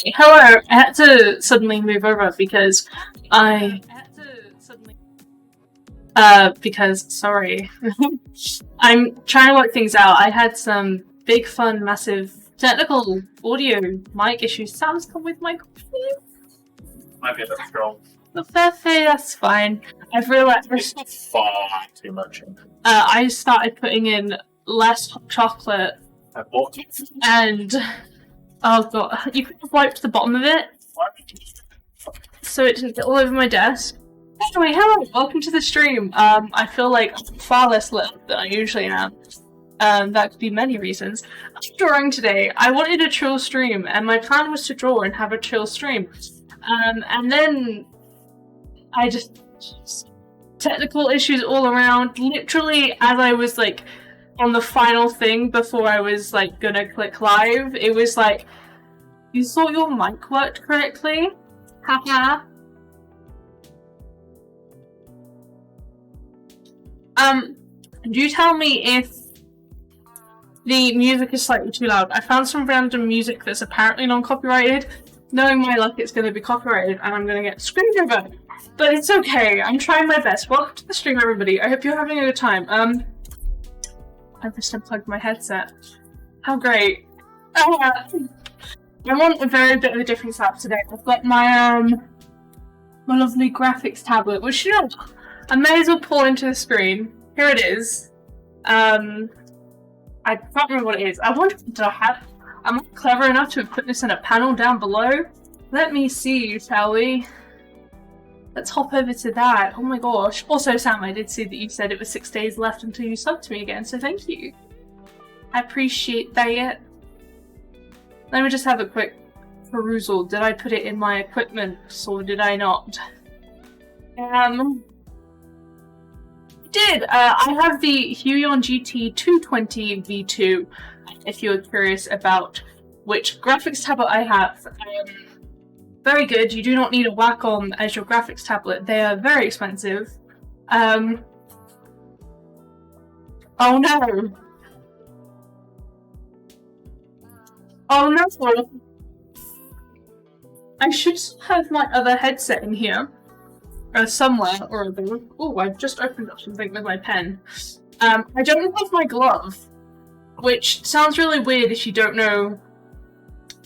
Hello, I had to suddenly move over because I sorry. I'm trying to work things out. I had some big fun massive technical audio mic issues. Sounds come with my coffee. Might be a bit strong. That's fine. I've realized Far too much. I started putting in less hot chocolate and oh god, you could have wiped the bottom of it so it didn't get all over my desk. Anyway, hello, welcome to the stream. I feel like I'm far less lit than I usually am. That could be many reasons. I'm drawing today. I wanted a chill stream, and my plan was to draw and have a chill stream. And then I just technical issues all around. Literally, as I was like on the final thing before I was like gonna click live, it was like, you thought your mic worked correctly? Haha. Do tell me if the music is slightly too loud. I found some random music that's apparently non-copyrighted. Knowing my luck, it's going to be copyrighted and I'm going to get screamed over. But it's okay, I'm trying my best. Welcome to the stream, everybody. I hope you're having a good time. I just unplugged my headset. How great. I'm on a very bit of a different setup today. I've got my lovely graphics tablet, which, you know, I may as well pull into the screen. Here it is. I can't remember what it is. I wonder, did I have... I'm clever enough to have put this in a panel down below. Let me see, shall we? Let's hop over to that. Oh my gosh. Also, Sam, I did see that you said it was 6 days left until you subbed to me again, so thank you. I appreciate that. Let me just have a quick perusal. Did I put it in my equipment, or did I not? I have the Huion GT 220 V2, if you're curious about which graphics tablet I have. Very good. You do not need a Wacom as your graphics tablet. They are very expensive. Oh no! Oh no! I should have my other headset in here. Somewhere or other. Oh, I've just opened up something with my pen. I don't have my glove, which sounds really weird if you don't know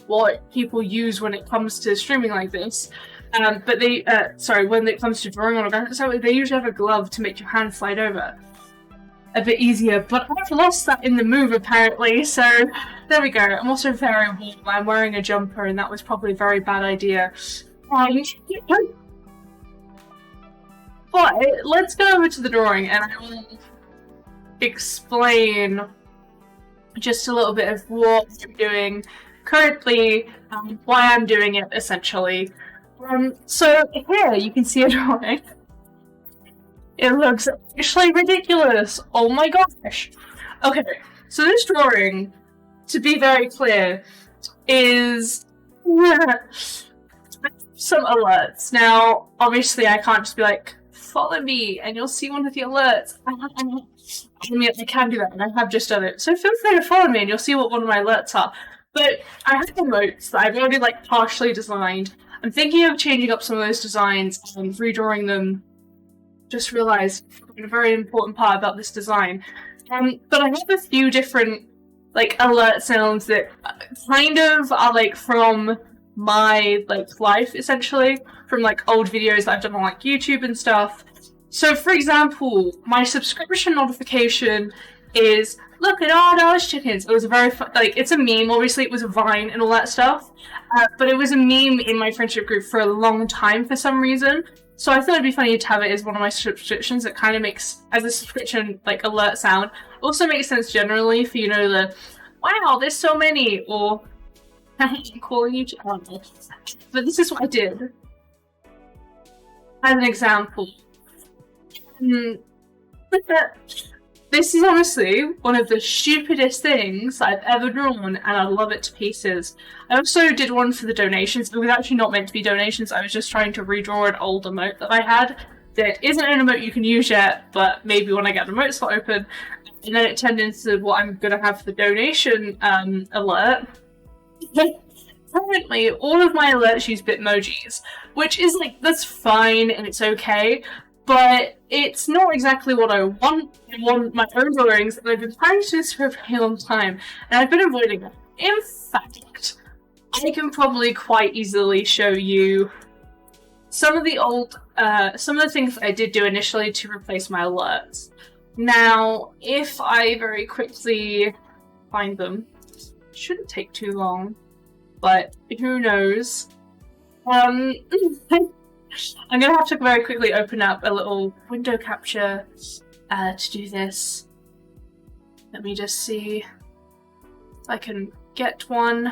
what people use when it comes to streaming like this. But they, when it comes to drawing on a graphics tablet, they usually have a glove to make your hand slide over a bit easier. But I've lost that in the move apparently, so there we go. I'm also very warm. I'm wearing a jumper, and that was probably a very bad idea. But let's go over to the drawing and I will explain just a little bit of what I'm doing currently and why I'm doing it, essentially. So here you can see a drawing. It looks actually ridiculous. Oh my gosh. Okay, so this drawing, to be very clear, is some alerts. Now, obviously I can't just be like, follow me and you'll see one of the alerts. I mean, I can do that and I have just done it. So feel free to follow me and you'll see what one of my alerts are. But I have emotes that I've already like partially designed. I'm thinking of changing up some of those designs and redrawing them. Just realised a very important part about this design. But I have a few different like alert sounds that kind of are like from my like life, essentially, from like old videos that I've done on like YouTube and stuff. So for example, my subscription notification is, look at all those chickens. It was a very like, it's a meme, obviously it was a Vine and all that stuff, but it was a meme in my friendship group for a long time for some reason. So I thought it'd be funny to have it as one of my subscriptions. It kind of makes, as a subscription like alert sound, also makes sense generally for, you know, the wow, there's so many, or calling you, I don't know. But this is what I did. As an example. This is honestly one of the stupidest things I've ever drawn, and I love it to pieces. I also did one for the donations. It was actually not meant to be donations. I was just trying to redraw an old emote that I had that isn't an emote you can use yet, but maybe when I get the emote slot open. And then it turned into what I'm going to have for the donation alert. currently all of my alerts use Bitmojis, which is like, that's fine and it's okay, but it's not exactly what I want. I want my own drawings, and I've been planning to do this for a very long time, and I've been avoiding it. In fact, I can probably quite easily show you some of the things I did do initially to replace my alerts. Now, if I very quickly find them, it shouldn't take too long, but who knows? I'm gonna have to very quickly open up a little window capture to do this. Let me just see if I can get one.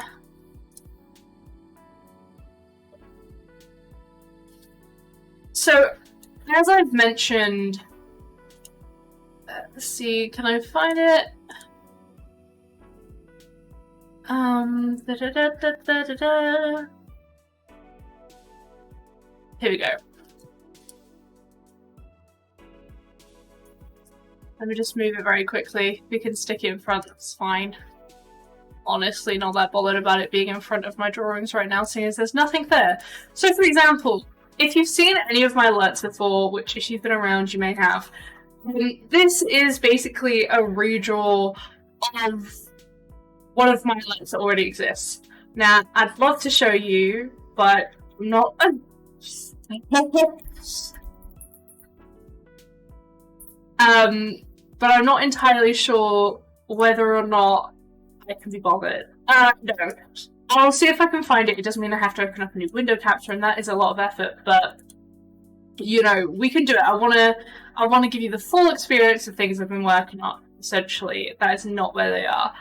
So, as I've mentioned, let's see, can I find it? Here we go. Let me just move it very quickly. We can stick it in front, it's fine. Honestly, not that bothered about it being in front of my drawings right now, seeing as there's nothing there. So, for example, if you've seen any of my alerts before, which if you've been around, you may have, this is basically a redraw of one of my alerts that already exists. Now, I'd love to show you, but I'm not... but I'm not entirely sure whether or not I can be bothered. No. I'll see if I can find it. It doesn't mean I have to open up a new window capture, and that is a lot of effort, but you know, we can do it. I wanna give you the full experience of things I've been working on, essentially. That is not where they are.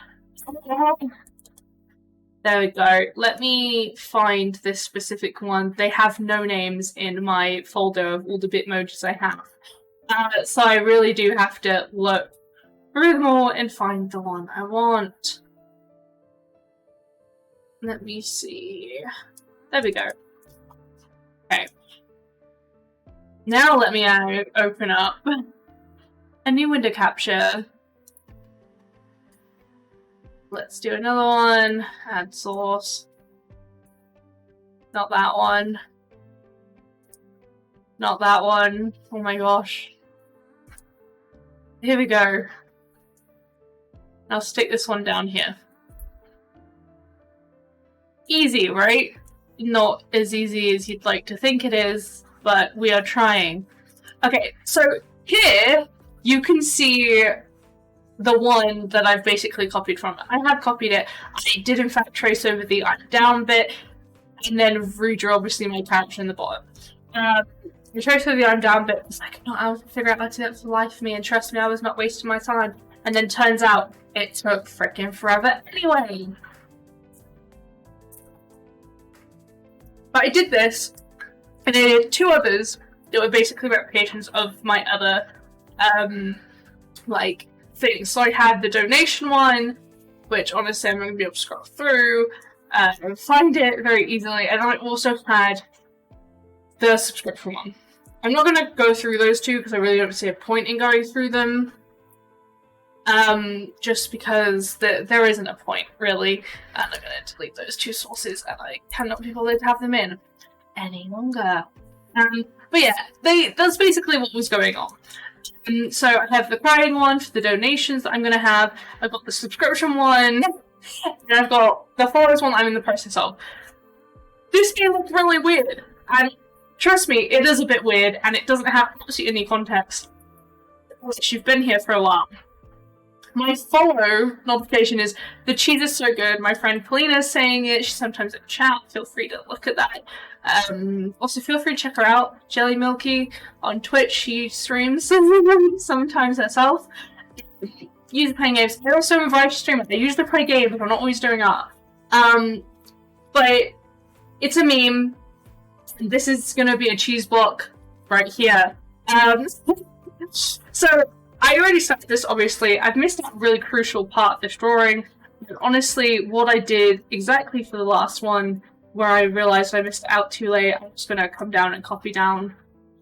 There we go. Let me find this specific one. They have no names in my folder of all the Bitmojis I have. So I really do have to look through them all and find the one I want. Let me see. There we go. Okay. Now let me open up a new window capture. Let's do another one. Add source. Not that one. Not that one. Oh my gosh. Here we go. I'll stick this one down here. Easy, right? Not as easy as you'd like to think it is, but we are trying. Okay, so here you can see the one that I've basically copied from. I have copied it. I did in fact trace over the down bit and then redraw obviously my caption in the bottom. The trace over the down bit was like, no, I was figure out how to do that for the life of me, and trust me, I was not wasting my time. And then turns out it took freaking forever anyway. But I did this, and I did two others that were basically replications of my other, like, things. So I had the donation one, which honestly I'm going to be able to scroll through and find it very easily, and I also had the subscription one. I'm not going to go through those two because I really don't see a point in going through them. Just because there isn't a point, really. And I'm going to delete those two sources, and I cannot be bothered to have them in any longer. But yeah, that's basically what was going on. So I have the crying one for the donations that I'm going to have, I've got the subscription one, and I've got the followers one I'm in the process of. This game looked really weird, and trust me, it is a bit weird, and it doesn't have absolutely any context. You've been here for a while. My follow notification is, the cheese is so good, my friend Polina is saying it, she's sometimes in chat, feel free to look at that. Also feel free to check her out, Jelly Milky, on Twitch, she streams sometimes herself. Usually playing games. I also invite streamers, they usually play games, but I'm not always doing art. But it's a meme, this is gonna be a cheese block right here. So, I already started this, obviously. I've missed a really crucial part of this drawing. But honestly, what I did exactly for the last one, where I realized I missed out too late, I'm just gonna come down and copy down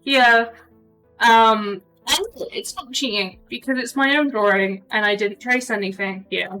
here. And it's not cheating, because it's my own drawing, and I didn't trace anything here.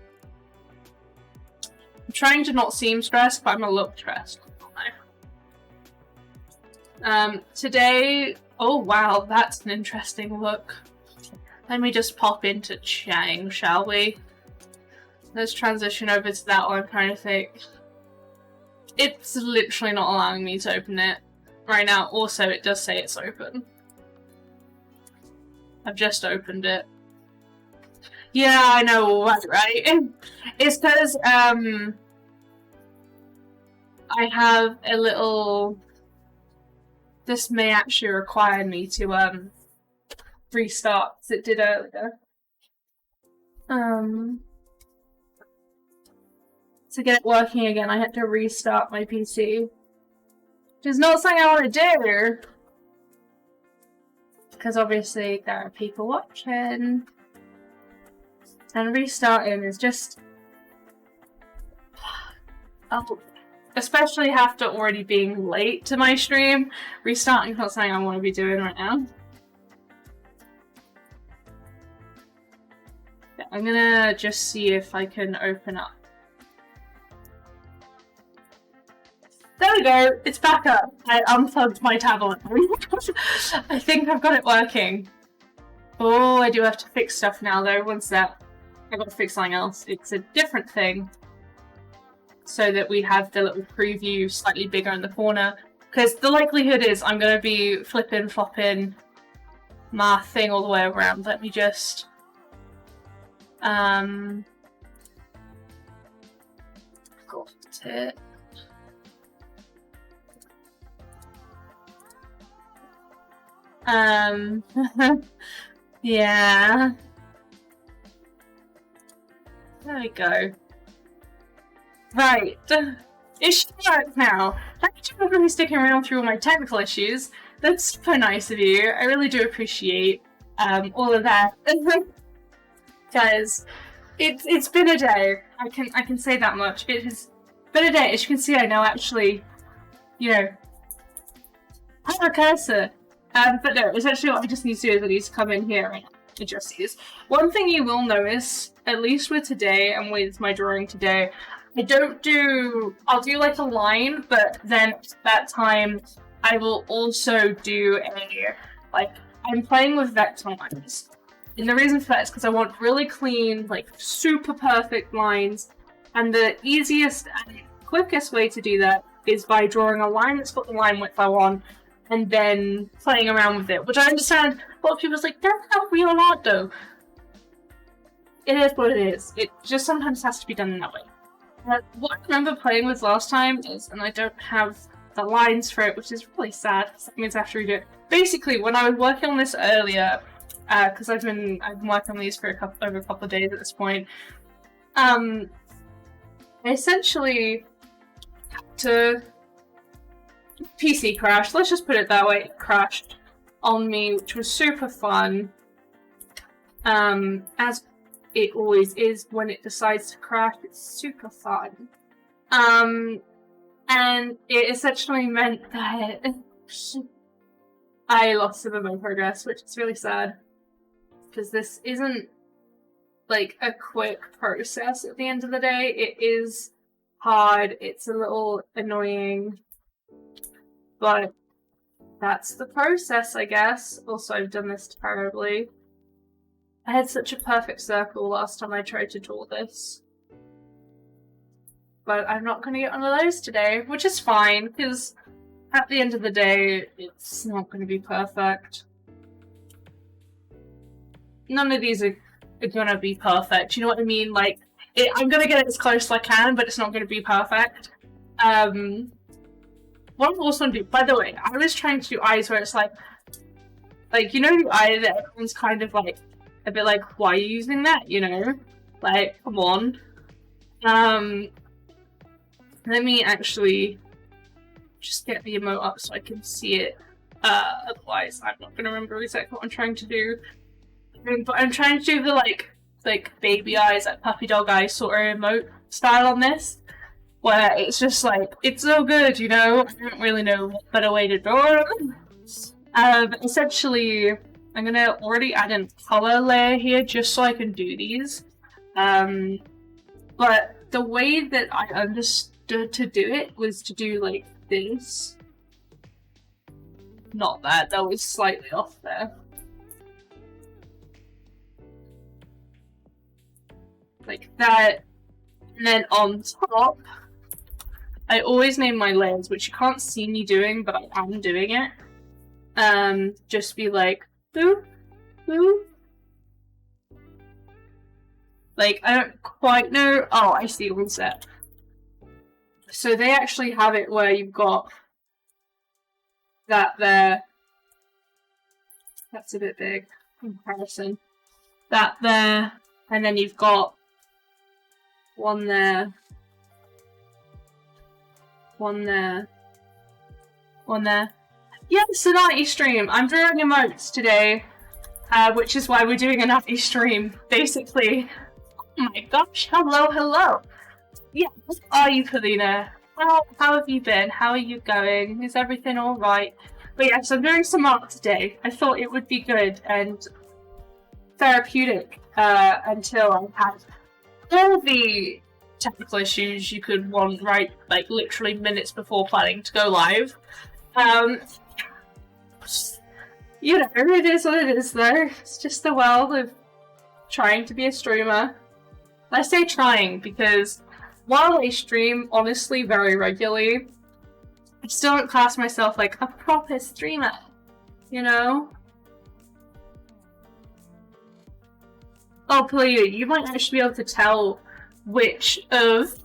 I'm trying to not seem stressed, but I'm a little stressed. Today, oh wow, that's an interesting look. Let me just pop into Chang, shall we? Let's transition over to that one. I'm trying to think. It's literally not allowing me to open it right now. Also, it does say it's open. I've just opened it. Yeah, I know, right? It's because, I have a little... This may actually require me to, restart, as it did earlier. To get it working again, I had to restart my PC. Which is not something I want to do! Because obviously there are people watching. And restarting is just... I'll especially after already being late to my stream. Restarting is not something I want to be doing right now. Yeah, I'm gonna just see if I can open up. There we go, it's back up. I unplugged my tablet. I think I've got it working. Oh, I do have to fix stuff now though. One sec. I've got to fix something else. It's a different thing. So that we have the little preview slightly bigger in the corner. Because the likelihood is I'm going to be flipping, flopping my thing all the way around. Let me just... got it. Yeah. There we go. Right. It should work now. Thank you for sticking around through all my technical issues. That's super nice of you. I really do appreciate all of that. Guys, it's been a day. I can say that much. It has been a day. As you can see, I now actually, you know, have a cursor. But no, essentially what I just need to do is I need to come in here and adjust these. One thing you will notice, at least with today and with my drawing today, I'll do like a line, but then at that time I will also do I'm playing with vector lines. And the reason for that is because I want really clean, like super perfect lines. And the easiest and quickest way to do that is by drawing a line that's got the line width I want, and then playing around with it. Which I understand a lot of people's like, that's not real art though. It is what it is. It just sometimes has to be done in that way. What I remember playing with last time is, and I don't have the lines for it, which is really sad, so I'm going to have to redo it. Basically, when I was working on this earlier, because I've been working on these for over a couple of days at this point, I essentially had to PC crashed, let's just put it that way, it crashed on me, which was super fun. As it always is when it decides to crash, it's super fun. And it essentially meant that I lost some of my progress, which is really sad. Because this isn't like a quick process at the end of the day. It is hard, it's a little annoying, but that's the process, I guess. Also, I've done this terribly. I had such a perfect circle last time I tried to draw this. But I'm not going to get one of those today, which is fine, because at the end of the day, it's not going to be perfect. None of these are going to be perfect, you know what I mean? Like, I'm going to get it as close as I can, but it's not going to be perfect. What I'm also going to do, by the way, I was trying to do eyes where it's like, you know the eye that everyone's kind of like, a bit like, why are you using that, you know? Like, come on. Let me actually just get the emote up so I can see it. Otherwise, I'm not going to remember exactly what I'm trying to do. But I'm trying to do the, like baby eyes, like puppy dog eyes sort of emote style on this. Where it's just like, it's so good, you know? I don't really know what better way to draw them. Essentially, I'm going to already add a color layer here just so I can do these. But the way that I understood to do it was to do like this. Not that was slightly off there. Like that, and then on top, I always name my layers, which you can't see me doing, but I am doing it. Just be like, boo, boo. Like, I don't quite know. Oh, I see, one set. So they actually have it where you've got that there. That's a bit big in comparison. That there, and then you've got one there. One there. One there. Yeah, it's a naughty stream. I'm drawing emotes today, which is why we're doing a naughty stream, basically. Oh my gosh, hello. Yeah, how are you, Kalina? How have you been? How are you going? Is everything alright? But yes, I'm doing some art today. I thought it would be good and therapeutic until I had all the technical issues you could want right, like literally minutes before planning to go live. You know, it is what it is though. It's just the world of trying to be a streamer. I say trying because while I stream honestly very regularly, I still don't class myself like a proper streamer, you know? Oh, please, you might actually be able to tell which alert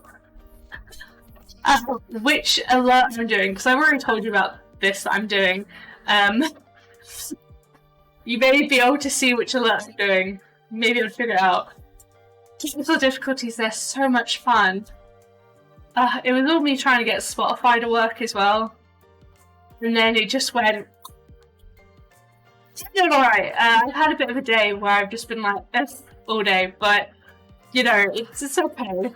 I'm doing, because I've already told you about this that I'm doing. You may be able to see which alert I'm doing. Maybe I'll figure it out. Technical difficulties, they're so much fun. It was all me trying to get Spotify to work as well. And then it just went... It's doing alright. I've had a bit of a day where I've just been like this all day, but you know, it's okay.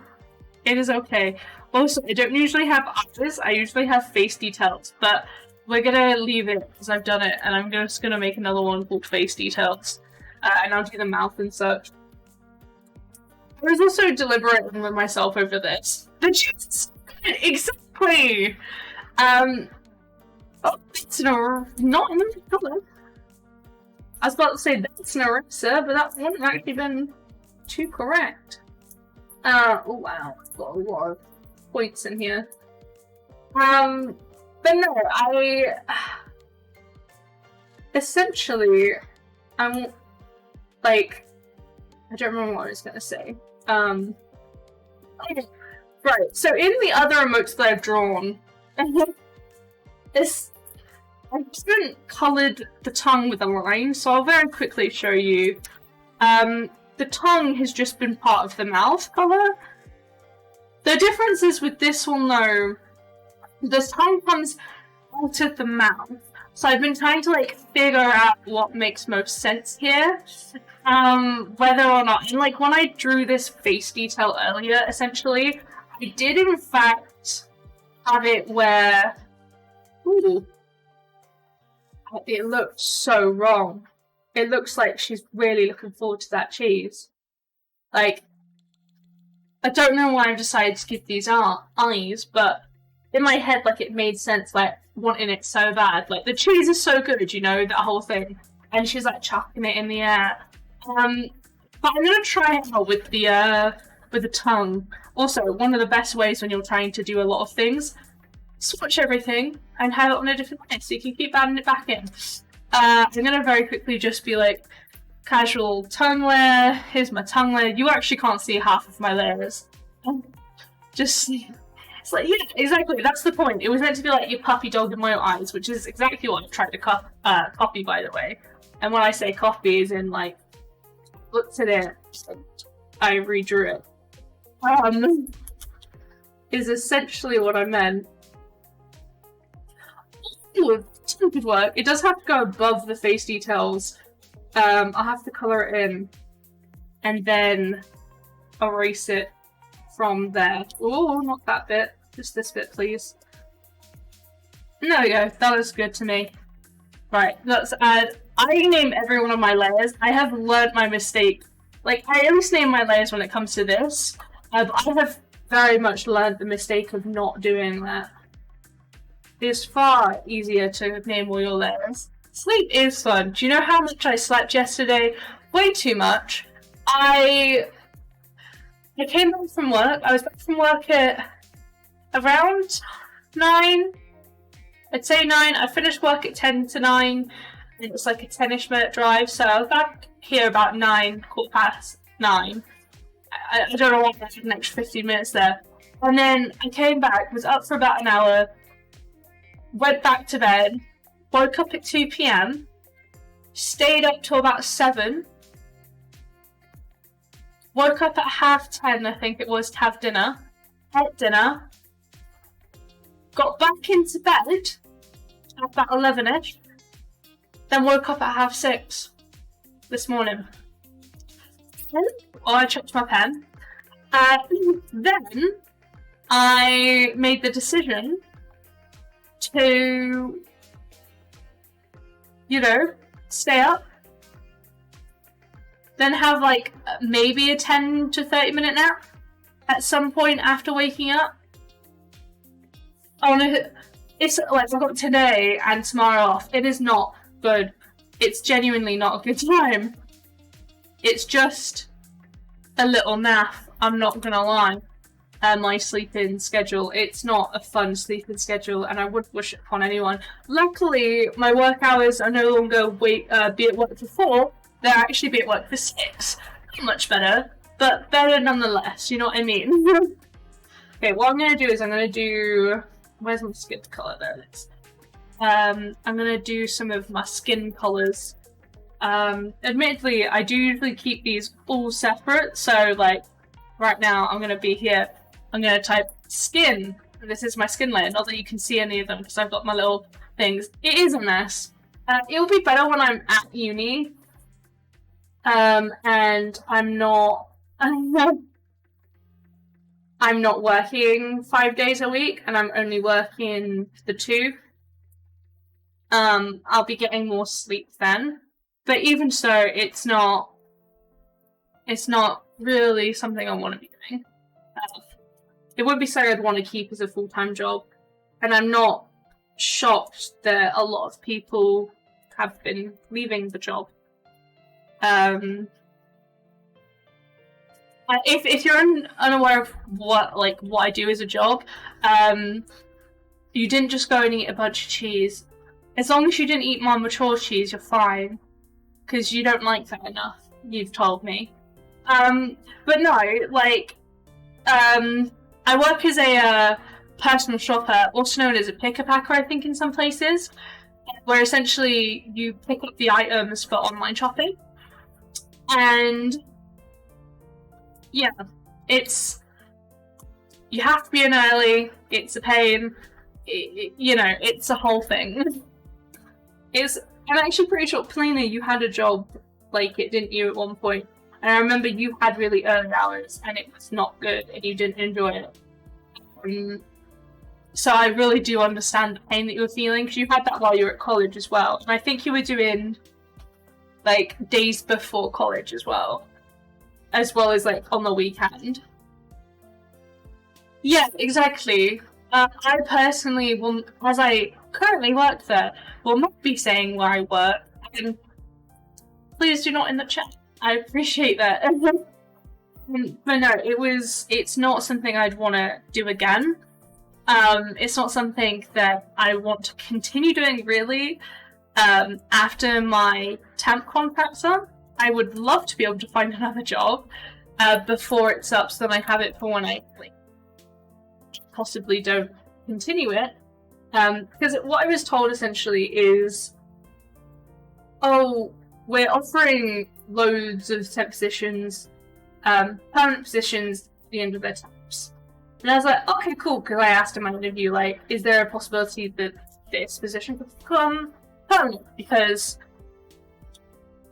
It is okay. Also, I don't usually have eyes, I usually have face details, but we're gonna leave it because I've done it, and I'm just gonna make another one called face details. And I'll do the mouth and such. I was also deliberating with myself over this. The juice! Exactly! Oh, it's not in the colour. I was about to say that's an eraser, but that wouldn't actually been too correct. Oh wow, I've got a lot of points in here. But no, essentially, I'm like, I don't remember what I was gonna say. Right, so in the other emotes that I've drawn, this, I haven't coloured the tongue with a line, so I'll very quickly show you. The tongue has just been part of the mouth colour. The difference is with this one though, the tongue comes out of the mouth. So I've been trying to like figure out what makes most sense here. Whether or not, and like when I drew this face detail earlier, essentially, I did in fact have it where, ooh, it looked so wrong. It looks like she's really looking forward to that cheese. Like, I don't know why I've decided to give these eyes, but in my head, like, it made sense, like, wanting it so bad. Like, the cheese is so good, you know, that whole thing. And she's, like, chucking it in the air. But I'm gonna try it out with the tongue. Also, one of the best ways when you're trying to do a lot of things, swatch everything and have it on a different way so you can keep adding it back in. I'm gonna very quickly just be like, casual tongue layer, here's my tongue layer. You actually can't see half of my layers. Just, it's like, yeah, exactly, that's the point. It was meant to be like your puppy dog in my eyes, which is exactly what I tried to copy, by the way. And when I say copy, is in like, looked at it, I redrew it. Is essentially what I meant. Ooh, good work. It does have to go above the face details. I'll have to colour it in and then erase it from there. Oh, not that bit. Just this bit, please. There we go. That looks good to me. Right, let's add... I name every one of my layers. I have learned my mistake. Like, I at least name my layers when it comes to this. I have very much learned the mistake of not doing that. It's far easier to name all your layers. Sleep is fun. Do you know how much I slept yesterday? Way too much. I came back from work. I was back from work at around 9. I'd say 9. I finished work at 10 to 9. It was like a 10-ish minute drive, so I was back here about 9, 9:15. I don't know why I had an extra 15 minutes there. And then I came back, was up for about an hour, went back to bed, woke up at 2 p.m, stayed up till about 7, woke up at 10:30, I think it was, to have dinner, had dinner, got back into bed at about 11ish, then woke up at 6:30 this morning. I checked my pen. Then I made the decision to, stay up. Then have like maybe a 10 to 30 minute nap at some point after waking up. Oh no, it's like I've got today and tomorrow off. It is not good. It's genuinely not a good time. It's just a little naff, I'm not gonna lie. My sleeping schedule, it's not a fun sleeping schedule, and I wouldn't wish it upon anyone. Luckily, my work hours are no longer be at work for 4, they're actually be at work for 6. Not much better, but better nonetheless, you know what I mean? Okay, what I'm gonna do is where's my skin colour? There it is. I'm gonna do some of my skin colours. Admittedly, I do usually keep these all separate, so like right now I'm gonna be here, I'm gonna type skin, and this is my skin layer, not that you can see any of them because I've got my little things. It is a mess. It'll be better when I'm at uni, and I'm not working 5 days a week, and I'm only working the 2. I'll be getting more sleep then. But even so, it's not really something I want to be doing. It would be something I'd want to keep as a full-time job. And I'm not shocked that a lot of people have been leaving the job. If you're unaware of what I do as a job, you didn't just go and eat a bunch of cheese. As long as you didn't eat more mature cheese, you're fine. Because you don't like that enough, you've told me. But no, I work as a personal shopper, also known as a picker-packer, I think, in some places, where essentially you pick up the items for online shopping. And yeah, you have to be in early, it's a pain, it's a whole thing. I'm actually pretty sure, Polina, you had a job like it, didn't you, at one point? And I remember you had really early hours, and it was not good, and you didn't enjoy it. So I really do understand the pain that you were feeling, because you had that while you were at college as well. And I think you were doing, days before college as well as, on the weekend. Yeah, exactly. I personally will, as I currently work there, will not be saying where I work. And please do not in the chat. I appreciate that. But no, it's not something I'd want to do again. It's not something that I want to continue doing, really. After my temp contract's up, I would love to be able to find another job before it's up, so then I have it for when I possibly don't continue it. Because what I was told essentially is, we're offering loads of temp positions, permanent positions at the end of their temps. And I was like, okay, cool, because I asked in my interview, is there a possibility that this position could become permanent? Because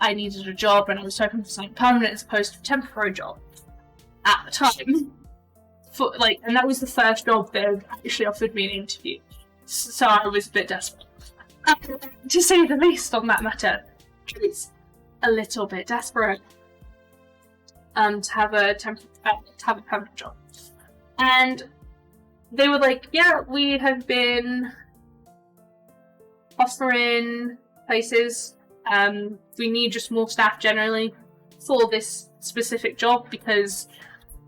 I needed a job and I was hoping for something permanent as opposed to a temporary job at the time. And that was the first job that had actually offered me an interview. So I was a bit desperate. To say the least on that matter. It's a little bit desperate to have a permanent job. And they were like, yeah, we have been offering places. We need just more staff generally for this specific job because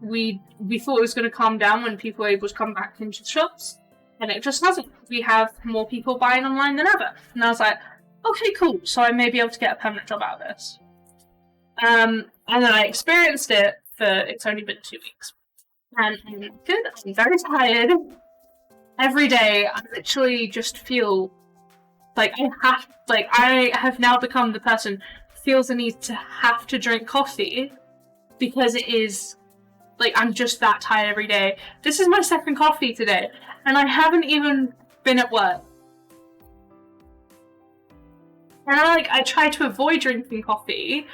we thought it was going to calm down when people were able to come back into the shops, and it just hasn't. We have more people buying online than ever. And I was like, okay, cool. So I may be able to get a permanent job out of this. And then I experienced it for, it's only been 2 weeks. And I'm good, I'm very tired. Every day, I literally just feel like I have now become the person who feels the need to have to drink coffee because it is, like, I'm just that tired every day. This is my second coffee today, and I haven't even been at work. And I try to avoid drinking coffee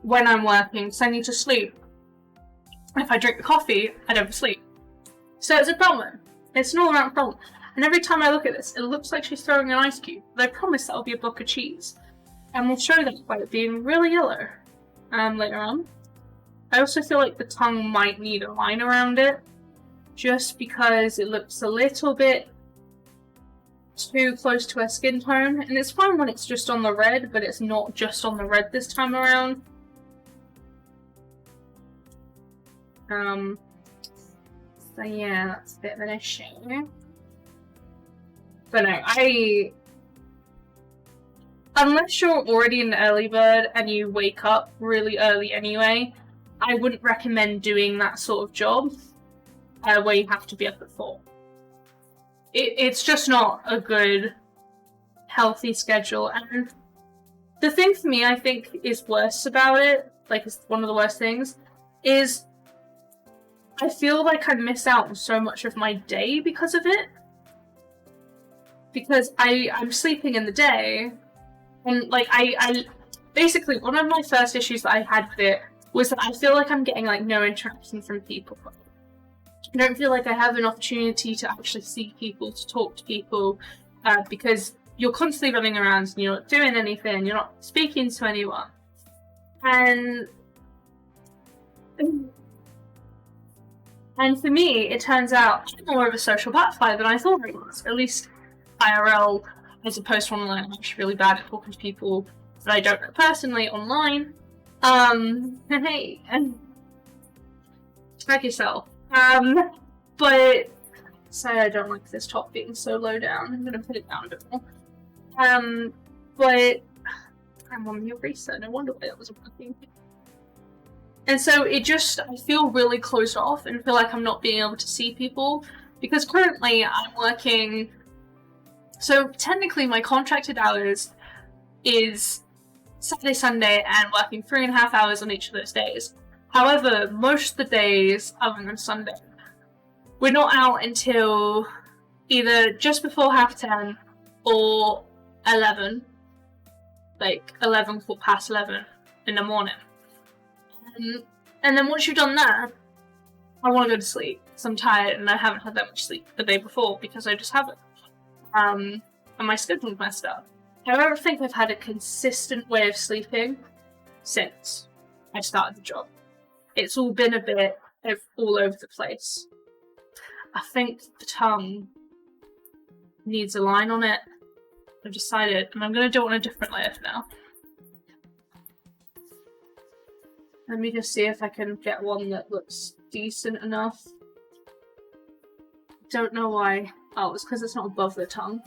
when I'm working because I need to sleep. If I drink the coffee, I don't sleep. So it's a problem. It's an all-around problem. And every time I look at this, it looks like she's throwing an ice cube. But I promise that'll be a block of cheese. And we'll show that by it being really yellow later on. I also feel like the tongue might need a line around it. Just because it looks a little bit too close to her skin tone. And it's fine when it's just on the red, but it's not just on the red this time around. So yeah, that's a bit of an issue. But no, unless you're already an early bird and you wake up really early anyway, I wouldn't recommend doing that sort of job where you have to be up at 4. It's just not a good, healthy schedule. And the thing for me, I think, is worse about it, like it's one of the worst things, is I feel like I miss out on so much of my day because of it. Because I'm sleeping in the day, and like I basically, one of my first issues that I had with it was that I feel like I'm getting like no interaction from people. I don't feel like I have an opportunity to actually see people, to talk to people, because you're constantly running around and you're not doing anything, you're not speaking to anyone. And for me, it turns out I'm more of a social butterfly than I thought I was. At least IRL, as opposed to online. I'm actually really bad at talking to people that I don't know personally online. Hey, track yourself. But say I don't like this top being so low down. I'm gonna put it down a bit more. But I'm on the eraser. No wonder why that wasn't working. And so it just, I feel really closed off and feel like I'm not being able to see people because currently I'm working. So technically my contracted hours is Saturday, Sunday, and working 3.5 hours on each of those days. However, most of the days, other than Sunday, we're not out until either just before 10:30 or 11, like 11, 11 in the morning. And then once you've done that, I want to go to sleep because I'm tired and I haven't had that much sleep the day before because I just haven't. And my schedule's messed up. I don't think I've had a consistent way of sleeping since I started the job. It's all been a bit all over the place. I think the tongue needs a line on it. I've decided, and I'm going to do it on a different layer for now. Let me just see if I can get one that looks decent enough. Don't know why. Oh, it's because it's not above the tongue.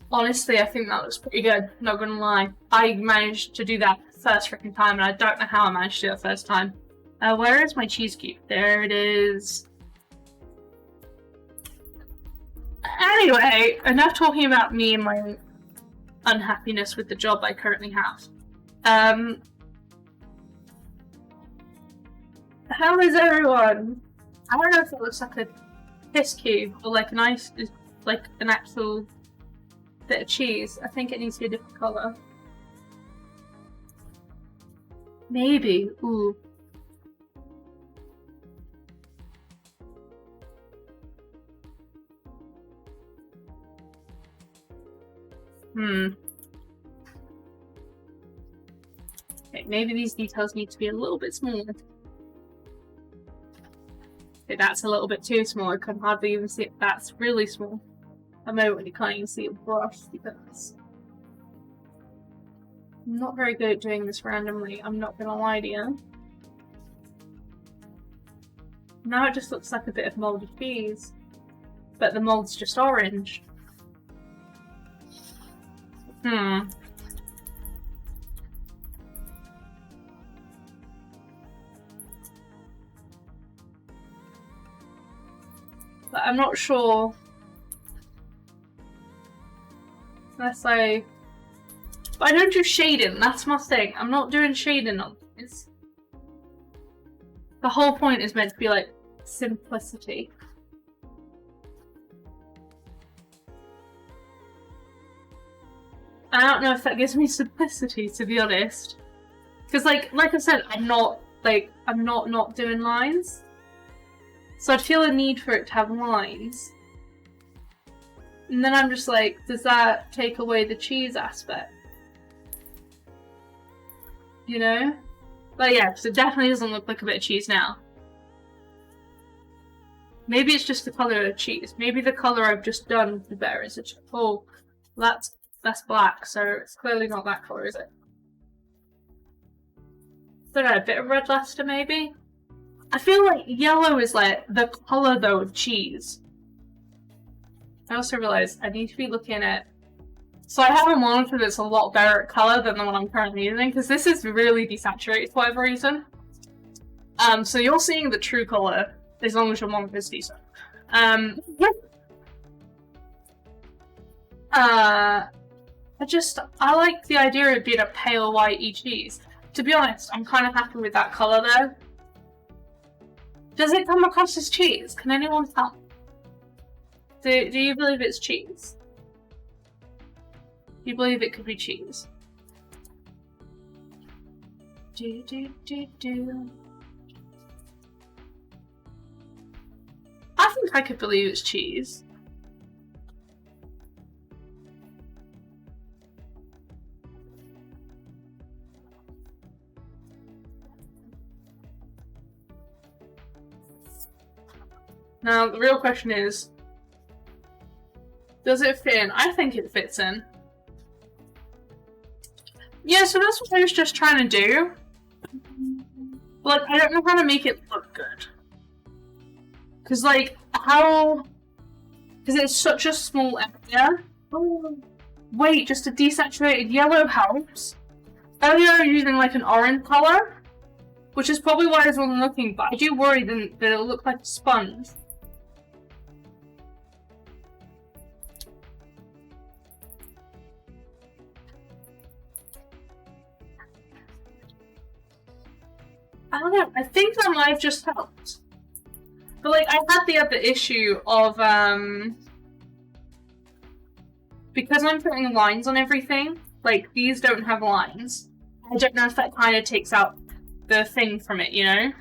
Honestly, I think that looks pretty good, not gonna lie. I managed to do that first freaking time, and I don't know how I managed to do it first time. Where is my cheese cube? There it is. Anyway, enough talking about me and my unhappiness with the job I currently have. How is everyone? I don't know if it looks like a piss cube or like like an actual bit of cheese. I think it needs to be a different colour. Maybe. Ooh. Okay, maybe these details need to be a little bit smaller. Okay, that's a little bit too small. I can hardly even see it. That's really small. I know when you can't even see a brush because I'm not very good at doing this randomly. I'm not gonna lie to you. Now it just looks like a bit of mouldy cheese, but the mould's just orange. But I'm not sure. Unless I... But I don't do shading, that's my thing. I'm not doing shading on this. The whole point is meant to be like simplicity. I don't know if that gives me simplicity, to be honest. Because like I said, I'm not doing lines. So I'd feel a need for it to have lines. And then I'm just like, does that take away the cheese aspect? You know? But yeah, so it definitely doesn't look like a bit of cheese now. Maybe it's just the colour of cheese. Maybe the colour I've just done the better is a oh, that's black, so it's clearly not that colour, is it? Don't know, a bit of red luster maybe? I feel like yellow is like the colour though of cheese. I also realised I need to be looking at... So I have a monitor that's a lot better at colour than the one I'm currently using, because this is really desaturated for whatever reason. So you're seeing the true colour, as long as your monitor is decent. I like the idea of being a pale white cheese. To be honest, I'm kind of happy with that colour there. Does it come across as cheese? Can anyone tell? Do you believe it's cheese? Do you believe it could be cheese? Do. I think I could believe it's cheese. Now, the real question is, does it fit in? I think it fits in. Yeah, so that's what I was just trying to do. Like, I don't know how to make it look good. Because, like, how... Because it's such a small area. Oh, wait, just a desaturated yellow helps. Earlier I was using, like, an orange colour. Which is probably why I was only looking, but I do worry that it'll look like a sponge. I don't know, I think that might have just helped. But like, I had the other issue of, because I'm putting lines on everything, like, these don't have lines. I don't know if that kind of takes out the thing from it, you know?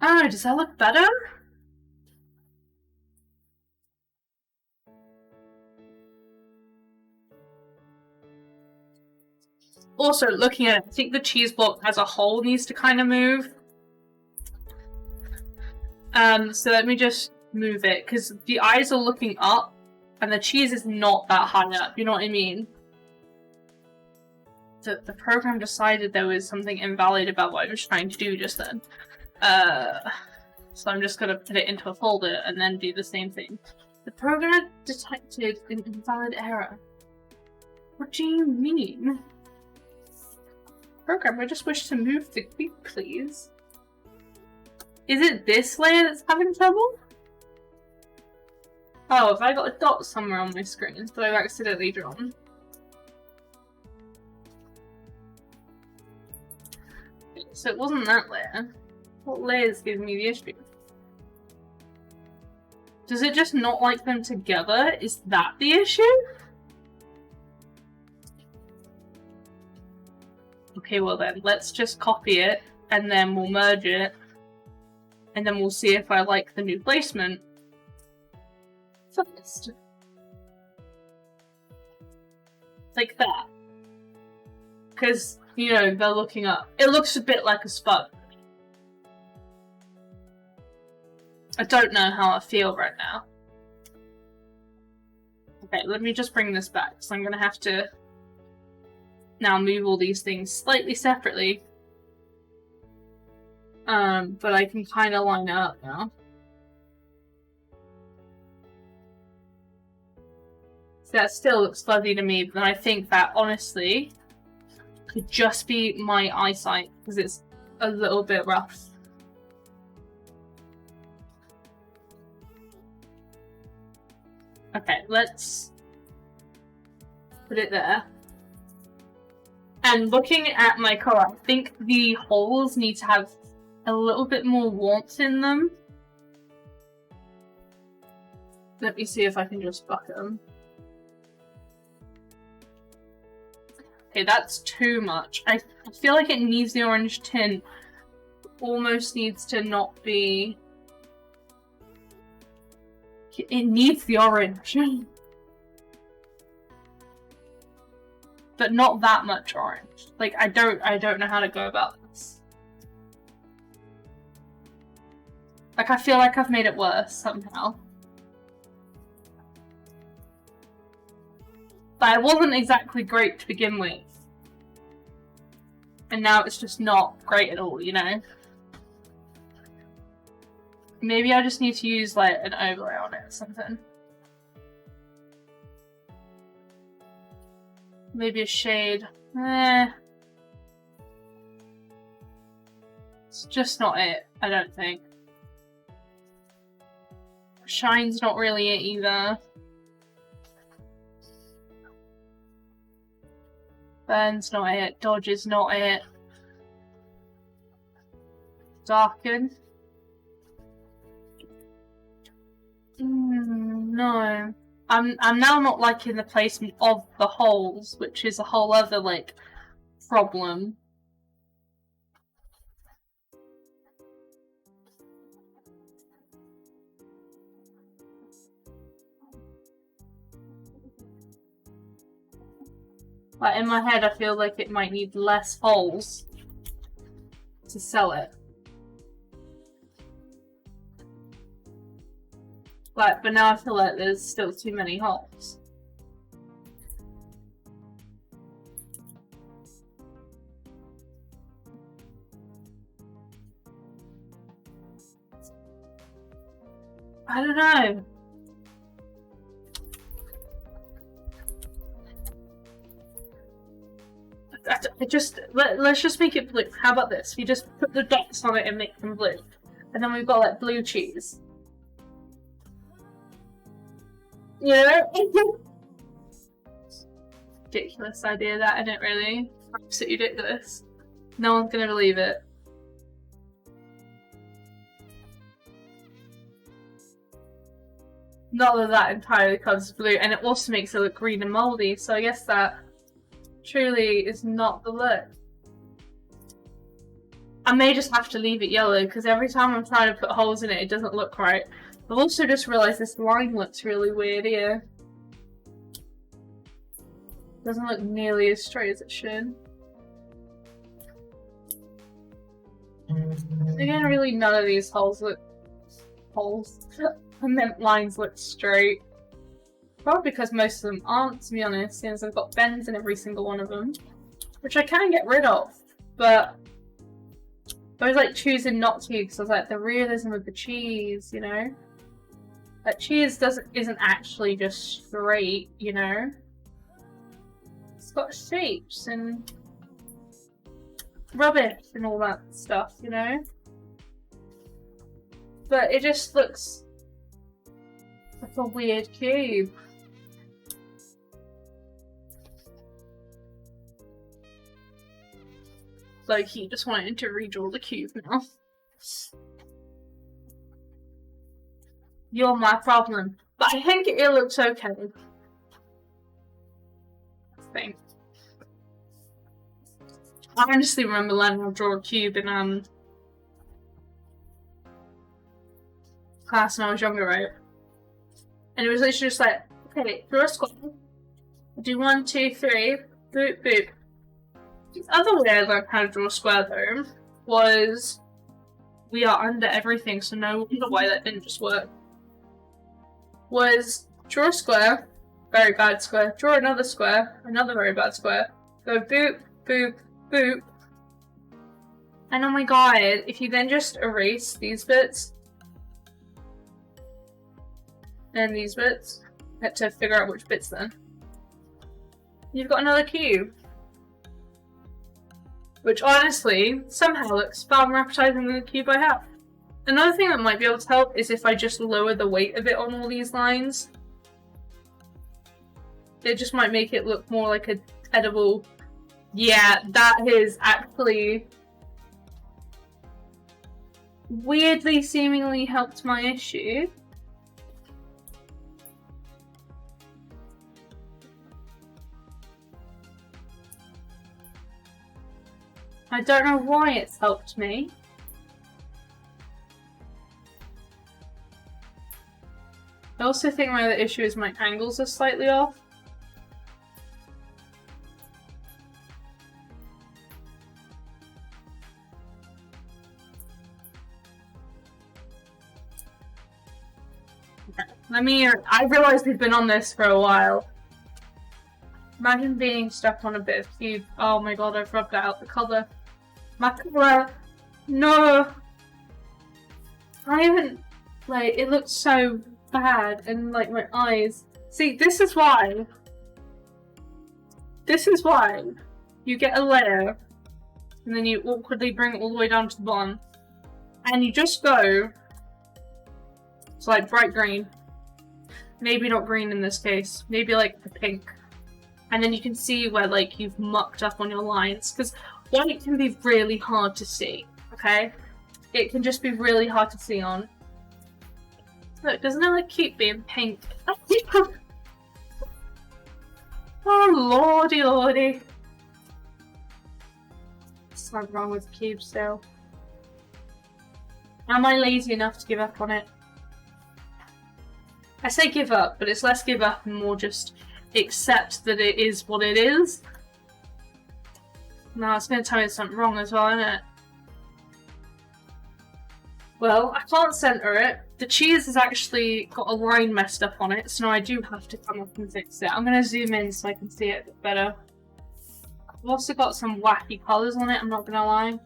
I don't know, does that look better? Also, looking at it, I think the cheese block as a whole needs to kind of move. So let me just move it, because the eyes are looking up, and the cheese is not that high up, you know what I mean? The program decided there was something invalid about what I was trying to do just then. So I'm just gonna put it into a folder and then do the same thing. The program detected an invalid error. What do you mean? Program, I just wish to move the cube, please. Is it this layer that's having trouble? Oh, have I got a dot somewhere on my screen that I've accidentally drawn? So it wasn't that layer. What layer is giving me the issue? Does it just not like them together? Is that the issue? Okay, well then, let's just copy it, and then we'll merge it, and then we'll see if I like the new placement first. Like that. Because, you know, they're looking up. It looks a bit like a spot. I don't know how I feel right now. Okay, let me just bring this back, so I'm gonna have to now move all these things slightly separately. But I can kind of line it up now. So that still looks fuzzy to me, but I think that, honestly, could just be my eyesight, because it's a little bit rough. Okay, let's put it there. And looking at my colour, I think the holes need to have a little bit more warmth in them. Let me see if I can just bucket them. Okay, that's too much. I feel like it needs the orange tint. Almost needs to not be... It needs the orange. But not that much orange. Like, I don't know how to go about this. Like, I feel like I've made it worse somehow. But it wasn't exactly great to begin with. And now it's just not great at all, you know? Maybe I just need to use, like, an overlay on it or something. Maybe a shade. It's just not it, I don't think. Shine's not really it either. Burn's not it. Dodge is not it. Darken. No. I'm now not liking the placement of the holes, which is a whole other, like, problem. Like, in my head, I feel like it might need less holes to sell it. Like, but now I feel like there's still too many holes. I don't know. Let's just make it blue. How about this? You just put the dots on it and make them blue. And then we've got, like, blue cheese. You know? Ridiculous idea, that, isn't it, really? Absolutely ridiculous. No one's gonna believe it. Not that that entirely covers blue, and it also makes it look green and mouldy, so I guess that truly is not the look. I may just have to leave it yellow, because every time I'm trying to put holes in it, it doesn't look right. I've also just realised this line looks really weird here. Doesn't look nearly as straight as it should. Again, really none of these holes look... holes? I meant lines look straight. Probably because most of them aren't, to be honest, since I've got bends in every single one of them. Which I can get rid of, but I was like choosing not to, because I was like, the realism of the cheese, you know? Like, cheese isn't actually just straight, you know? It's got shapes and rubbish and all that stuff, you know? But it just looks like a weird cube. Like, he just wanted to redraw the cube now. You're my problem. But I think it looks okay. I honestly remember learning how to draw a cube in class when I was younger, right? And it was literally just like, okay, draw a square. Do 1, 2, 3. Boop, boop. The other way I learned how to draw a square, though, was we are under everything, so no wonder why that didn't just work. Was draw a square, very bad square. Draw another square, another very bad square. Go boop, boop, boop. And oh my god, if you then just erase these bits and these bits, had to figure out which bits then. You've got another cube. Which honestly, somehow looks far more appetizing than the cube I have. Another thing that might be able to help is if I just lower the weight a bit on all these lines. It just might make it look more like an edible... Yeah, that is actually... weirdly seemingly helped my issue. I don't know why it's helped me. I also think my other issue is my angles are slightly off. I realized we've been on this for a while. Imagine being stuck on a bit of cube. Oh my god, I've rubbed out the colour. My colour! No! I haven't... like, it looks so bad, and like my eyes. See, this is why. This is why. You get a layer, and then you awkwardly bring it all the way down to the bottom. And you just go... it's like bright green. Maybe not green in this case. Maybe like the pink. And then you can see where like you've mucked up on your lines. Because white can be really hard to see. Okay? It can just be really hard to see on. Look, doesn't it look cute being pink? Oh lordy lordy. Something wrong with the cube still. Am I lazy enough to give up on it? I say give up, but it's less give up and more just accept that it is what it is. No, it's going to tell me there's something wrong as well, isn't it? Well, I can't centre it. The cheese has actually got a line messed up on it, so now I do have to come up and fix it. I'm going to zoom in so I can see it a bit better. I've also got some wacky colours on it, I'm not going to lie.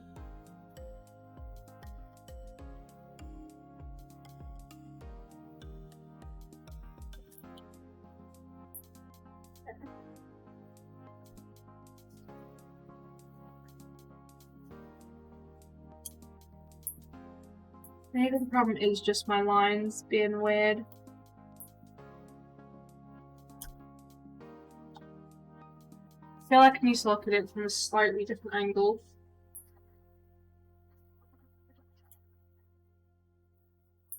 Maybe the problem is just my lines being weird. I feel like I need to look at it from a slightly different angle.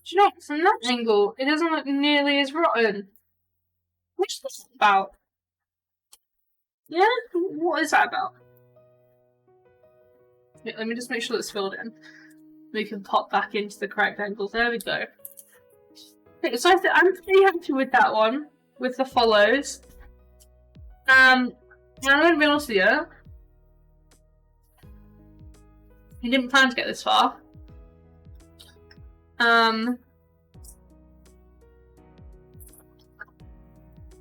Do you know, from that angle, it doesn't look nearly as rotten. What's this about? Yeah? What is that about? Wait, let me just make sure it's filled in. We can pop back into the correct angles. There we go. Okay, so I'm pretty happy with that one, with the follows. I'm going to be honest with you. I didn't plan to get this far. Now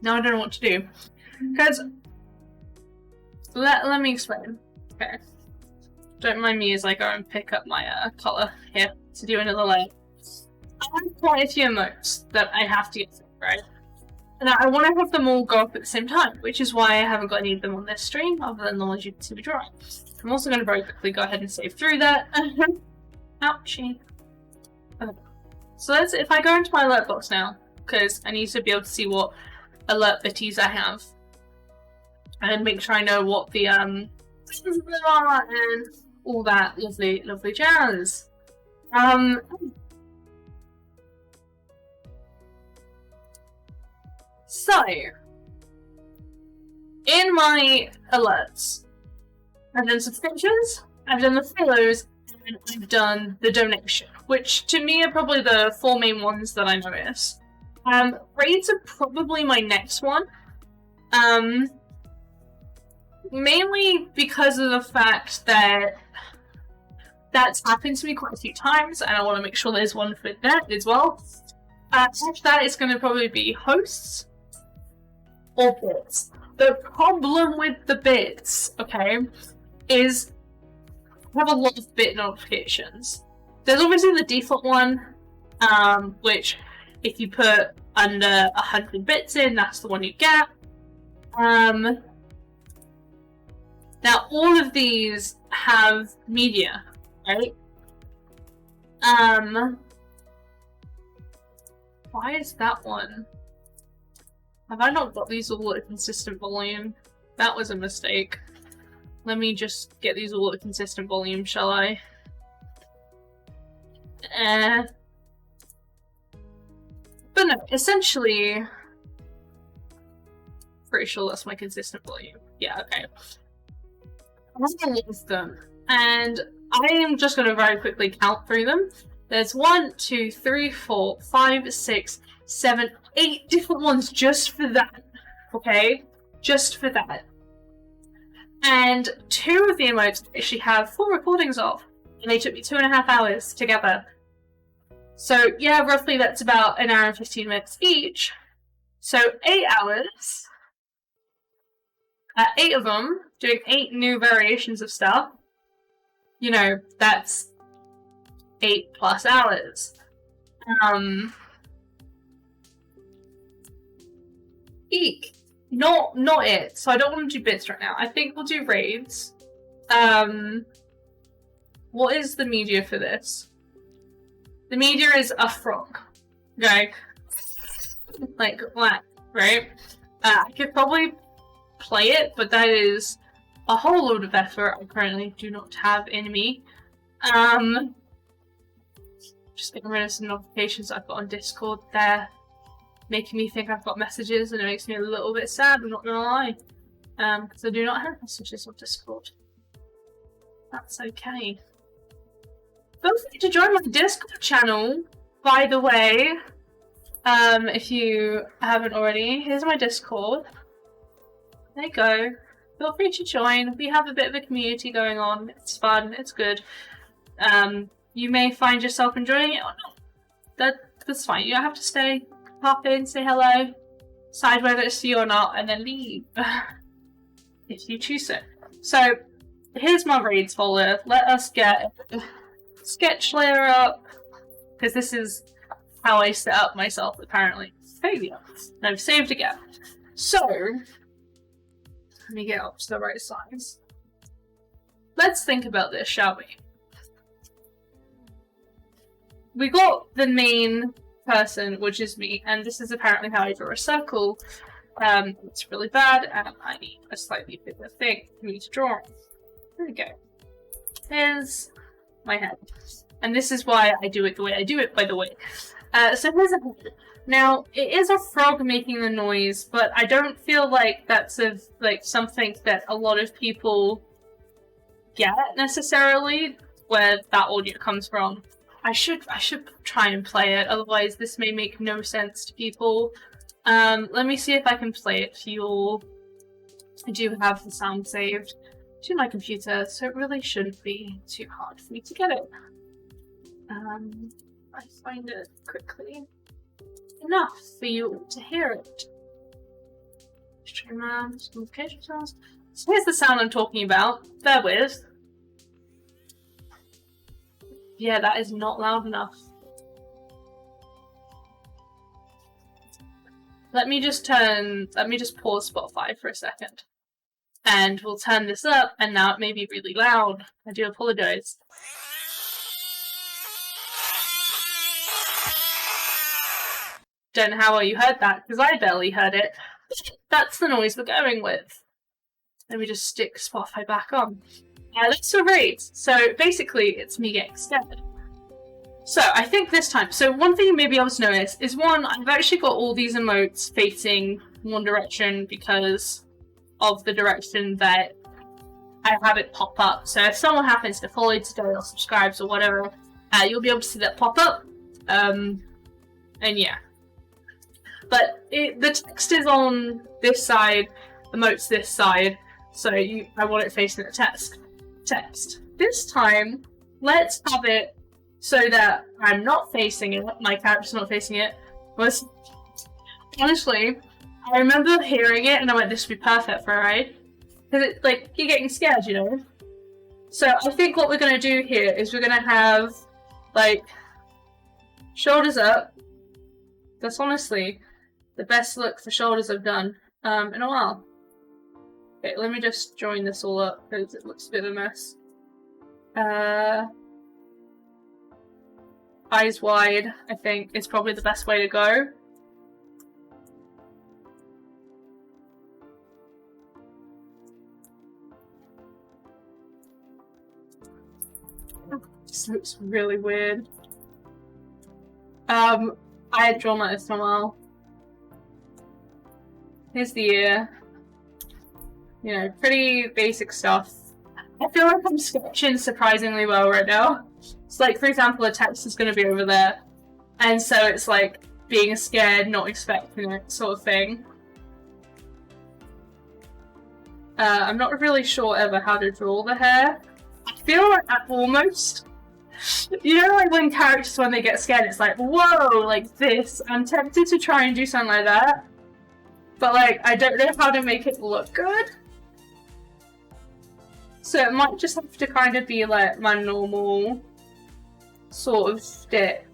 I don't know what to do. Because, let me explain. Okay. Don't mind me as I go and pick up my colour here to do another layer. I have quite a few emotes that I have to get through, right? And I want to have them all go up at the same time, which is why I haven't got any of them on this stream, other than the ones you can see me drawing. I'm also going to very quickly go ahead and save through that. Ouchie. Okay. So let's, if I go into my alert box now, because I need to be able to see what alert bitties I have, and make sure I know what the and all that lovely, lovely jazz. So, in my alerts, I've done subscriptions, I've done the follows, and I've done the donation, which to me are probably the four main ones that I notice. Raids are probably my next one. Mainly because of the fact that that's happened to me quite a few times, and I want to make sure there's one for that as well. After that, it's going to probably be hosts or bits. The problem with the bits, okay, is I have a lot of bit notifications. There's obviously the default one, which if you put under 100 bits in, that's the one you get. Now, all of these have media, right? Why is that one? Have I not got these all at a consistent volume? That was a mistake. Let me just get these all at a consistent volume, shall I? But no, essentially... Pretty sure that's my consistent volume. Yeah, okay. I'm going to list them, and I am just going to very quickly count through them. There's 1, 2, 3, 4, 5, 6, 7, 8 different ones just for that. Okay? Just for that. And 2 of the emotes I actually have full recordings of, and they took me 2.5 hours together. So yeah, roughly that's about 1 hour and 15 minutes each. So 8 hours. 8 of them, doing 8 new variations of stuff. You know, that's 8+ hours. Eek. Not it. So I don't want to do bits right now. I think we'll do raids. What is the media for this? The media is a frog. Okay? Like that, right? I could probably play it, but that is a whole load of effort I currently do not have in me. Just getting rid of some notifications I've got on Discord there, making me think I've got messages, and it makes me a little bit sad, I'm not gonna lie. Because I do not have messages on Discord. That's okay. Feel free to join my Discord channel, by the way. If you haven't already, here's my Discord. There you go. Feel free to join. We have a bit of a community going on. It's fun. It's good. You may find yourself enjoying it or not. That's fine. You don't have to stay. Pop in, say hello, decide whether it's for you or not, and then leave. If you choose it. So, here's my raids folder. Let us get sketch layer up, because this is how I set up myself, apparently. Failure. And I've saved again. So, let me get up to the right size. Let's think about this, shall we? We got the main person, which is me, and this is apparently how I draw a circle. It's really bad, and I need a slightly bigger thing for me to draw. There we go. Here's my head. And this is why I do it the way I do it, by the way. So here's a head. Now, it is a frog making the noise, but I don't feel like that's something that a lot of people get necessarily, where that audio comes from. I should try and play it, otherwise this may make no sense to people. Let me see if I can play it for you all. I do have the sound saved to my computer, so it really shouldn't be too hard for me to get it. I find it quickly enough for you to hear it. Streamer, notification sounds. So here's the sound I'm talking about. Bear with. Yeah, that is not loud enough. Let me just pause Spotify for a second. And we'll turn this up, and now it may be really loud. I do apologize. Don't know how well you heard that, because I barely heard it. That's the noise we're going with. Let me just stick Spotify back on. Let's do raids. So basically, it's me getting scared. So I think this time, so one thing you may be able to notice is one, I've actually got all these emotes facing one direction because of the direction that I have it pop up. So if someone happens to follow today or subscribes or whatever, you'll be able to see that pop up. And yeah. But the text is on this side, the moat's this side, so I want it facing the text. This time, let's have it so that I'm not facing it, my character's not facing it. Honestly, I remember hearing it and I went, this would be perfect for a raid. Because it's like, you're getting scared, you know? So I think what we're going to do here is we're going to have, like, shoulders up. That's honestly the best look for shoulders I've done in a while. Okay, let me just join this all up because it looks a bit of a mess. Eyes wide, I think, is probably the best way to go. This looks really weird. I had drawn like this for a while. Here's the ear. You know, pretty basic stuff. I feel like I'm sketching surprisingly well right now. It's like, for example, the text is going to be over there. And so it's like being scared, not expecting it, sort of thing. I'm not really sure ever how to draw the hair. I feel like that almost... You know, like when characters, when they get scared, it's like, whoa, like this. I'm tempted to try and do something like that. But like, I don't know how to make it look good. So it might just have to kind of be like my normal sort of stick.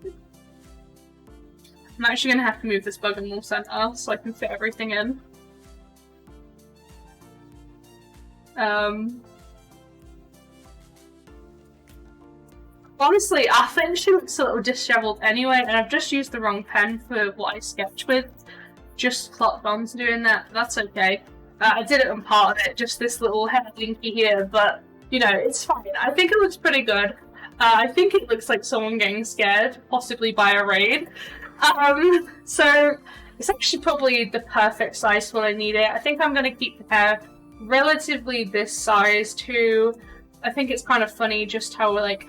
I'm actually going to have to move this bug more center so I can fit everything in. Honestly, I think she looks a little disheveled anyway, and I've just used the wrong pen for what I sketch with. Just clocked on to doing that, but that's okay. I did it on part of it, just this little hair dinky here, but, you know, it's fine. I think it looks pretty good. I think it looks like someone getting scared, possibly by a raid. So, it's actually probably the perfect size for what I need it. I think I'm going to keep the hair relatively this size too. I think it's kind of funny just how, like,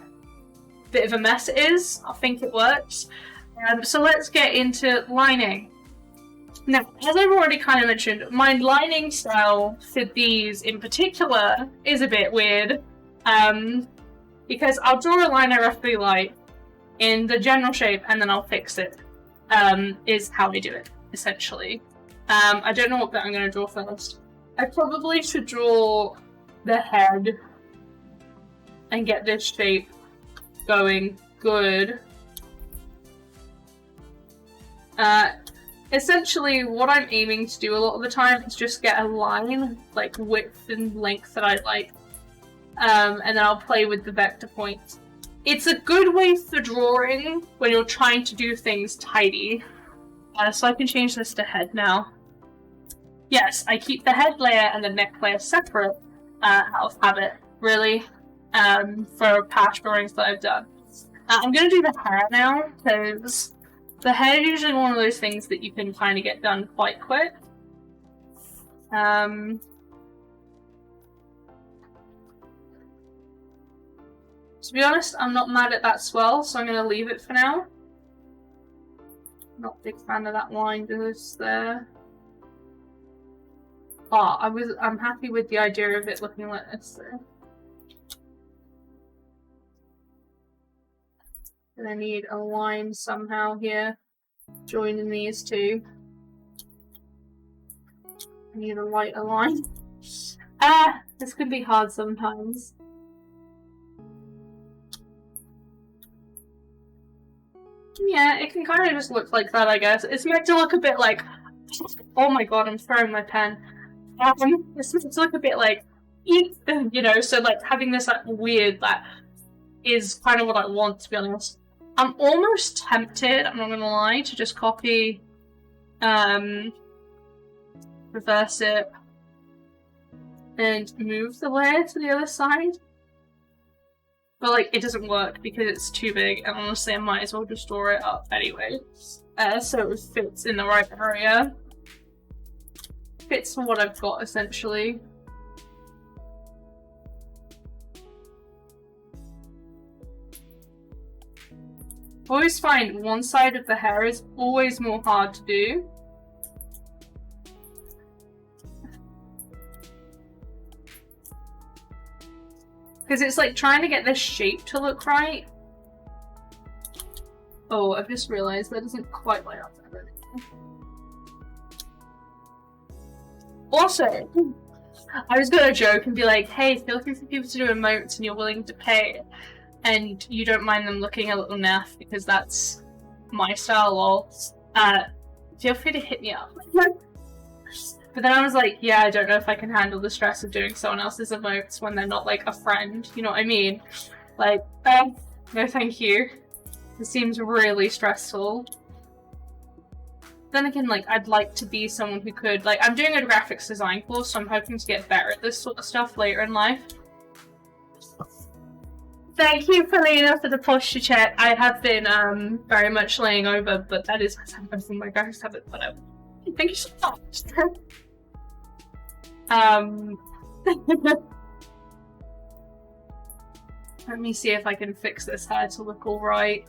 bit of a mess it is. I think it works. So let's get into lining. Now, as I've already kind of mentioned, my lining style for these in particular is a bit weird. Because I'll draw a line I roughly like in the general shape and then I'll fix it. Is how I do it, essentially. I don't know what bit I'm going to draw first. I probably should draw the head and get this shape going good. Essentially, what I'm aiming to do a lot of the time is just get a line, like width and length that I like, and then I'll play with the vector points. It's a good way for drawing when you're trying to do things tidy. So I can change this to head now. Yes, I keep the head layer and the neck layer separate out of habit, really. For past drawings that I've done. I'm going to do the hair now, because the hair is usually one of those things that you can kind of get done quite quick. To be honest, I'm not mad at that swell, so I'm going to leave it for now. Not a big fan of that line just there. Oh, I'm happy with the idea of it looking like this there. And I need a line somehow here, joining these two. I need a lighter line. This could be hard sometimes. Yeah, it can kind of just look like that, I guess. It's meant to look a bit like... Oh my god, I'm throwing my pen. It's meant to look a bit like... You know, so like having this like weird, that is kind of what I want, to be honest. I'm almost tempted, I'm not gonna lie, to just copy, reverse it, and move the layer to the other side. But, like, it doesn't work because it's too big, and honestly I might as well just draw it up anyway. So it fits in the right area. Fits for what I've got, essentially. I always find one side of the hair is always more hard to do Because it's like trying to get this shape to look right. Oh, I've just realised that doesn't quite line up. Also, I was gonna joke and be like, hey, feel free for people to do emotes and you're willing to pay, and you don't mind them looking a little naff because that's my style, lol. Feel free to hit me up. But then I was like, yeah, I don't know if I can handle the stress of doing someone else's emotes when they're not like a friend, you know what I mean? Like, no thank you. It seems really stressful. Then again, like, I'd like to be someone who could, like, I'm doing a graphics design course, so I'm hoping to get better at this sort of stuff later in life. Thank you, Polina, for the posture check. I have been, very much laying over, but that is sometimes in my graphics habit, whatever. Thank you so much. Let me see if I can fix this hair to look alright.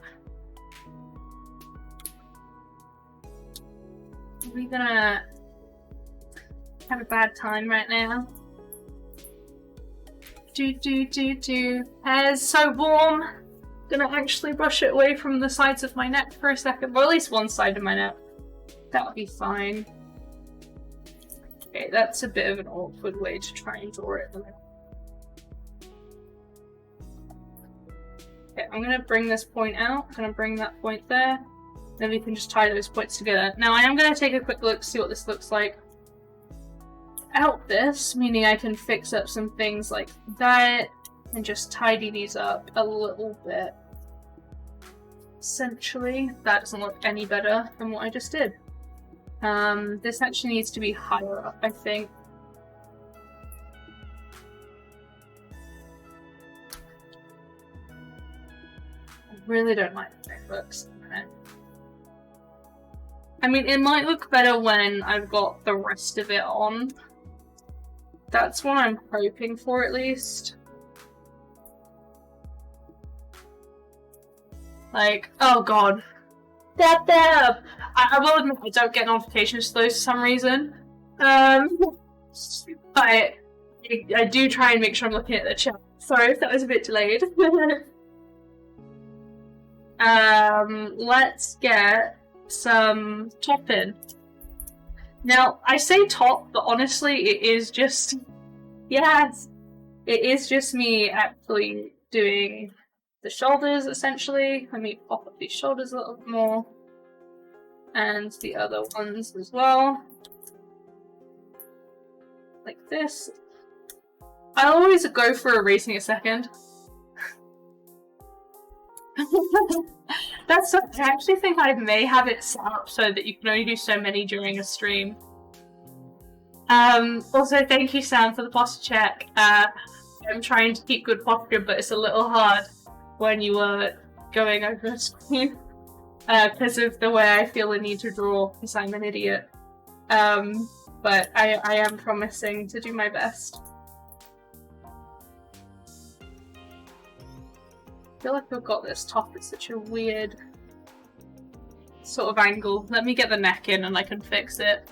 Are we gonna have a bad time right now? Hair's so warm. Gonna actually brush it away from the sides of my neck for a second, or at least one side of my neck. That'll be fine. Okay, that's a bit of an awkward way to try and draw it. Okay, I'm gonna bring this point out. I'm gonna bring that point there. Then we can just tie those points together. Now I am gonna take a quick look to see what this looks like out this, meaning I can fix up some things like that and just tidy these up a little bit. Essentially, that doesn't look any better than what I just did. This actually needs to be higher up, I think. I really don't like the way it looks. I mean, it might look better when I've got the rest of it on. That's what I'm hoping for, at least. Like, oh god. I will admit I don't get notifications to those for some reason. But I do try and make sure I'm looking at the chat. Sorry if that was a bit delayed. Let's get some top in. Now, I say top, but honestly, it is just... Yes! It is just me actually doing the shoulders, essentially. Let me pop up these shoulders a little bit more. And the other ones as well. Like this. I always go for erasing a second. That's I actually think I may have it set up so that you can only do so many during a stream. Also, thank you, Sam, for the posture check. I'm trying to keep good posture, but it's a little hard when you are going over a screen because of the way I feel the need to draw, because I'm an idiot. But I am promising to do my best. I feel like I've got this top at such a weird sort of angle. Let me get the neck in and I can fix it.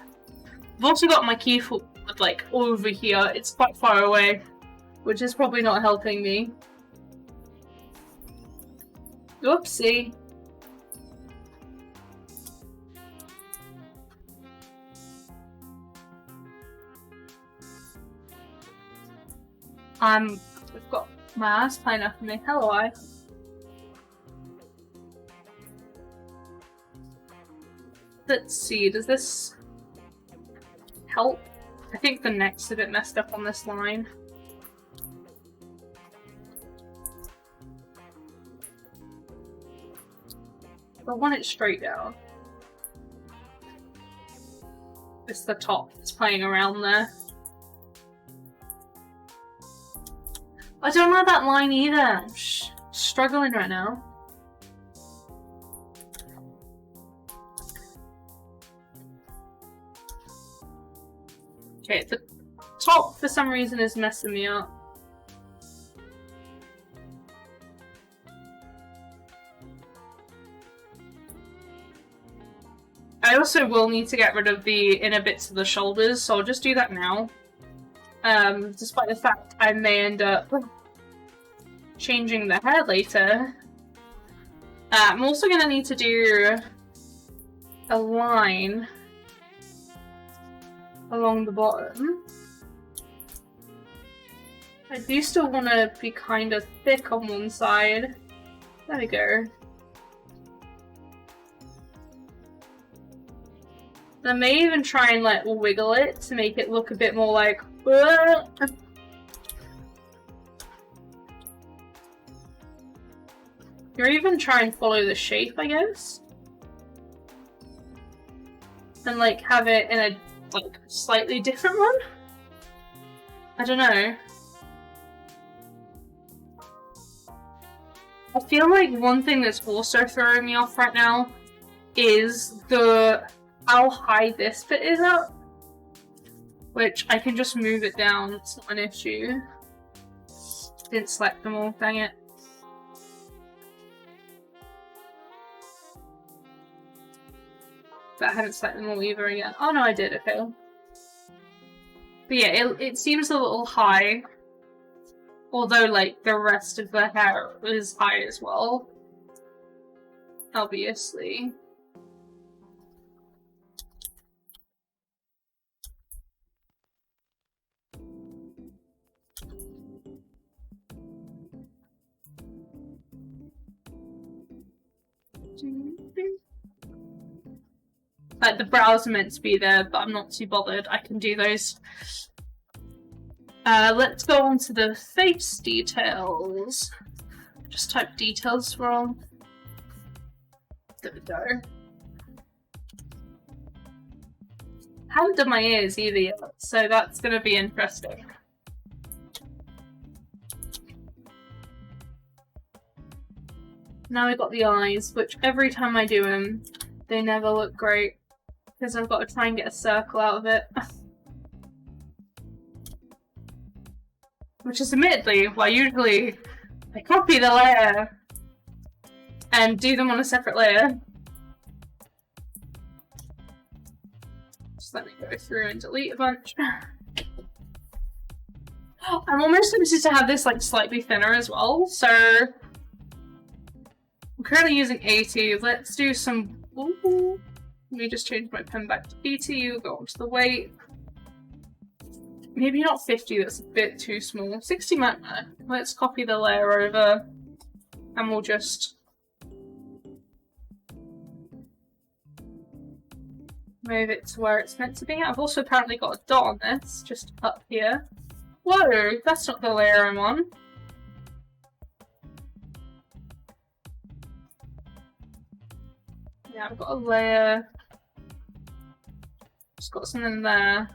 I've also got my keyboard like over here. It's quite far away, which is probably not helping me. Oopsie. We've got my ass playing up for me. Hello. Let's see, does this help? I think the neck's a bit messed up on this line. I want it straight down. It's the top that's playing around there. I don't know that line either. I'm struggling right now. Okay, the top for some reason is messing me up. I also will need to get rid of the inner bits of the shoulders, so I'll just do that now. Despite the fact I may end up changing the hair later. I'm also going to need to do a line along the bottom. I do still want to be kind of thick on one side. There we go. I may even try and like wiggle it to make it look a bit more like or even try and follow the shape, I guess. And like have it in a like slightly different one. I don't know. I feel like one thing that's also throwing me off right now is how high this bit is up. Which I can just move it down, it's not an issue. Didn't select them all, dang it. But I hadn't selected them all either again. Oh no, I did, okay. But yeah, it seems a little high. Although, like, the rest of the hair is high as well. Obviously. Like, the brows are meant to be there, but I'm not too bothered. I can do those. Let's go on to the face details. Just type details wrong. There we go. Haven't done my ears either yet, so that's gonna be interesting. Now we've got the eyes, which every time I do them, they never look great. Because I've got to try and get a circle out of it. Which is admittedly why usually I copy the layer and do them on a separate layer. Just let me go through and delete a bunch. I'm almost tempted to have this like slightly thinner as well, so I'm currently using 80. Let's do some. Ooh. Let me just change my pen back to 80, go on to the weight. Maybe not 50, that's a bit too small. 60 might matter. Let's copy the layer over and we'll just move it to where it's meant to be. I've also apparently got a dot on this, just up here. Whoa, that's not the layer I'm on. Yeah, I've got a layer. Just got something there.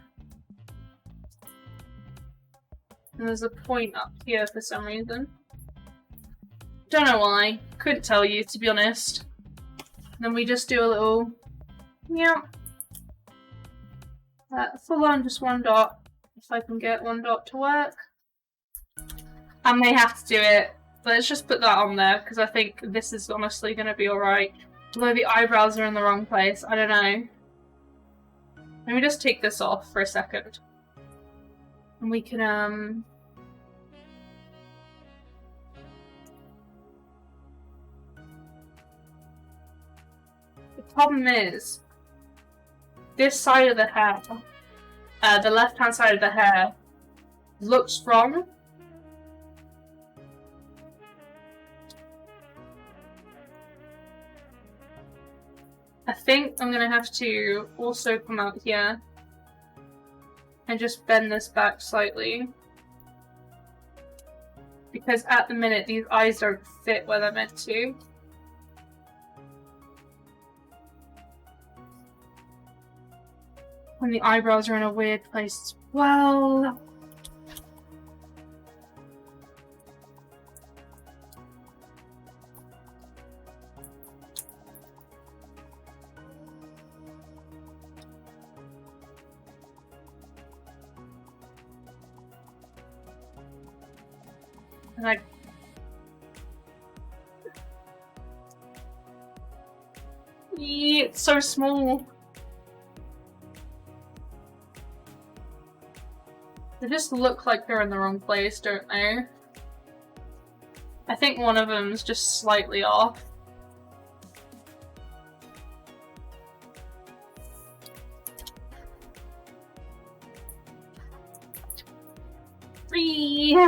And there's a point up here for some reason. Don't know why. Couldn't tell you, to be honest. Then we just do a little... Yeah. Full on just one dot. If I can get one dot to work. I may have to do it. Let's just put that on there, because I think this is honestly going to be alright. Although the eyebrows are in the wrong place. I don't know. Let me just take this off for a second. And we can, The problem is, this side of the hair, the left-hand side of the hair, looks wrong. I think I'm gonna have to also come out here and just bend this back slightly. Because at the minute these eyes don't fit where they're meant to. And the eyebrows are in a weird place as well. And it's so small. They just look like they're in the wrong place, don't they? I think one of them's just slightly off. Free!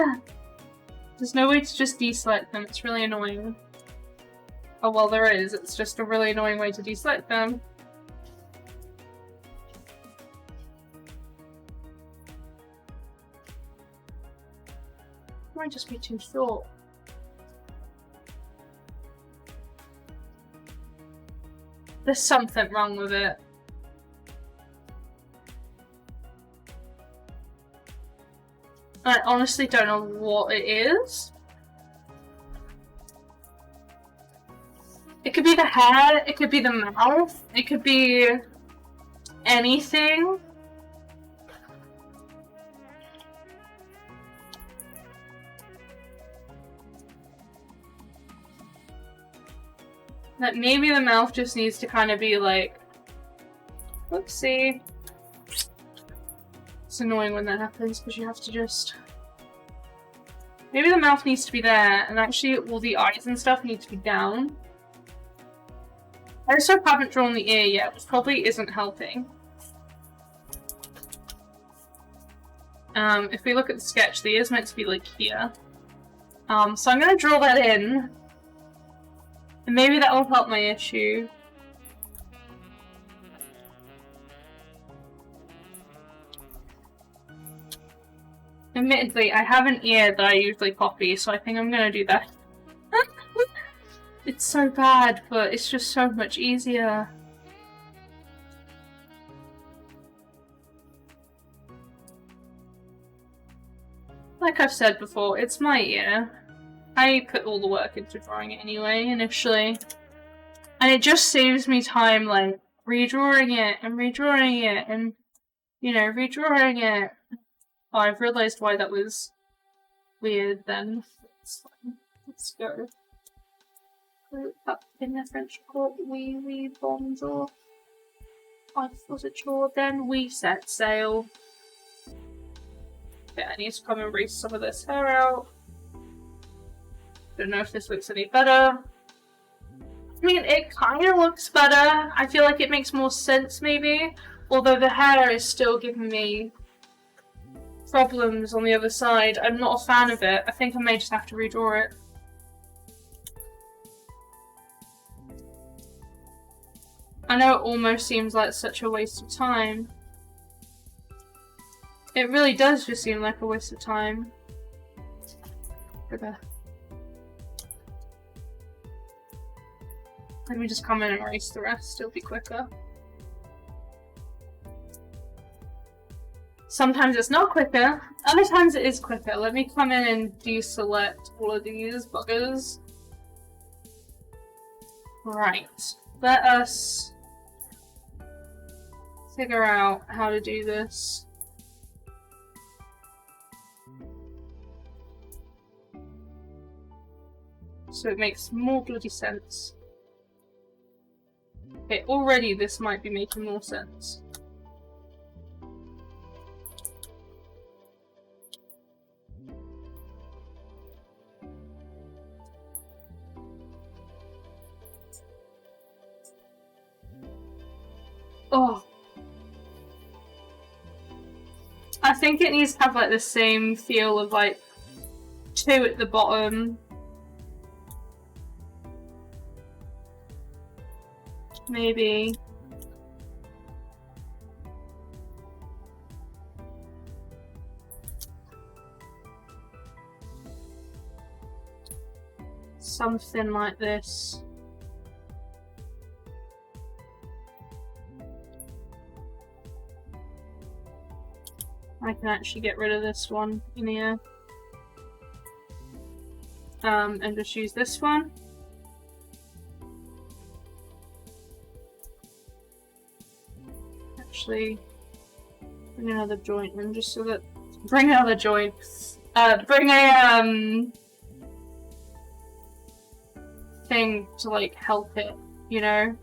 There's no way to just deselect them, it's really annoying. Oh well, there is, it's just a really annoying way to deselect them. Might just be too short. There's something wrong with it. I honestly don't know what it is. It could be the hair, it could be the mouth, it could be anything. That maybe the mouth just needs to kind of be like, whoopsie. It's annoying when that happens because you have to just... Maybe the mouth needs to be there and actually all the eyes and stuff need to be down. I also haven't drawn the ear yet, which probably isn't helping. If we look at the sketch, the ear's meant to be like here. So I'm gonna draw that in. And maybe that will help my issue. Admittedly, I have an ear that I usually copy, so I think I'm gonna do that. It's so bad, but it's just so much easier. Like I've said before, it's my ear. I put all the work into drawing it anyway, initially. And it just saves me time, like, redrawing it, and, you know, redrawing it. Oh, I've realised why that was weird then. It's fine. Let's go. Up in the French court, we bonjour. I was a chore, then we set sail. Okay, I need to come and erase some of this hair out. Don't know if this looks any better. I mean, it kind of looks better. I feel like it makes more sense, maybe. Although the hair is still giving me problems on the other side. I'm not a fan of it. I think I may just have to redraw it. I know it almost seems like such a waste of time. It really does just seem like a waste of time. Okay. Let me just come in and erase the rest, it'll be quicker. Sometimes it's not quicker, other times it is quicker. Let me come in and deselect all of these buggers. Right, let us figure out how to do this. So it makes more bloody sense. Okay, already this might be making more sense. Oh. I think it needs to have like the same feel of like 2 at the bottom. Maybe. Something like this. I can actually get rid of this one in here. And just use this one. Actually, bring another joint in just so that... Bring another joint. Bring a, thing to, like, help it, you know?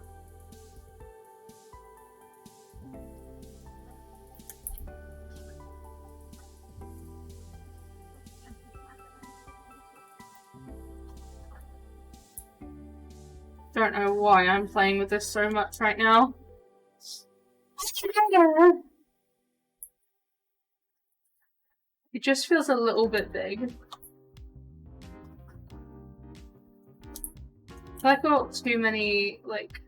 don't know why I'm playing with this so much right now. It just feels a little bit big. I got too many, like,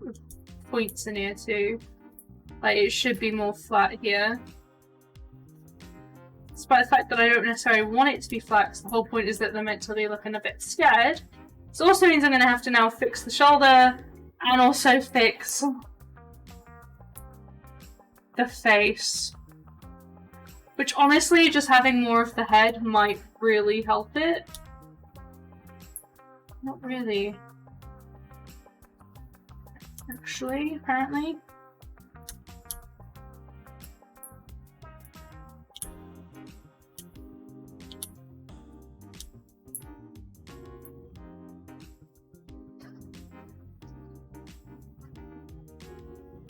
points in here too. Like, it should be more flat here. Despite the fact that I don't necessarily want it to be flat, because the whole point is that they're meant to be looking a bit scared. This also means I'm going to have to now fix the shoulder, and also fix the face. Which honestly, just having more of the head might really help it. Not really. Actually, apparently.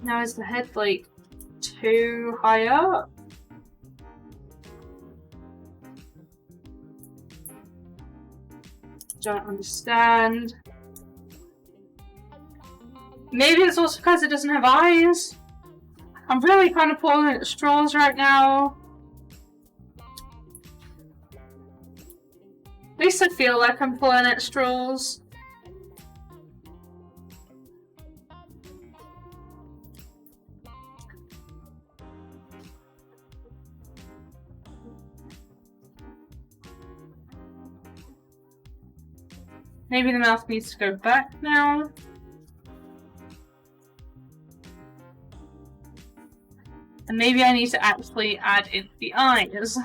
Now is the head like too high up? Don't understand. Maybe it's also because it doesn't have eyes. I'm really kind of pulling at straws right now. At least I feel like I'm pulling at straws. Maybe the mouth needs to go back now. And maybe I need to actually add in the eyes.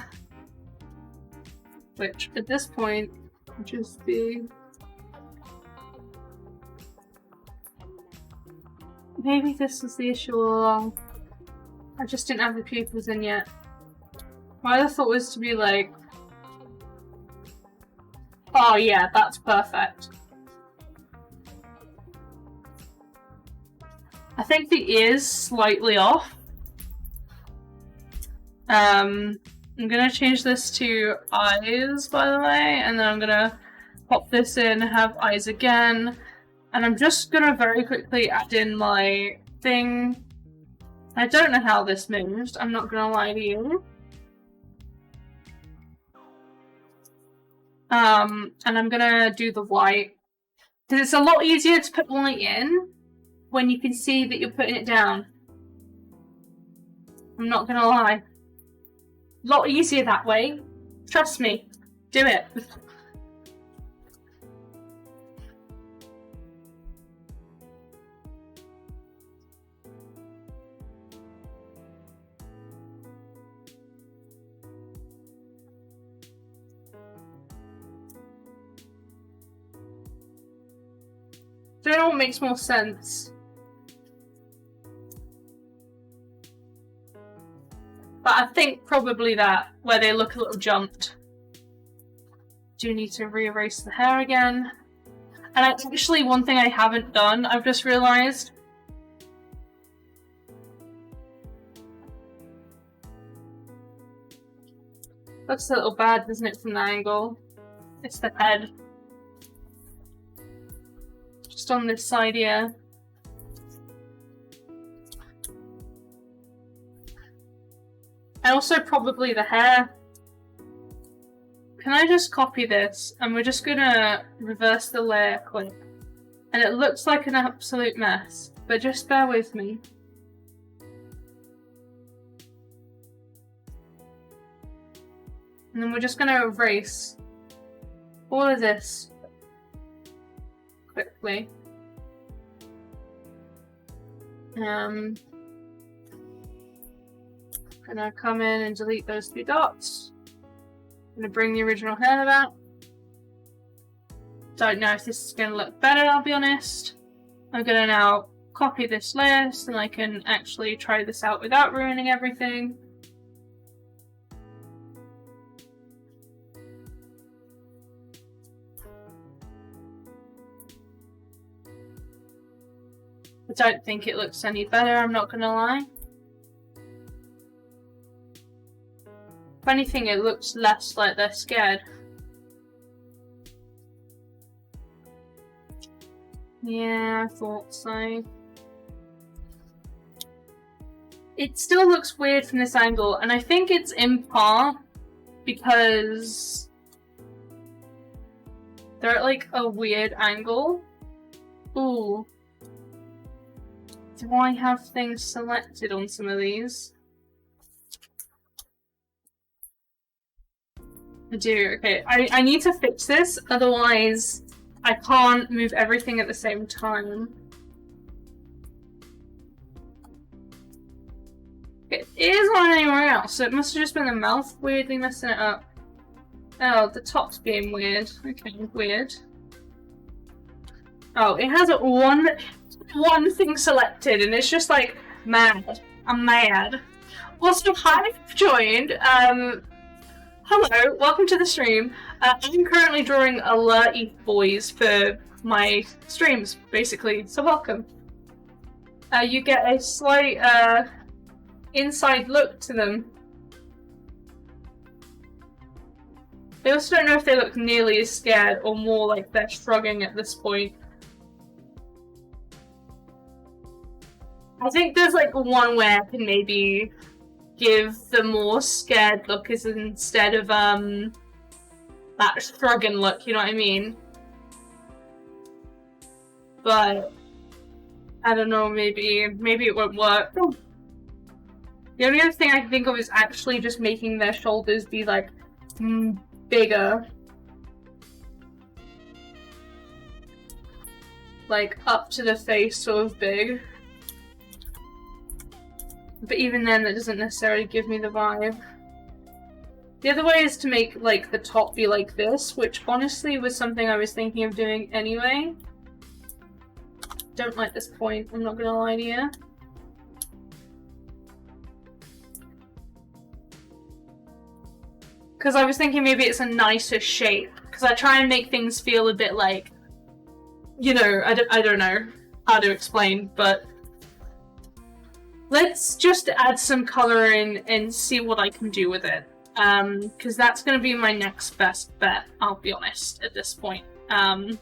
Which, at this point, would just be... Maybe this was the issue all along. I just didn't have the pupils in yet. My other thought was to be like... Oh yeah, that's perfect. I think the ear's slightly off. I'm gonna change this to eyes, by the way, and then I'm gonna pop this in, have eyes again, and I'm just gonna very quickly add in my thing. I don't know how this moved, I'm not gonna lie to you. And I'm gonna do the white, because it's a lot easier to put light in when you can see that you're putting it down. I'm not gonna lie. A lot easier that way. Trust me. Do it. Don't know what makes more sense. But I think probably that, where they look a little jumped. Do need to re-erase the hair again. And actually one thing I haven't done, I've just realised. Looks a little bad, doesn't it, from the angle? It's the head. Just on this side here. And also probably the hair. Can I just copy this? And we're just gonna reverse the layer quick. And it looks like an absolute mess, but just bear with me. And then we're just gonna erase all of this quickly. Gonna come in and delete those two dots. Gonna bring the original hair back. Don't know if this is gonna look better, I'll be honest. I'm gonna now copy this list and I can actually try this out without ruining everything. I don't think it looks any better, I'm not gonna lie. If anything, it looks less like they're scared. Yeah, I thought so. It still looks weird from this angle, and I think it's in part because they're at like a weird angle. Ooh. Do I have things selected on some of these? I do, okay. I need to fix this, otherwise I can't move everything at the same time. It is on anywhere else, so it must have just been the mouth weirdly messing it up. Oh, the top's being weird. Okay, weird. Oh, it has one thing selected, and it's just like mad. I'm mad. Also, hi, you've joined. Hello, welcome to the stream. I'm currently drawing alerty boys for my streams, basically. So welcome. You get a slight inside look to them. They also don't know if they look nearly as scared or more like they're shrugging at this point. I think there's like one where I can maybe give the more scared look is instead of that shrugging look, you know what I mean? But I don't know, maybe it won't work. The only other thing I can think of is actually just making their shoulders be like bigger. Like up to the face, sort of big. But even then, that doesn't necessarily give me the vibe. The other way is to make like the top be like this, which honestly was something I was thinking of doing anyway. Don't like this point, I'm not gonna lie to you. Because I was thinking maybe it's a nicer shape. Because I try and make things feel a bit like, you know, I don't know how to explain, but let's just add some color in and see what I can do with it. Because that's going to be my next best bet, I'll be honest, at this point. To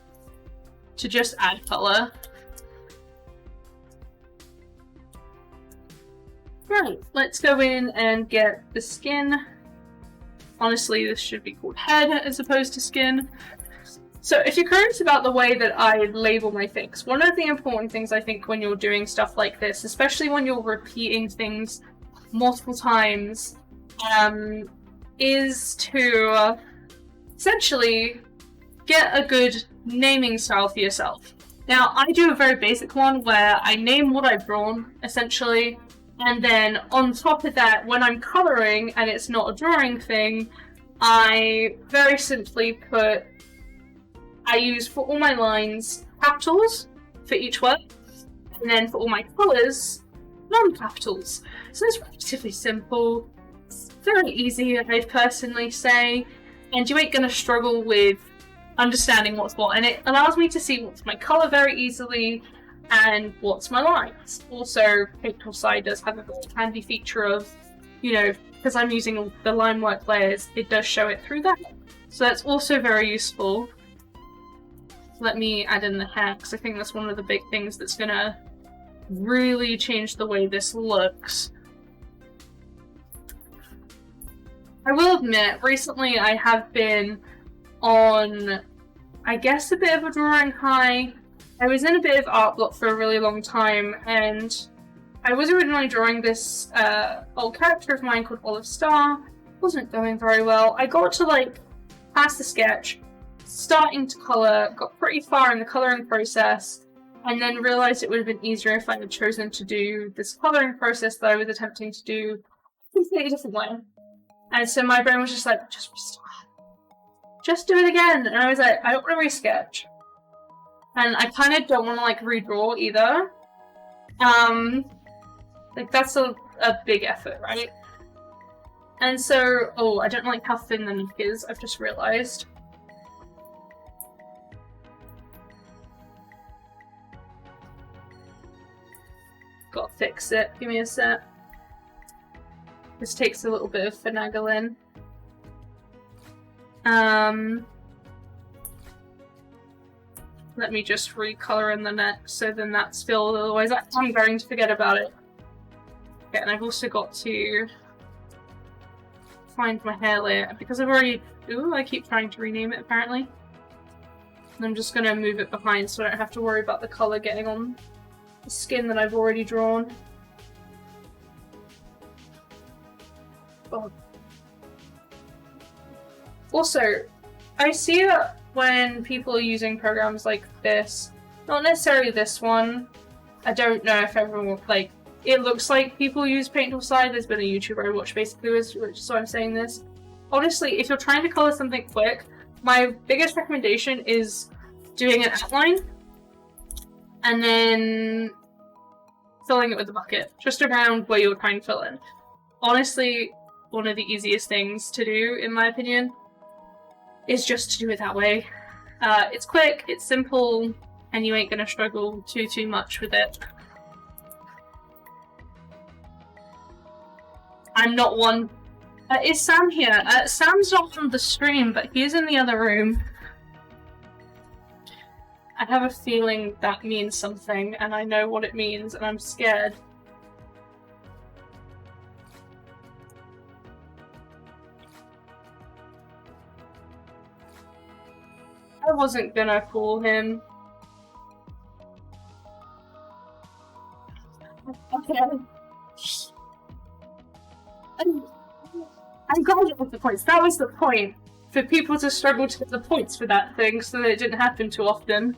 just add color. Right, let's go in and get the skin. Honestly, this should be called head as opposed to skin. So if you're curious about the way that I label my things, one of the important things I think when you're doing stuff like this, especially when you're repeating things multiple times, is to essentially get a good naming style for yourself. Now, I do a very basic one where I name what I've drawn, essentially, and then on top of that, when I'm coloring and it's not a drawing thing, I very simply put, I use for all my lines capitals for each word, and then for all my colors, non-capitals. So it's relatively simple, it's very easy, I'd personally say, and you ain't gonna struggle with understanding what's what, and it allows me to see what's my color very easily, and what's my lines. Also, Pictosil does have a very handy feature of, you know, because I'm using the line work layers, it does show it through that. So that's also very useful. Let me add in the hair, because I think that's one of the big things that's gonna really change the way this looks. I will admit, recently I have been on, I guess, a bit of a drawing high. I was in a bit of art block for a really long time, and I was originally drawing this old character of mine called Olive Star. Wasn't going very well. I got to like past the sketch, starting to colour, got pretty far in the colouring process, and then realised it would have been easier if I had chosen to do this colouring process that I was attempting to do a completely different way. And so my brain was just like, just restart. Just do it again. And I was like, I don't want to re-sketch. And I kind of don't want to like redraw either. Like that's a big effort, right? And so, oh, I don't like how thin the neck is, I've just realised. Gotta fix it, give me a sec. This takes a little bit of finagling. Let me just recolor in the neck so then that's filled, otherwise I'm going to forget about it. Okay, and I've also got to find my hair layer because I've already... Ooh, I keep trying to rename it apparently. And I'm just going to move it behind so I don't have to worry about the colour getting on the skin that I've already drawn. Oh. Also, I see that when people are using programs like this, not necessarily this one, I don't know if everyone, like, it looks like people use Paint Tool Slide. There's been a YouTuber I watch basically, which is why I'm saying this. Honestly, if you're trying to color something quick, my biggest recommendation is doing an outline and then filling it with a bucket, just around where you're trying to fill in. Honestly, one of the easiest things to do, in my opinion, is just to do it that way. It's quick, it's simple, and you ain't gonna struggle too much with it. I'm not one... is Sam here? Sam's not on the stream, but he's in the other room. I have a feeling that means something, and I know what it means, and I'm scared. I wasn't gonna call him. Okay. I'm glad you got the points. That was the point. For people to struggle to get the points for that thing so that it didn't happen too often.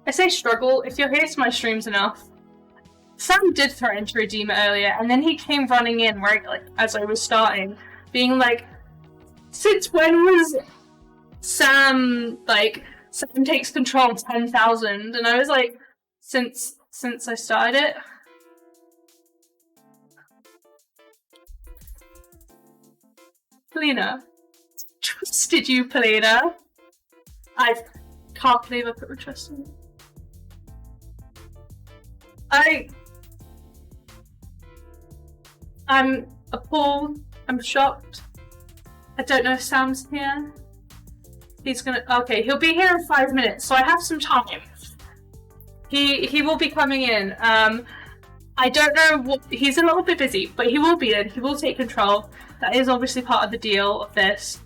I say struggle, if you're here to my streams enough. Sam did threaten to redeem it earlier, and then he came running in right like as I was starting, being like, since when was Sam takes control of 10,000? And I was like, since I started it. Polina. Trusted you, Polina. I can't believe I put my trust in you. I'm appalled. I'm shocked. I don't know if Sam's here. He's gonna... Okay, he'll be here in 5 minutes, so I have some time. He will be coming in. I don't know what... He's a little bit busy, but he will be in. He will take control. That is obviously part of the deal of this.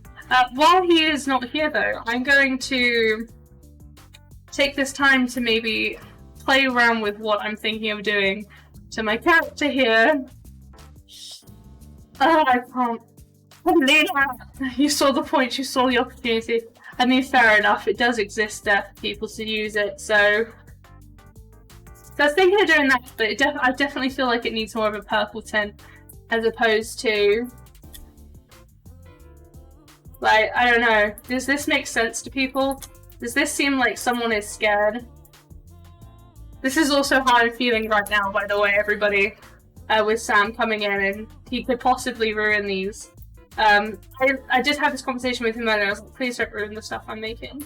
While he is not here, though, I'm going to take this time to maybe play around with what I'm thinking of doing to my character here. I can't. You saw the point, you saw the opportunity. I mean, fair enough, it does exist there for people to use it, so... I was thinking of doing that, but I definitely feel like it needs more of a purple tint, as opposed to... Like, I don't know, does this make sense to people? Does this seem like someone is scared? This is also how I'm feeling right now, by the way, everybody. With Sam coming in, and he could possibly ruin these. I did have this conversation with him earlier. I was like, please don't ruin the stuff I'm making.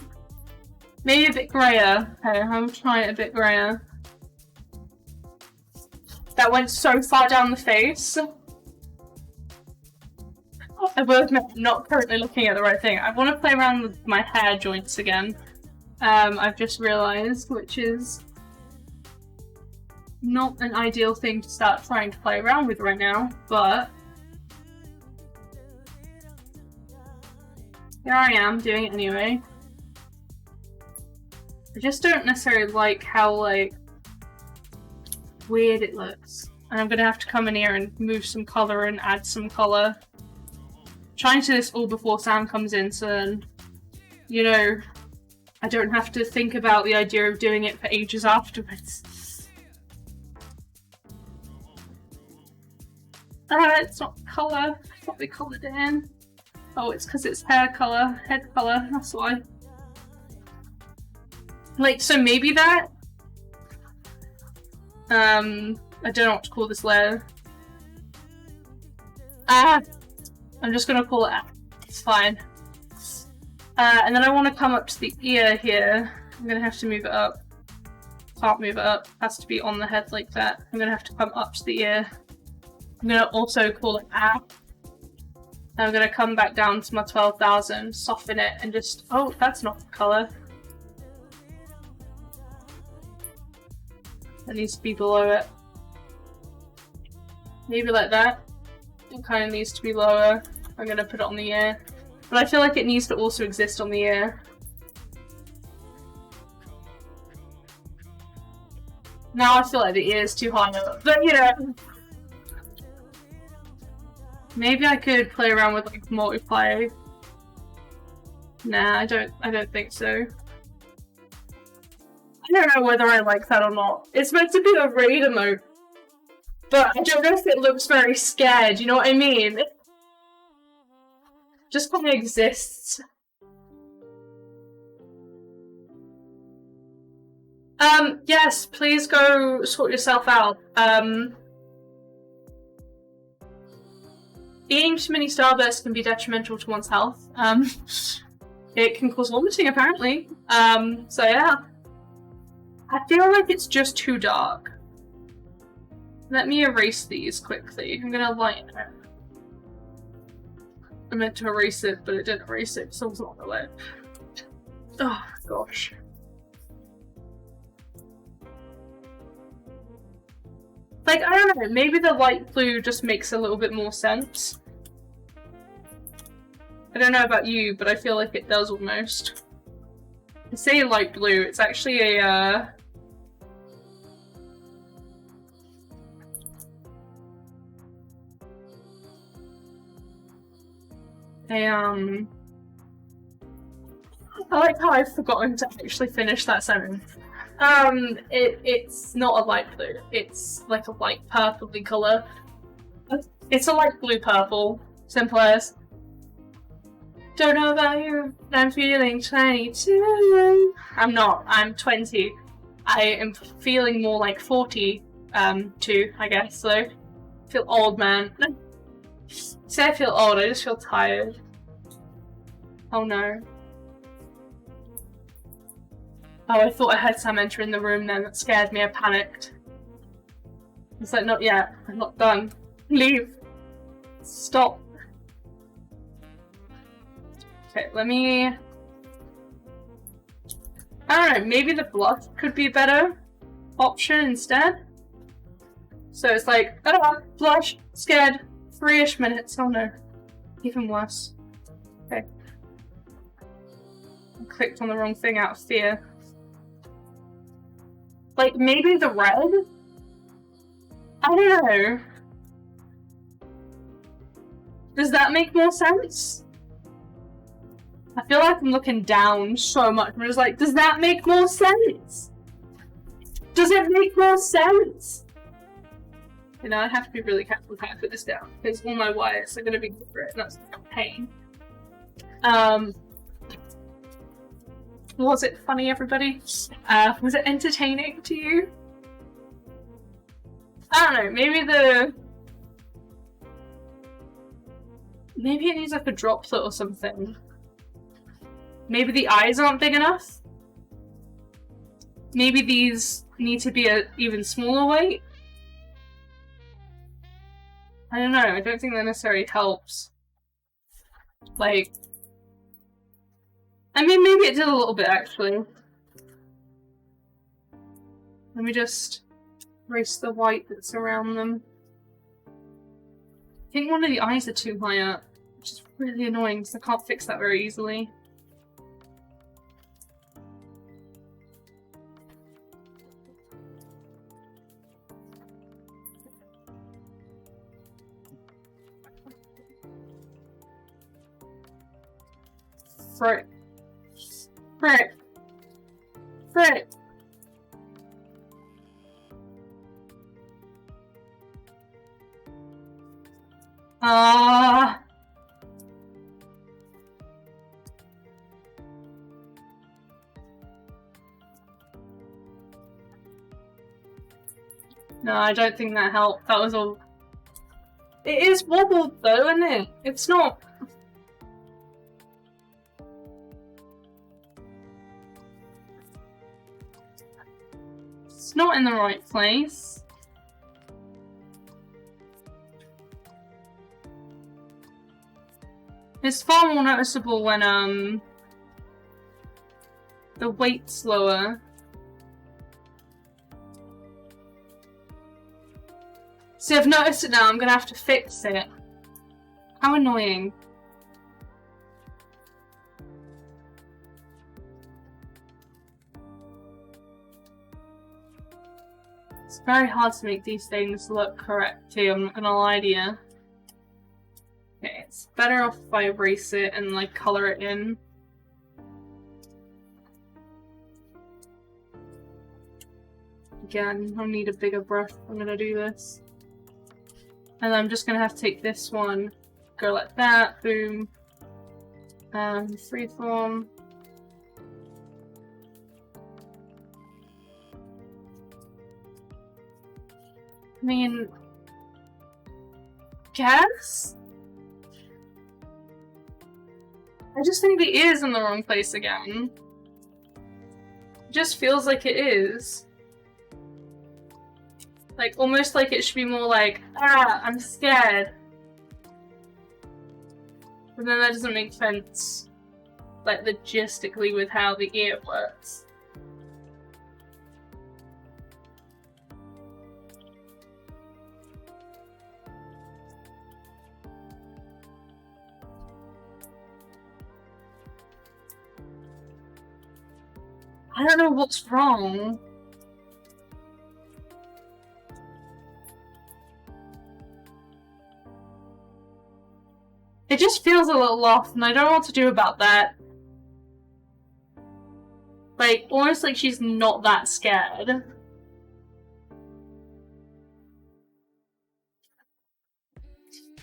Maybe a bit grayer. Okay, I'll try it a bit grayer. That went so far down the face. I will admit, I'm not currently looking at the right thing. I want to play around with my hair joints again. I've just realised, which is not an ideal thing to start trying to play around with right now, but here I am doing it anyway. I just don't necessarily like how, like, weird it looks. And I'm gonna have to come in here and move some colour and add some colour. Trying to do this all before Sam comes in, so then, you know, I don't have to think about the idea of doing it for ages afterwards. It's not colour. I thought we coloured it in. Oh, it's because it's hair colour, head colour, that's why. Like, so maybe that? I don't know what to call this layer. I'm just gonna call it, it's fine. And then I want to come up to the ear here. I'm gonna have to move it up. Can't move it up, has to be on the head like that. I'm gonna have to come up to the ear. I'm gonna also call it app. I'm gonna come back down to my 12,000, soften it, and just... Oh, that's not the colour. That needs to be below it. Maybe like that. It kind of needs to be lower. I'm gonna put it on the ear. But I feel like it needs to also exist on the ear. Now I feel like the ear is too high up, but you know. Maybe I could play around with like multiply. Nah, I don't think so. I don't know whether I like that or not. It's meant to be a raid emote, but I don't know if it looks very scared, you know what I mean? It just kind of exists. Yes, please go sort yourself out. Eating too many starbursts can be detrimental to one's health. It can cause vomiting, apparently. So yeah. I feel like it's just too dark. Let me erase these quickly. I'm gonna lighten it. I meant to erase it, but it didn't erase it, so it wasn't on the way. Oh, gosh. Like, I don't know, maybe the light blue just makes a little bit more sense. I don't know about you, but I feel like it does almost. I say light blue, it's actually a, I like how I've forgotten to actually finish that sentence. It's not a light blue. It's like a light purpley colour. It's a light blue purple. Simple as. Don't know about you, but I'm feeling 22. I'm not. I'm 20. I am feeling more like 42, I guess. So, I feel old, man. Say I feel old. I just feel tired. Oh no. Oh, I thought I heard Sam enter in the room then. That scared me. I panicked. It's like, not yet. I'm not done. Leave. Stop. Okay, let me... I don't know, maybe the blush could be a better option instead. So it's like, oh, blush, scared, 3-ish minutes. Oh no. Even worse. Okay. I clicked on the wrong thing out of fear. Like, maybe the red? I don't know. Does that make more sense? I feel like I'm looking down so much. I'm just like, does that make more sense? Does it make more sense? You know, I have to be really careful how I put this down, because all my wires are going to be different, and that's a pain. Was it funny, everybody? Was it entertaining to you? I don't know, maybe it needs like a droplet or something. Maybe the eyes aren't big enough? Maybe these need to be an even smaller weight? I don't know, I don't think that necessarily helps. Like... I mean, maybe it did a little bit, actually. Let me just erase the white that's around them. I think one of the eyes are too high up, which is really annoying because I can't fix that very easily. Frick. Frick. Frick. No, I don't think that helped. That was all. It is wobbled though, isn't it? It's not. It's not in the right place. It's far more noticeable when the weight's lower. See, I've noticed it now. I'm gonna have to fix it. How annoying. It's very hard to make these things look correct too, I'm not gonna lie to you. Okay, it's better off if I erase it and like colour it in. Again, I'll need a bigger brush if I'm gonna do this. And I'm just gonna have to take this one, go like that, boom. Freeform. I mean, guess? I just think the ear's in the wrong place again. It just feels like it is. Like, almost like it should be more like, ah, I'm scared. But then that doesn't make sense, like, logistically with how the ear works. I don't know what's wrong. It just feels a little off, and I don't know what to do about that. Like, almost like she's not that scared.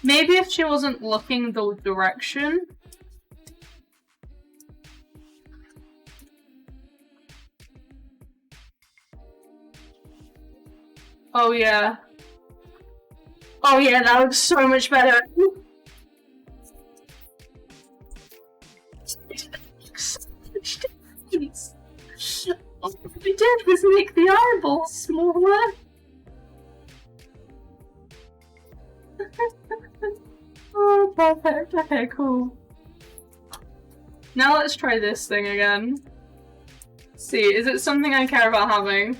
Maybe if she wasn't looking the direction. Oh yeah. Oh yeah, that looks so much better. All we did was make the eyeballs smaller. Oh, perfect. Okay, cool. Now let's try this thing again. See, is it something I care about having?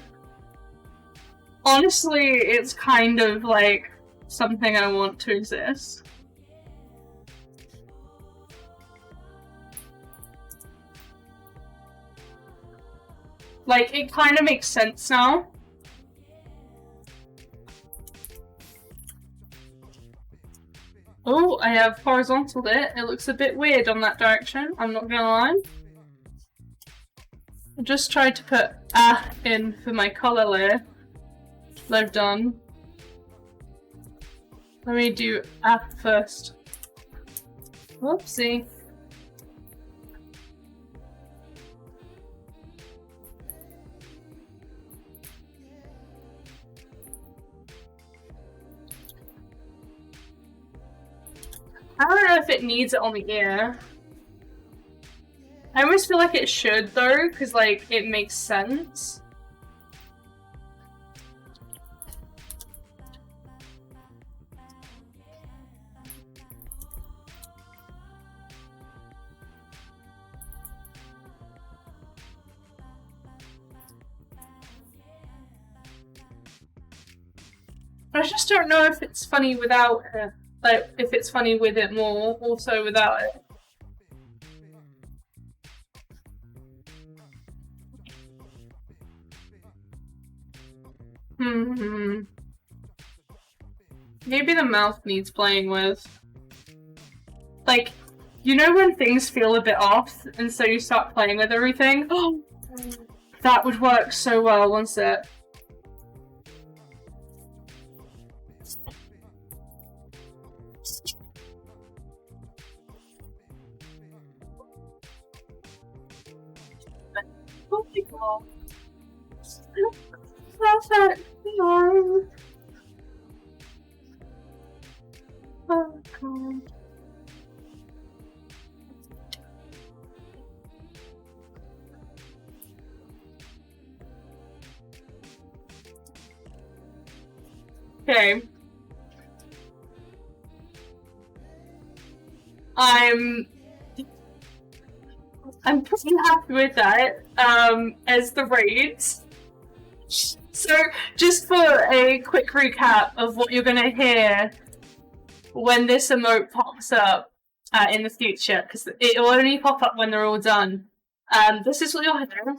Honestly, it's kind of like something I want to exist. Like, it kind of makes sense now. Oh, I have horizontal it. It looks a bit weird on that direction, I'm not gonna lie. I just tried to put in for my colour layer that I've done. Let me do first. Whoopsie. I don't know if it needs it on the ear. I almost feel like it should though, because like it makes sense. I just don't know if it's funny without it. Like, if it's funny with it more, also without it. Maybe the mouth needs playing with. Like, you know when things feel a bit off, and so you start playing with everything? That would work so well, wouldn't it? Oh my god. Perfect. No. Oh god. Okay. I'm pretty happy with that, as the raids. So, just for a quick recap of what you're going to hear when this emote pops up in the future, because it will only pop up when they're all done. This is what you'll hear.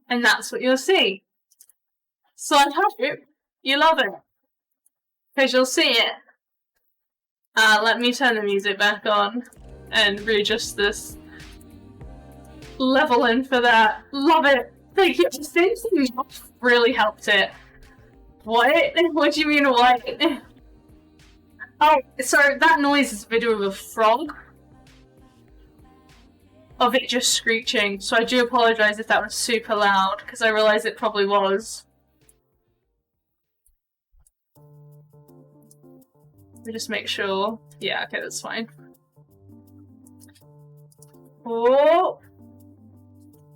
And that's what you'll see. So I hope you love it, because you'll see it. Let me turn the music back on and readjust this level in for that. Love it. Thank you. This really helped it. What? What do you mean what? Oh, so that noise is a video of a frog. Of it just screeching. So I do apologise if that was super loud, because I realise it probably was. Let me just make sure. Yeah, okay, that's fine. Oh!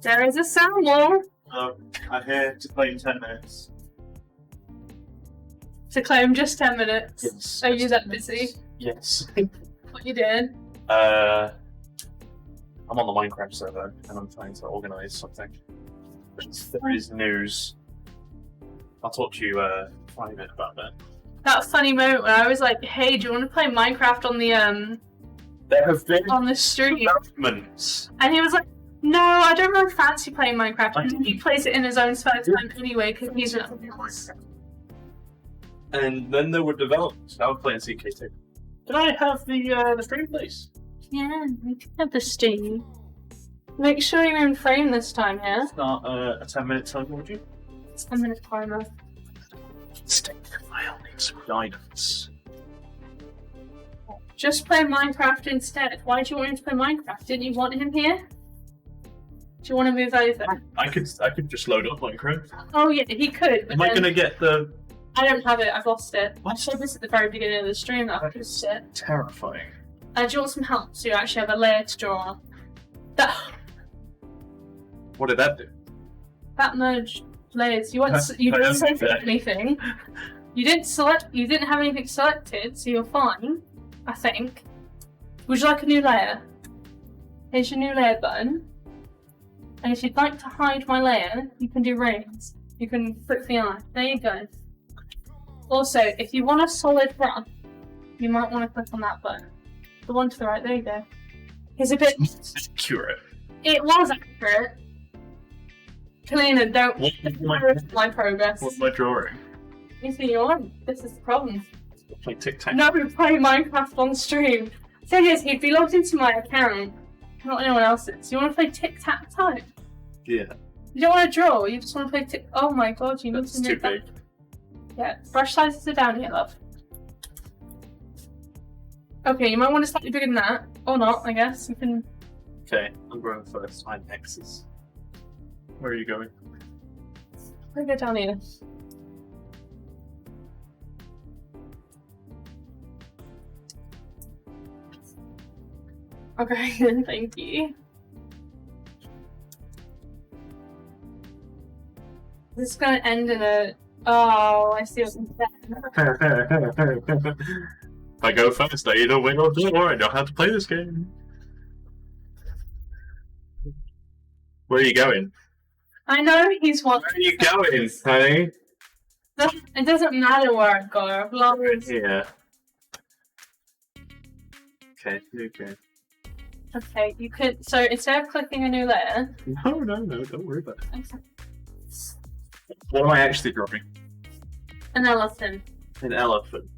There is a sound wall! I'm here to play in 10 minutes. To claim just 10 minutes. Yes. Are you that busy? Yes. What you doing? I'm on the Minecraft server and I'm trying to organise something. There is news. I'll talk to you in a minute about that. That funny moment when I was like, hey, do you want to play Minecraft on the There have been on the stream? developments. And he was like, no, I don't really fancy playing Minecraft. And he plays it in his own spare time anyway, because he's not. And then there were developments. I was playing CK2. Did I have the stream place? Yeah, you can have the stream. Make sure you're in frame this time, yeah? Start a 10-minute timer, would you? 10-minute timer. Stick to file needs some guidance. Just play Minecraft instead. Why do you want him to play Minecraft? Didn't you want him here? Do you want to move over? I could just load up Minecraft. Oh yeah, he could. Am I gonna get the? I don't have it. I've lost it. What? I showed this at the very beginning of the stream. That That was is it. terrifying. Do you want some help? So you actually have a layer to draw on. What did that do? That merged layers. You didn't select anything. You didn't have anything selected, so you're fine. I think. Would you like a new layer? Here's your new layer button. And if you'd like to hide my layer, you can do rings. You can click the eye. There you go. Also, if you want a solid brush, you might want to click on that button. The one to the right, there you go. It's a bit... Accurate. It was accurate. Kalina, don't What my progress. What's my drawing? You see, you're on. This is the problem. Play tic-tac. No, we're playing Minecraft on stream. Thing is, he'd be logged into my account, not anyone else's. You want to play tic-tac-toe? Yeah. You don't want to draw, you just want to play tic... Oh my god, you need That's to too make big. that... Yeah, brush sizes are down here, love. Okay, you might want to slightly bigger than that. Or not, I guess. You can... Okay, I'm going first. I'm X's. Where are you going? I'll go down here. Okay, then thank you. This is gonna end in a... Oh, I see what's If I go first, I either win or lose, or I know how to play this game. Where are you going? I know he's one. Where are you going, honey? It doesn't matter where I go, as long as... Yeah. Okay, okay. Okay, you could... So instead of clicking a new layer... No, don't worry about it. Okay. What am I actually drawing? An elephant. An elephant.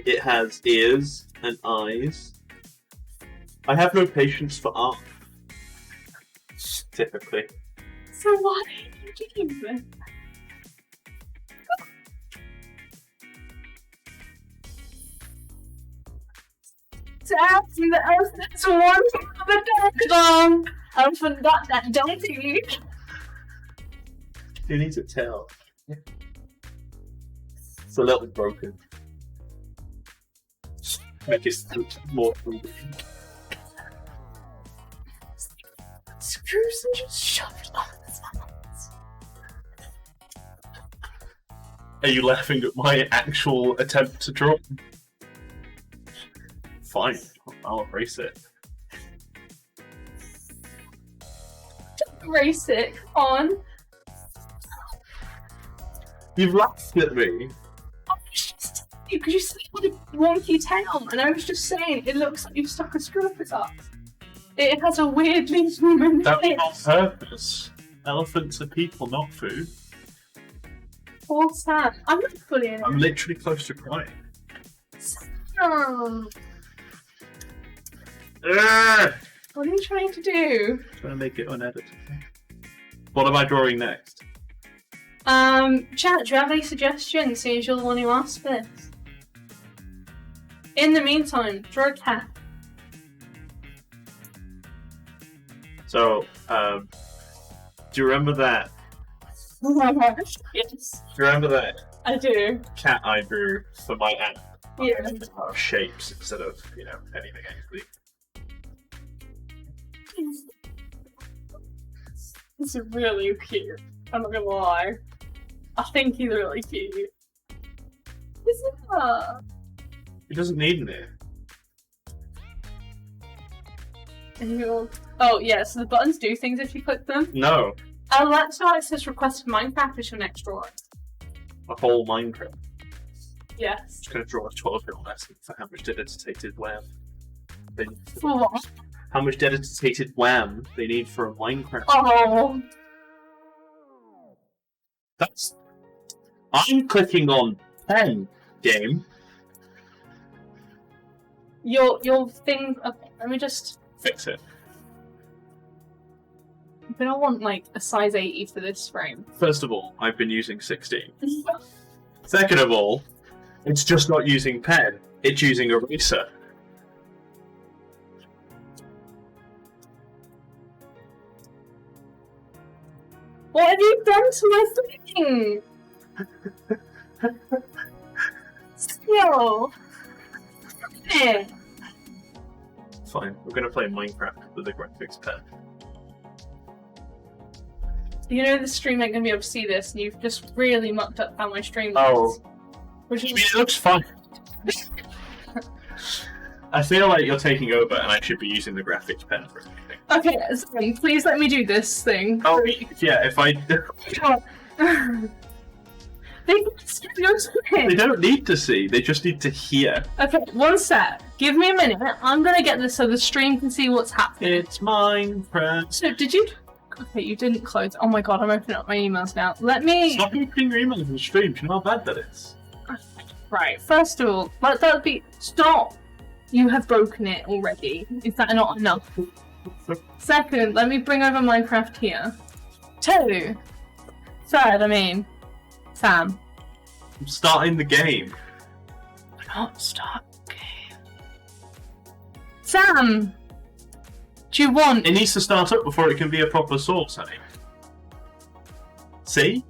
It has ears and eyes. I have no patience for art. Typically. So what are you doing? Dancing the elephant's one for the dog. Elephant got that donkey. You need to tell. It's a little broken. make it more. Screws and just shoved up his hands. Are you laughing at my actual attempt to draw? Fine, I'll erase it. Erase it on. You've laughed at me. Because you said you had a wonky tail, and I was just saying it looks like you've stuck a screw up its ass. It has a weirdly human That's face. on purpose. Elephants are people, not food. Poor Sam. I'm not fully in it. I'm literally close to crying. Sam. Ugh! What are you trying to do? Trying to make it unedited. What am I drawing next? Chat, do you have any suggestions, seeing as you're the one who asked this? In the meantime, draw a cat. So, do you remember that? Yes, Do you remember that I do. cat I drew for my aunt? Yeah. Shapes instead of, anything actually. It's really cute. I'm not gonna lie. I think he's really cute. Isn't that? He doesn't need me. Oh, yeah, so the buttons do things if you click them. No, Oh, that's why it says request Minecraft is your next drawing. a whole Minecraft. Yes. Just gonna draw a 12-year-old lesson for how much dedicated wham. For what? How much dedicated wham they need for a Minecraft. Oh. That's. I'm clicking on pen game. Your thing. Okay, let me just. Fix it. I'm gonna want like a size 80 for this frame. First of all, I've been using 16. Second of all, it's just not using pen, it's using eraser. What have you done to my thing? Still. Eh. Fine, we're gonna play Minecraft with a graphics pen. You know the stream ain't gonna be able to see this, and you've just really mucked up how my stream Oh. looks. Which I mean, is it looks fine. I feel like you're taking over and I should be using the graphics pen for everything. okay. So please let me do this thing. Oh, yeah, if I. They can see your screen. They don't need to see, they just need to hear. Okay, one sec. Give me a minute. I'm gonna get this so the stream can see what's happening. It's Minecraft. So, did you? Okay, you didn't close. Oh my god, I'm opening up my emails now. Let me. Stop opening your emails in the stream, do you know how bad that is? Right, first of all, let that be. Stop! You have broken it already. Is that not enough? Second, let me bring over Minecraft here. Two. Third, Sam. I'm starting the game. Not start game. Sam! Do you want. It needs to start up before it can be a proper source, honey. See?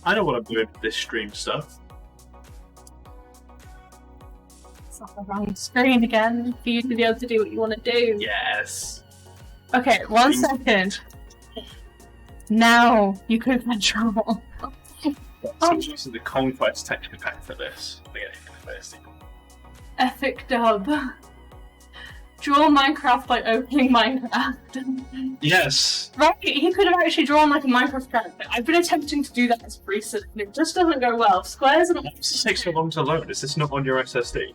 I know what I'm doing with this stream stuff. It's not the wrong screen again for you to be able to do what you want to do. Yes. Okay, 1 second. Now you could control. So I'm using the Conquest texture pack for this. Epic dub. Draw Minecraft by opening Minecraft. Yes. Right, he could have actually drawn like a Minecraft character. I've been attempting to do that as recent, and it just doesn't go well. Squares and Why does it take so long to load? Is this not on your SSD?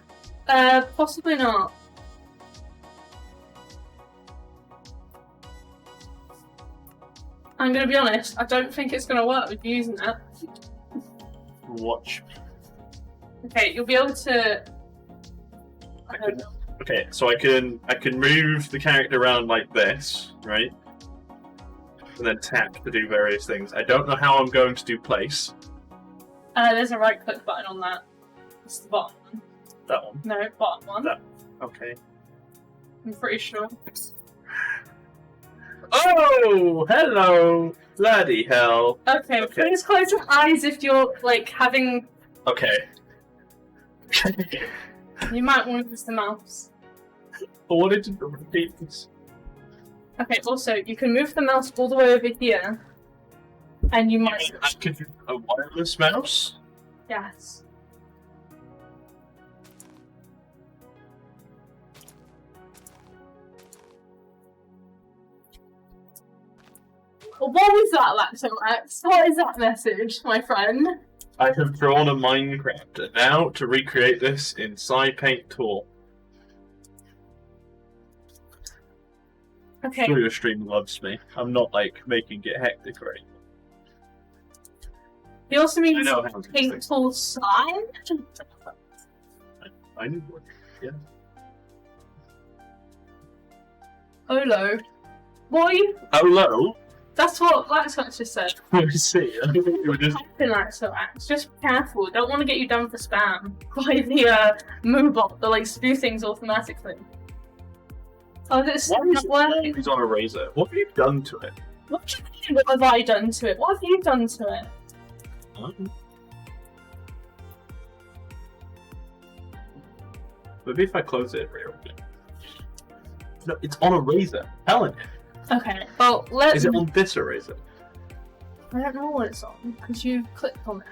possibly not. I'm gonna be honest, I don't think it's gonna work with you using that. Watch. Okay, you'll be able to. I don't know. Okay, so I can move the character around like this, right? And then tap to do various things. I don't know how I'm going to do place. There's a right click button on that. It's the bottom one. That one. No, bottom one. That- Okay. I'm pretty sure. Oh, hello, bloody hell. Okay, Okay. please close your eyes if you're like having. Okay. You might want to use the mouse. I wanted to repeat this. Okay, also, you can move the mouse all the way over here. And you might... Could you a wireless mouse? Yes. What was that, Laxomax? What is that message, my friend? I have drawn a Minecraft, and now to recreate this in SciPaint Tool. Okay. Sure, your stream loves me. I'm not like making it hectic or anything. He also means I know how to do Paint things. Tool Slide? I need one. Yeah. Olo. What are you... Hello. That's what Laxomax just said. I see. I think you were just. Laxomax. Just be careful. Don't want to get you done for spam by the Moobot that likes to do things automatically. Oh, this Why not is working. it on a razor? What have you done to it? What do you mean, what have I done to it? What have you done to it? Maybe if I close it, real quick. No, it's on a razor. Telling you. Okay, well, let's... Is it on this eraser? I don't know what it's on, because you clicked on it.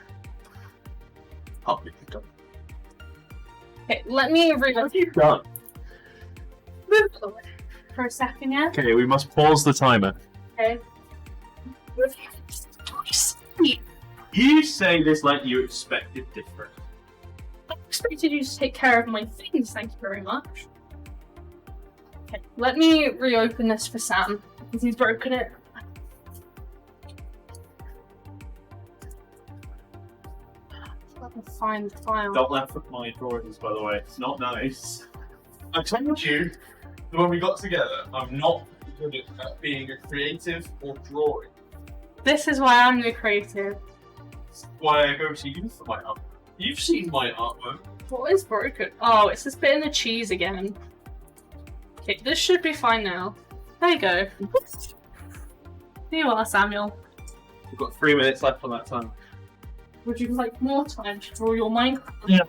Oh, you've done. Okay, let me What have you done? move for a second, yeah? Okay, we must pause the timer. Okay. You say this like you expected different. I expected you to take care of my things, thank you very much. Okay, let me reopen this for Sam, because he's broken it. Let me find the file. Don't laugh at my drawings, by the way. It's not nice. I told you that when we got together, I'm not good at being a creative or drawing. This is why I'm the creative. That's why I go to you for my art. You've seen my artwork. What is broken? Oh, it's this bit in the cheese again. Okay, this should be fine now. There you go. Here you are, Samuel. We've got 3 minutes left on that time. Would you like more time to draw your Minecraft? Yeah.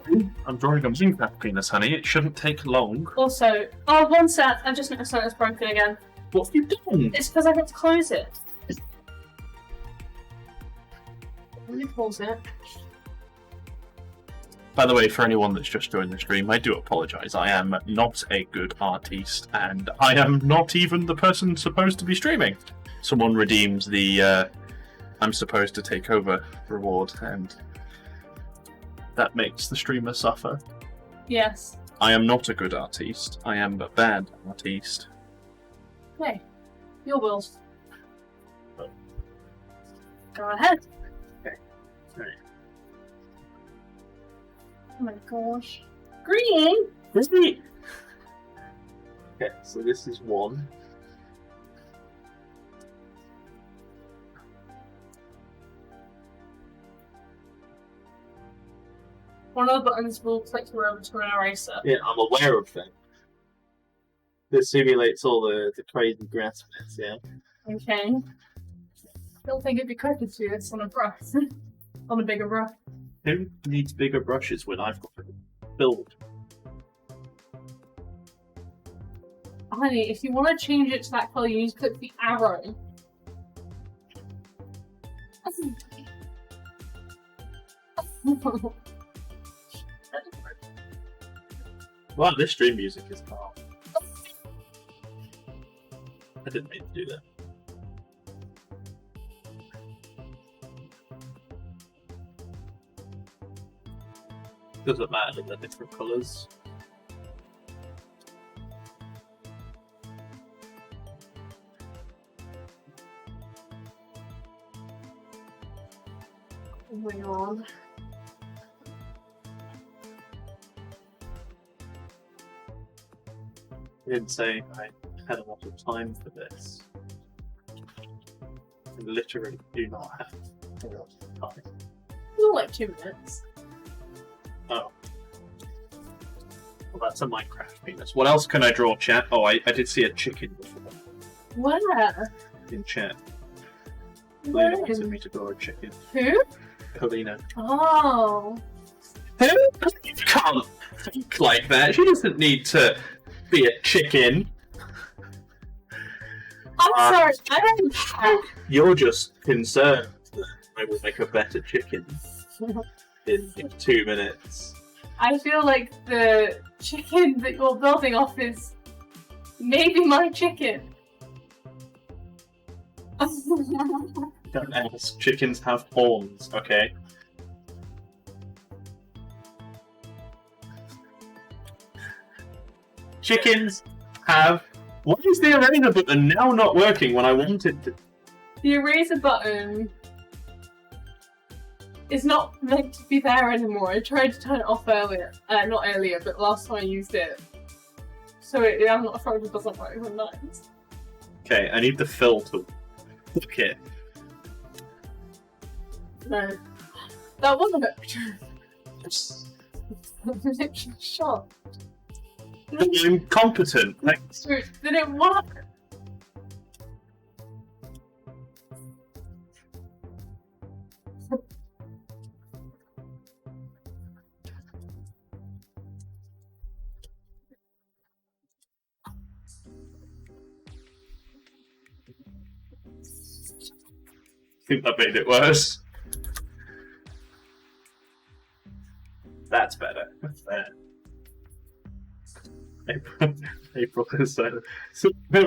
I'm drawing a Minecraft penis, honey. It shouldn't take long. Also, oh, one sec. I just noticed something's broken again. What have you done? It's because I got to close it. Let me pause it. By the way, for anyone that's just joined the stream, I do apologise. I am not a good artiste, and I am not even the person supposed to be streaming. Someone redeems the I'm supposed to take over reward, and that makes the streamer suffer. Yes. I am not a good artiste. I am a bad artiste. Hey, your wills. Go ahead. Okay. Oh my gosh. Green! Okay, so this is one. One of the buttons will click you over to an eraser. Yeah, I'm aware of that. This simulates all the crazy grass bits, yeah? Okay. I don't think it'd be quicker to do this on a brush. On a bigger brush. Who needs bigger brushes when I've got to build? Honey, if you want to change it to that colour, you need to click the arrow. Wow, this stream music is calm. I didn't mean to do that. Doesn't matter, they're different colours. Oh my god. I didn't say I had a lot of time for this. I literally do not have a lot of time. It's like 2 minutes. Oh. Well, that's a Minecraft penis. What else can I draw, chat? Oh, I did see a chicken before Where? in chat. Where? Helena wanted me to draw a chicken. Who? Helena. Oh. Who? Come! think like that. She doesn't need to be a chicken. I'm sorry, I don't. You're just concerned that I will make a better chicken in 2 minutes. I feel like the chicken that you're building off is maybe my chicken. Don't ask. Chickens have horns, okay? Chickens have... Why is the eraser button now not working when I want it to? The eraser button is not meant to be there anymore. I tried to turn it off earlier. Not earlier, but last time I used it. So I'm not sure if it doesn't work sometimes. Okay, I need the fill to look it. No. That wasn't it. Literally shocked. I'm competent. Like, Did it work? I think that made it worse. That's better. That's better. April has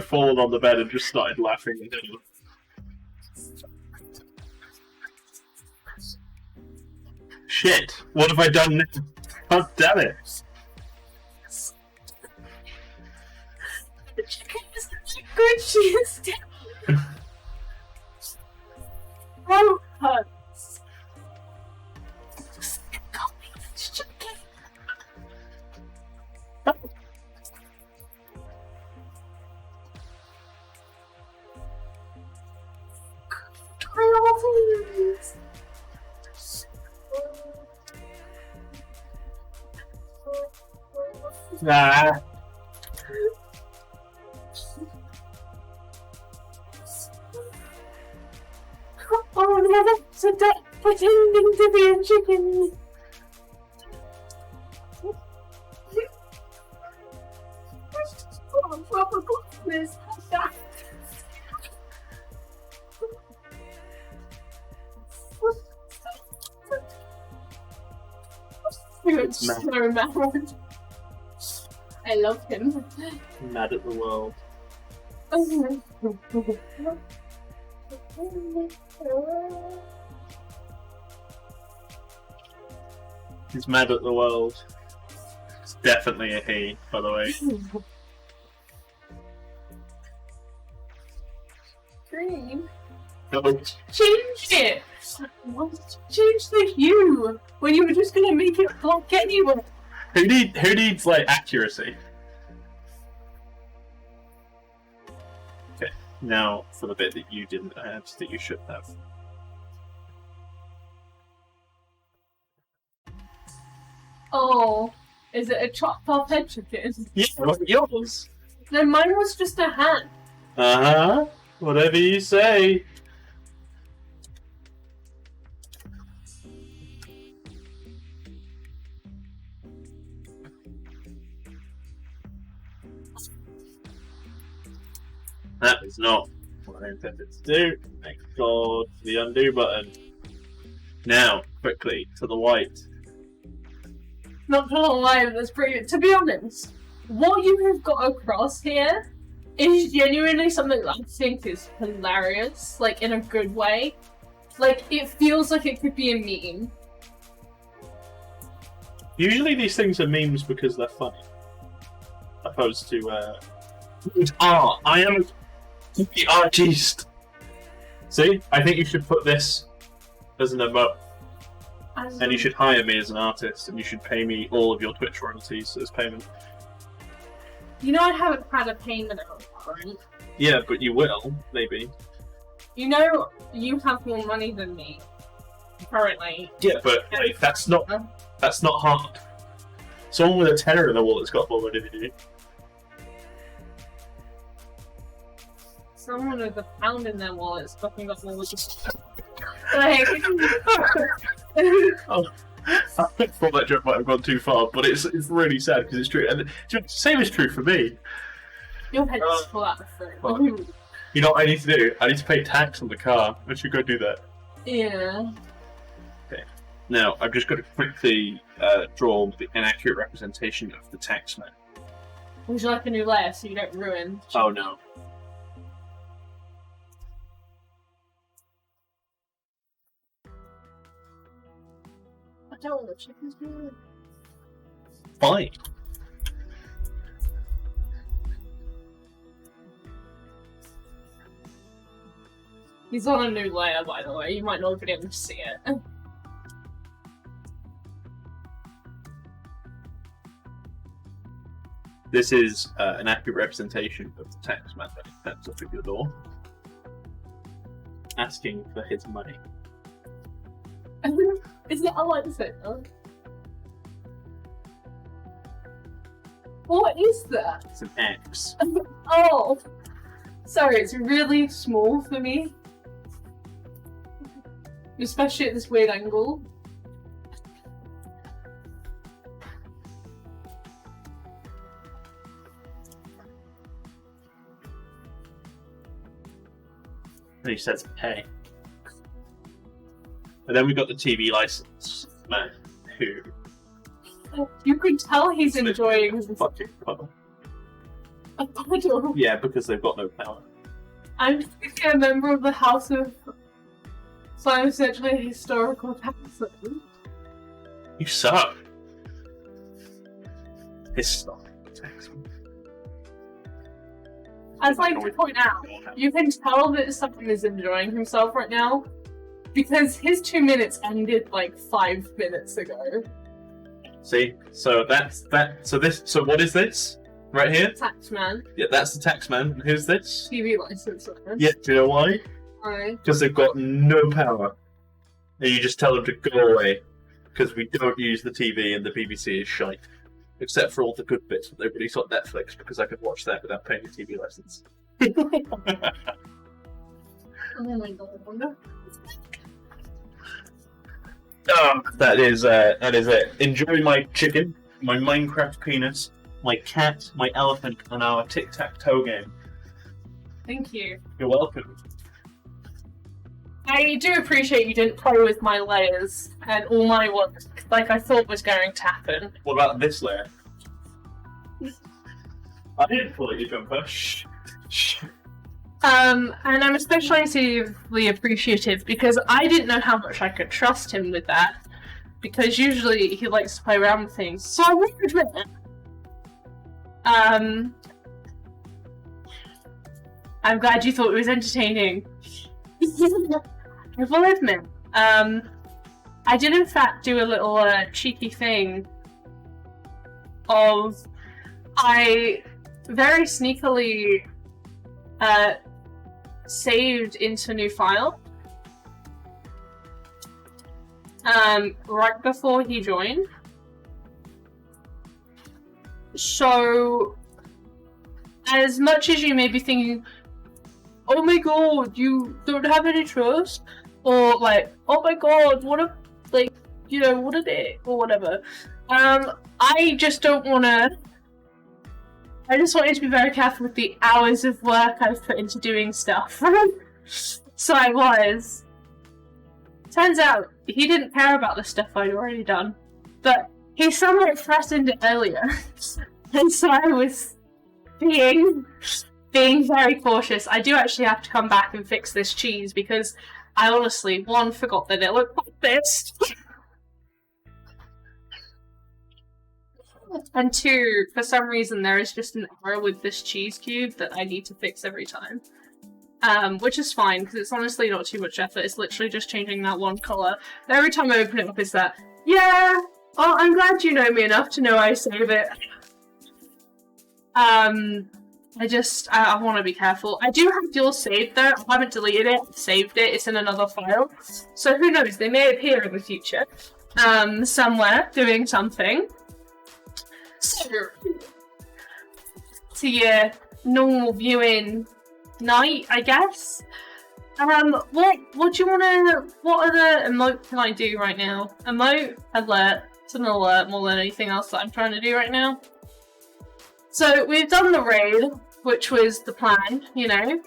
fallen on the bed and just started laughing. Shit! What have I done now? God damn it! Good, she is dead. Oh, hurts. Nah. Oh no, that's a duck pretending to be a chicken. Oh, proper goodness. It's so mad. I love him. Mad at the world. He's mad at the world. It's definitely a he, by the way. Green. No. Change it! Change the hue! When you were just gonna make it black anyway. Who needs like accuracy? Okay, now for the bit that you didn't add that you should have. Oh, is it a chopped off head chicken? Yeah, what's yours? No, mine was just a hand. Uh-huh. Whatever you say. That is not what I intended to do. Thank God for the undo button. Now, quickly, to the white. Not gonna lie, that's pretty. To be honest, what you have got across here is genuinely something that I think is hilarious, like in a good way. Like, it feels like it could be a meme. Usually these things are memes because they're funny. Opposed to, good art. I am the artist. See? I think you should put this as an emote. And you should hire me as an artist, and you should pay me all of your Twitch royalties as payment. You know I haven't had a payment out, right? Yeah, but you will, maybe. You know you have more money than me, currently. Yeah, but like, that's not hard. Someone with a tenner in their wallet's got more money than you. Someone with a pound in their wallet's fucking got more money. Like, Oh. I thought that joke might have gone too far, but it's really sad because it's true. And the same is true for me. Your head's full out of fuck. fruit. You know what I need to do? I need to pay tax on the car. I should go do that. Yeah. Okay. Now, I've just got to quickly draw an accurate representation of the taxman. Would you like a new layer so you don't ruin? Oh no. I don't want the chickens to ruin. Fine. He's on a new layer, by the way. You might not have been able to see it. This is an accurate representation of the taxman that steps up at your door, asking for his money. Is it? I like it. What is that? It's an X. Oh! Sorry, it's really small for me. Especially at this weird angle. And he says pay. And then we got the TV license man who You could tell he's enjoying his fucking power. a puddle. Yeah, because they've got no power. I'm thinking a member of the House of... So I'm essentially a historical taxman. You suck. Historical taxman. I'd like to point out, you can tell that someone is enjoying himself right now, because his 2 minutes ended like 5 minutes ago. See? So that's that. So what is this? Right here? Taxman. Yeah, that's the taxman. Who's this? TV license. Yeah, do you know why? Why? Because they've got no power. And you just tell them to go away. Because we don't use the TV and the BBC is shite. Except for all the good bits that they release on Netflix, because I could watch that without paying a TV license. Oh my god. Oh, that is it. Enjoy my chicken, my Minecraft penis, my cat, my elephant, and our tic-tac-toe game. Thank you. You're welcome. I do appreciate you didn't play with my layers and all my work like I thought was going to happen. What about this layer? I didn't pull it, you jumper. Shh. Shh. And I'm especially appreciative because I didn't know how much I could trust him with that. Because usually he likes to play around with things. So I will admit it. I'm glad you thought it was entertaining. I will admit, I did in fact do a little cheeky thing of I very sneakily saved into new file right before he joined. So as much as you may be thinking, oh my god, you don't have any trust, or like, oh my god, what a, like, you know, what a dick, or whatever. I just don't wanna, I just wanted to be very careful with the hours of work I've put into doing stuff. So I was. Turns out, he didn't care about the stuff I'd already done, but he somewhat threatened it earlier. And so I was being very cautious. I do actually have to come back and fix this cheese because I honestly, one, forgot that it looked like this. And two, for some reason there is just an error with this cheese cube that I need to fix every time. Which is fine, because it's honestly not too much effort. It's literally just changing that one colour. Every time I open it up, it's that, yeah, oh, I'm glad you know me enough to know I save it. I want to be careful. I do have yours saved though. I haven't deleted it, I've saved it. It's in another file. So who knows, they may appear in the future. Somewhere, doing something. So, to your normal viewing night, I guess. What do you wanna, what other emote can I do right now? Emote, alert. It's an alert more than anything else that I'm trying to do right now. So we've done the raid, which was the plan, you know.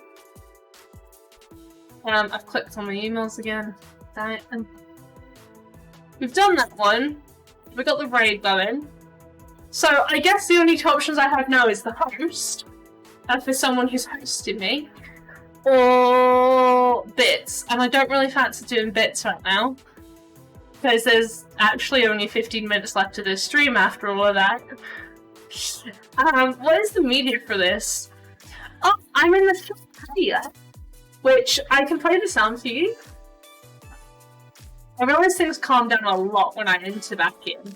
I've clicked on my emails again. Damn it. We've done that one. We got the raid going. So I guess the only two options I have now is the host, for someone who's hosting me, or bits. And I don't really fancy doing bits right now, because there's actually only 15 minutes left of this stream after all of that. What is the media for this? Oh, I'm in the media, which I can play the sound for you. I realize things calm down a lot when I enter back in.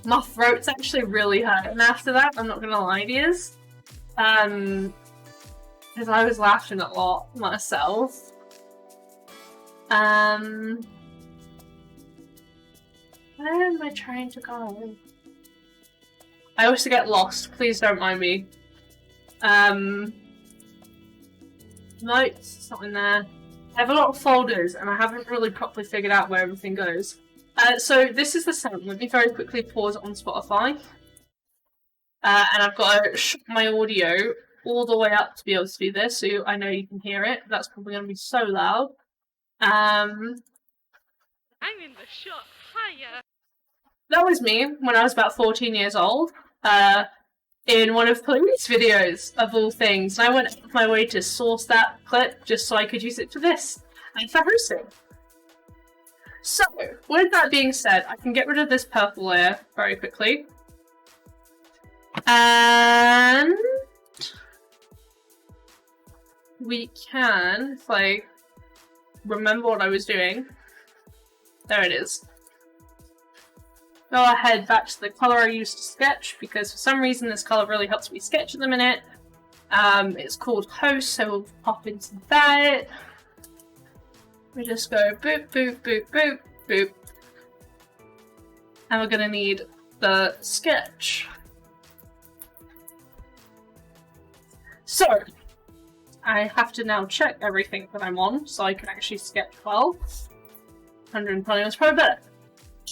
My throat's actually really hurting after that, I'm not gonna lie to you. Because I was laughing a lot myself. Where am I trying to go? I always get lost, please don't mind me. Notes, it's not in there. I have a lot of folders and I haven't really properly figured out where everything goes. So this is the sound. Let me very quickly pause it on Spotify. And I've got to shut my audio all the way up to be able to do this, so I know you can hear it. That's probably going to be so loud. I'm in the shop. Hiya. That was me when I was about 14 years old. In one of Police videos, of all things. And I went out of my way to source that clip just so I could use it for this and for hosting. So, with that being said, I can get rid of this purple layer very quickly. And we can, if I remember what I was doing, there it is. Go ahead back to the color I used to sketch, because for some reason this color really helps me sketch at the minute. It's called Host, so we'll pop into that. We just go boop, boop, boop, boop, boop. And we're gonna need the sketch. So, I have to now check everything that I'm on, so I can actually sketch well. 120 miles per bit.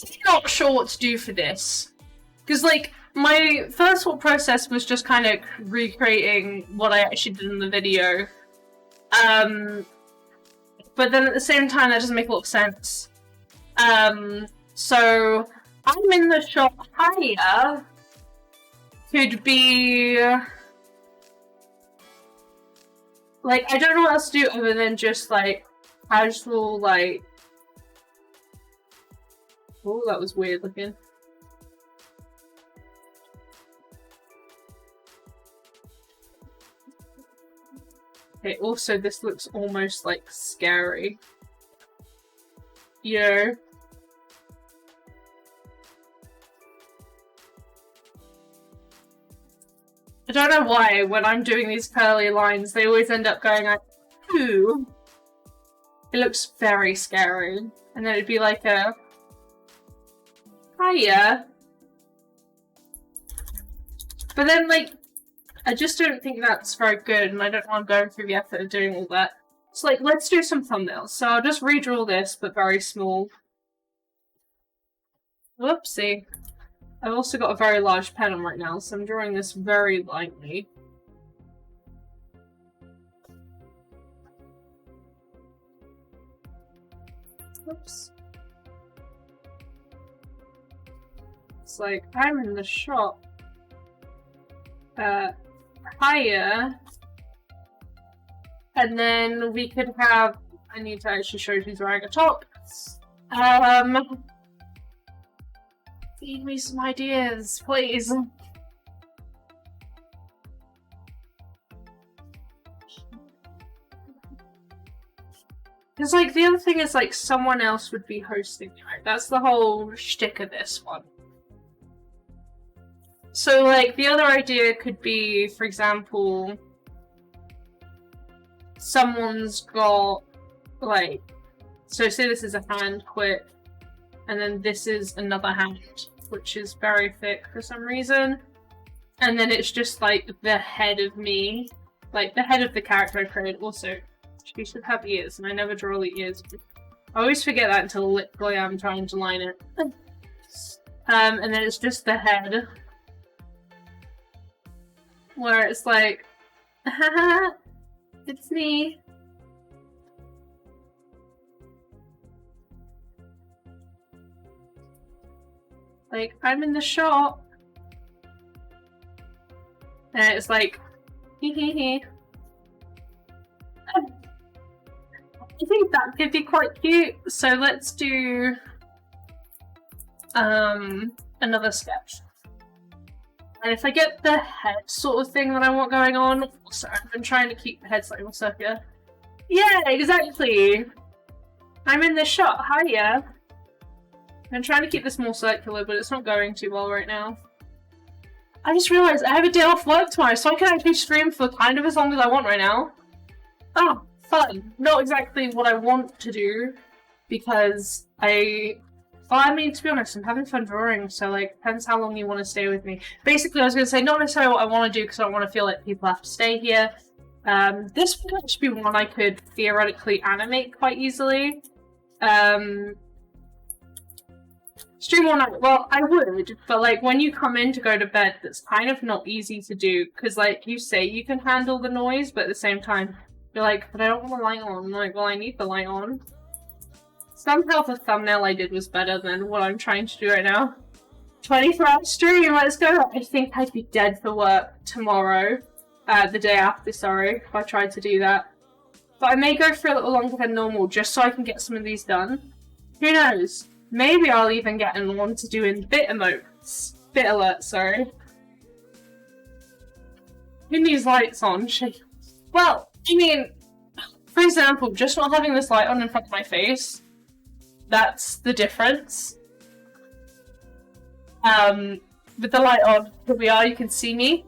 I'm not sure what to do for this. Because, like, my first thought process was just kind of recreating what I actually did in the video. But then at the same time, that doesn't make a lot of sense. So, I'm in the shop higher could be... Like, I don't know what else to do other than just, like, casual, like... Oh, that was weird looking. Okay, also this looks almost like scary. You know? I don't know why when I'm doing these curly lines they always end up going like, ooh. It looks very scary. And then it'd be like a hiya. But then like I just don't think that's very good, and I don't know I'm going through the effort of doing all that. So, like, let's do some thumbnails. So I'll just redraw this, but very small. Whoopsie. I've also got a very large pen on right now, so I'm drawing this very lightly. Oops. It's like, I'm in the shop. Higher, and then we could have, I need to actually show who's wearing a top. Feed me some ideas, please. Because, like, the other thing is, like, someone else would be hosting, right? That's the whole shtick of this one. So, like, the other idea could be, for example, someone's got, like, so say this is a hand quick, and then this is another hand, which is very thick for some reason, and then it's just, like, the head of me Like, the head of the character I created also. She should have ears, and I never draw the ears. I always forget that until literally I'm trying to line it. And then it's just the head. Where it's like, haha, it's me. Like, I'm in the shop. And it's like, hee hee hee. I think that could be quite cute. So let's do another sketch. And if I get the head sort of thing that I want going on, sorry, I've been trying to keep the head slightly more circular. Yeah, exactly. I'm in the shop. Hiya. I'm trying to keep this more circular, but it's not going too well right now. I just realised I have a day off work tomorrow, so I can actually stream for kind of as long as I want right now. Oh, fun. Not exactly what I want to do, because well, I mean, to be honest, I'm having fun drawing, so, like, depends how long you want to stay with me. Basically, I was going to say, not necessarily what I want to do, because I don't want to feel like people have to stay here. This would actually be one I could theoretically animate quite easily. Stream all night. Well, I would, but, like, when you come in to go to bed, that's kind of not easy to do, because, like, you say you can handle the noise, but at the same time, you're like, but I don't want the light on. I'm like, well, I need the light on. Somehow the thumbnail I did was better than what I'm trying to do right now. 24-hour stream, let's go! I think I'd be dead for work tomorrow. The day after, sorry, if I tried to do that. But I may go for a little longer than normal, just so I can get some of these done. Who knows? Maybe I'll even get on to doing bit emotes. Bit alerts, sorry. Who needs lights on? Well, I mean, for example, just not having this light on in front of my face, that's the difference. With the light on, here we are, you can see me.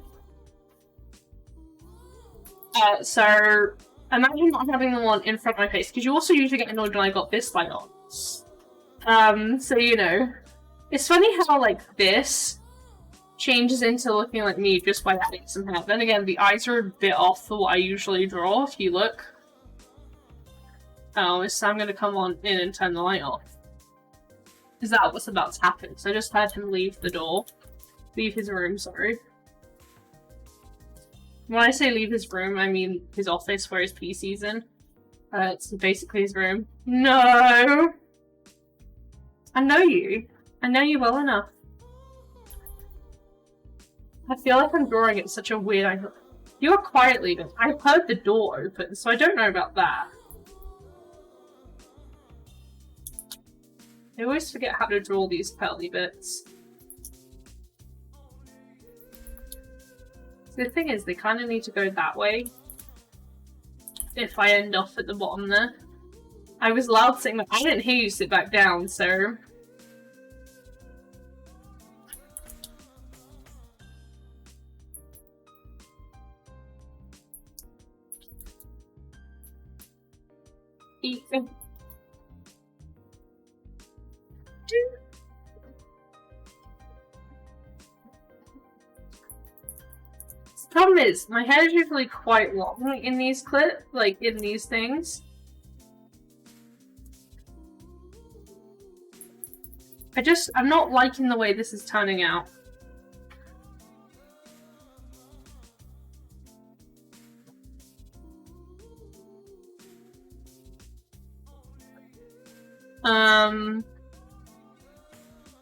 So, imagine not having the one in front of my face, because you also usually get annoyed when I got this light on. So, you know. It's funny how, like, this changes into looking like me just by adding some hair. Then again, the eyes are a bit off for what I usually draw, if you look. Oh, so I'm gonna come on in and turn the light off. Is that what's about to happen? So I just had him leave the door. Leave his room, sorry. When I say leave his room, I mean his office where his PC's in. It's basically his room. No! I know you. I know you well enough. I feel like I'm drawing at such a weird angle. You are quiet leaving. I heard the door open, so I don't know about that. I always forget how to draw these curly bits. So the thing is, they kind of need to go that way. If I end off at the bottom there. I was loud saying that I didn't hear you sit back down, so... Ethan. The problem is, my hair is usually quite long in these clips, like in these things. I'm not liking the way this is turning out.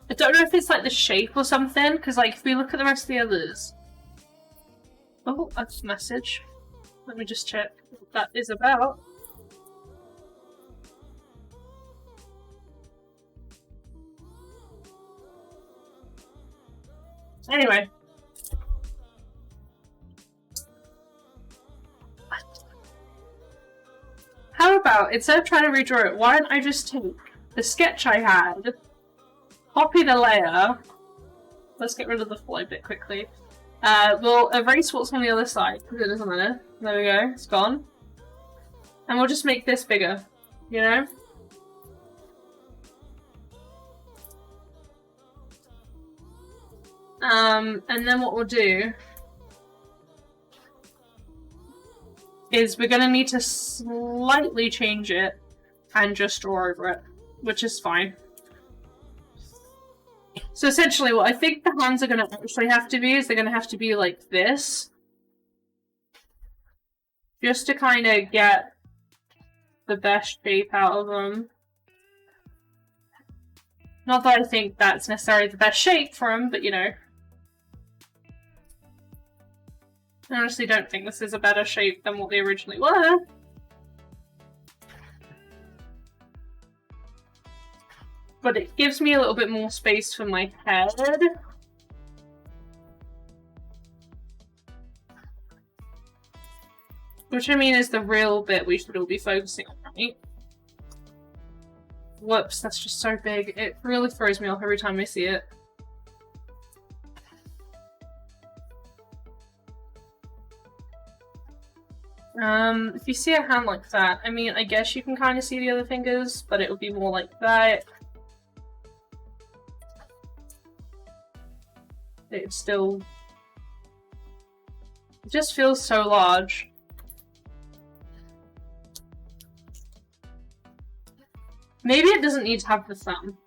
I don't know if it's like the shape or something, because like if we look at the rest of the others. Oh, that's a message. Let me just check what that is about. Anyway. How about, instead of trying to redraw it, why don't I just take the sketch I had, copy the layer, let's get rid of the flow bit quickly, we'll erase what's on the other side, because it doesn't matter. There we go, it's gone. And we'll just make this bigger, you know? And then what we'll do is we're gonna need to slightly change it and just draw over it, which is fine. So essentially what I think the hands are gonna actually have to be is they're gonna have to be like this. Just to kind of get the best shape out of them. Not that I think that's necessarily the best shape for them, but you know. I honestly don't think this is a better shape than what they originally were. But it gives me a little bit more space for my head. Which I mean is the real bit we should all be focusing on, right? Whoops, that's just so big. It really throws me off every time I see it. If you see a hand like that, I mean, I guess you can kind of see the other fingers, but it would be more like that. It still... It just feels so large. Maybe it doesn't need to have the thumb.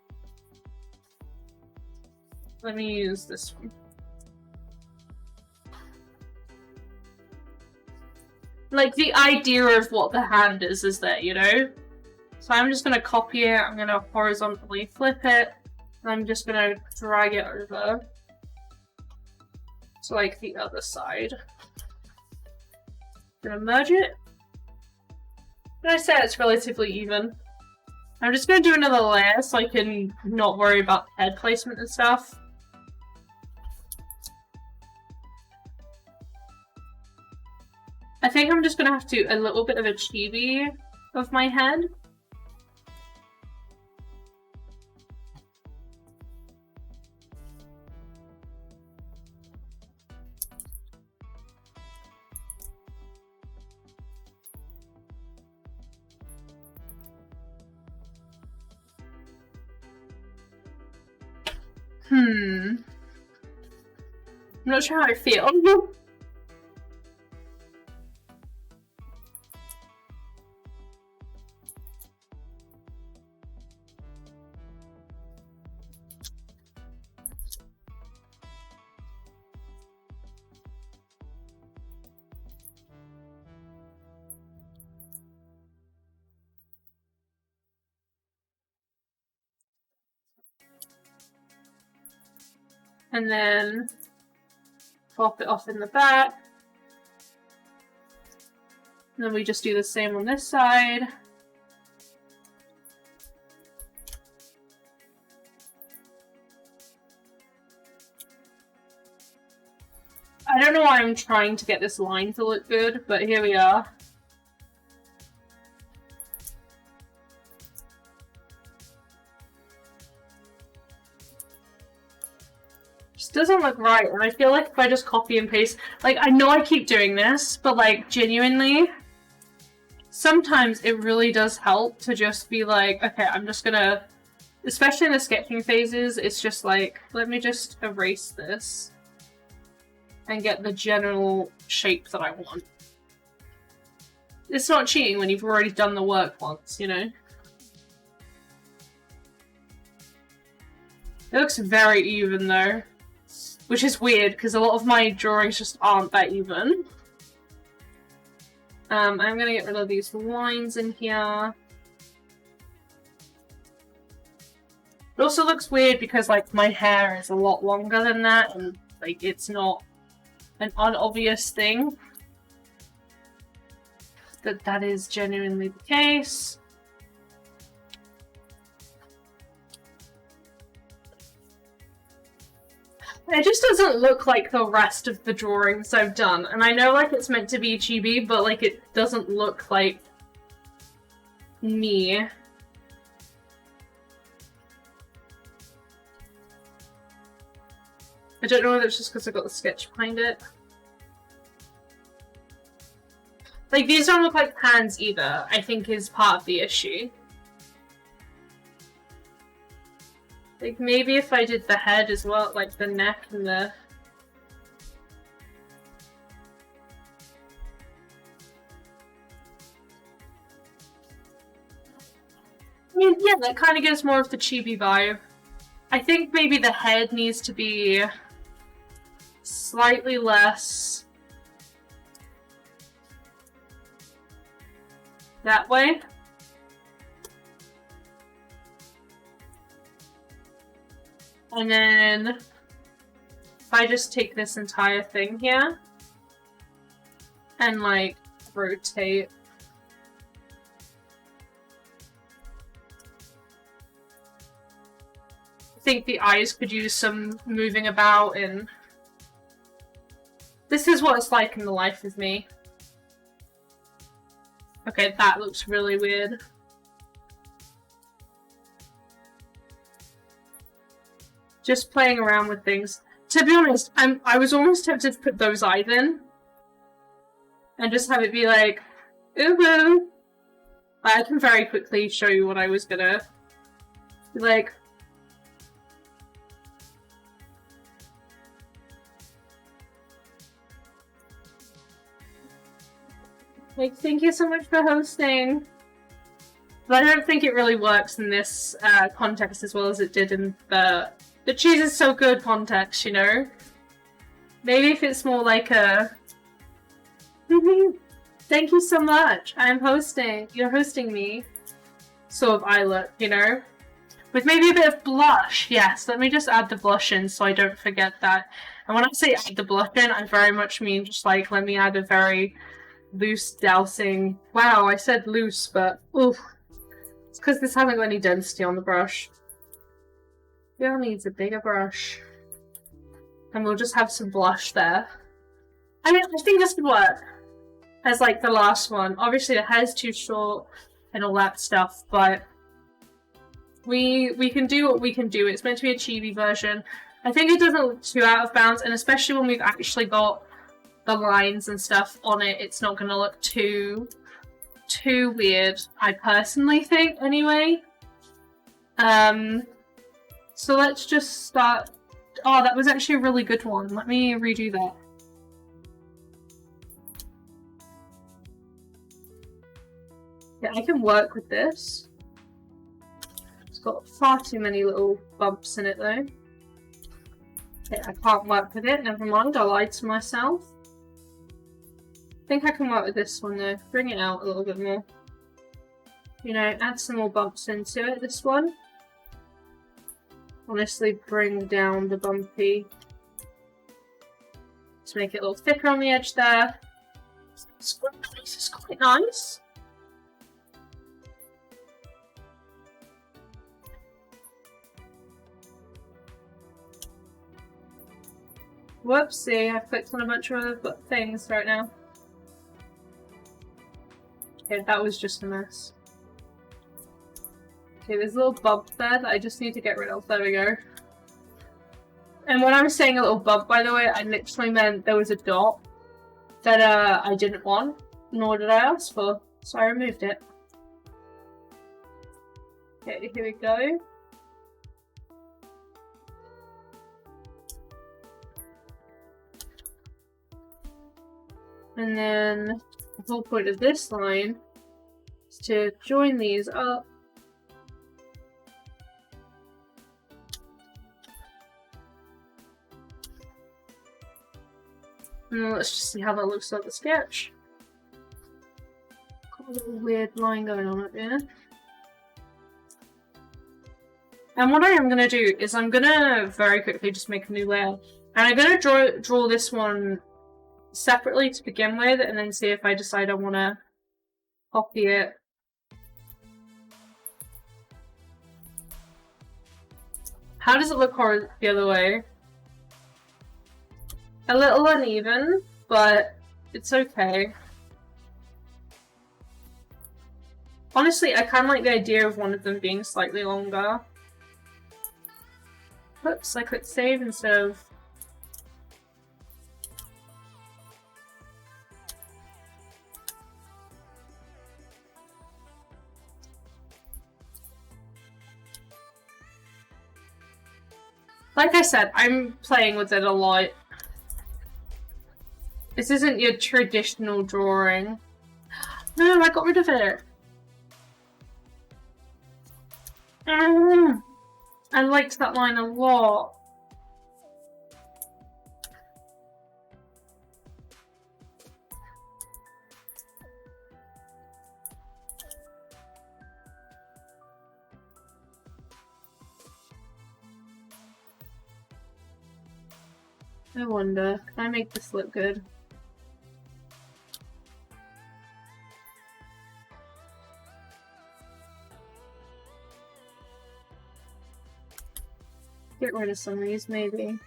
Let me use this one. Like, the idea of what the hand is there, you know? So I'm just gonna copy it, I'm gonna horizontally flip it, and I'm just gonna drag it over to, like, the other side. Gonna merge it. Did I say it's relatively even? I'm just gonna do another layer so I can not worry about head placement and stuff. I think I'm just gonna have to do a little bit of a chibi of my head. I'm not sure how I feel. And then pop it off in the back. And then we just do the same on this side. I don't know why I'm trying to get this line to look good, but here we are. Doesn't look right, and I feel like if I just copy and paste, like, I know I keep doing this, but like, genuinely, sometimes it really does help to just be like, okay, I'm just gonna, especially in the sketching phases, it's just like, let me just erase this and get the general shape that I want. It's not cheating when you've already done the work once, you know? It looks very even though. Which is weird, because a lot of my drawings just aren't that even. I'm gonna get rid of these lines in here. It also looks weird because, like, my hair is a lot longer than that, and, like, it's not an unobvious thing that is genuinely the case. It just doesn't look like the rest of the drawings I've done. And I know, like, it's meant to be chibi, but, like, it doesn't look like me. I don't know whether it's just because I've got the sketch behind it. Like, these don't look like hands either, I think is part of the issue. Like, maybe if I did the head as well, like the neck and the... mean, yeah, that kind of gives more of the chibi vibe. I think maybe the head needs to be slightly less that way. And then if I just take this entire thing here and like rotate. I think the eyes could use some moving about, and this is what it's like in the life with me. Okay, that looks really weird. Just playing around with things. To be honest, I was almost tempted to put those eyes in and just have it be like, ooh-hoo. I can very quickly show you what I was gonna be like. Like, thank you so much for hosting. But I don't think it really works in this context as well as it did in the cheese is so good context, you know? Maybe if it's more like a thank you so much, I'm hosting, you're hosting me sort of eye look, you know? With maybe a bit of blush, yes, let me just add the blush in so I don't forget that. And when I say add the blush in, I very much mean just like, let me add a very loose dousing. Wow, I said loose, but oof. It's because this hasn't got any density on the brush. Girl needs a bigger brush. And we'll just have some blush there. I mean, I think this would work as like the last one. Obviously the hair's too short and all that stuff, but we can do what we can do. It's meant to be a chibi version. I think it doesn't look too out of bounds, and especially when we've actually got the lines and stuff on it, it's not going to look too weird, I personally think, anyway. So let's just start. Oh, that was actually a really good one. Let me redo that. Yeah, I can work with this. It's got far too many little bumps in it though. Okay, I can't work with it, never mind, I lied to myself. I think I can work with this one though. Bring it out a little bit more. You know, add some more bumps into it, this one. Honestly, bring down the bumpy. Just make it a little thicker on the edge there. This is quite nice. Whoopsie, I've clicked on a bunch of other things right now. Okay, that was just a mess. Okay, there's a little bump there that I just need to get rid of. There we go. And when I was saying a little bump, by the way, I literally meant there was a dot that I didn't want, nor did I ask for, so I removed it. Okay, here we go. And then the whole point of this line is to join these up. And let's just see how that looks like the sketch. Got a little weird line going on up here. And what I am going to do is I'm going to very quickly just make a new layer. And I'm going to draw this one separately to begin with, and then see if I decide I want to copy it. How does it look the other way? A little uneven, but it's okay. Honestly, I kind of like the idea of one of them being slightly longer. Oops, I clicked save instead of... Like I said, I'm playing with it a lot. This isn't your traditional drawing. No, I got rid of it. I liked that line a lot. I wonder, can I make this look good? Get rid of some of these, maybe.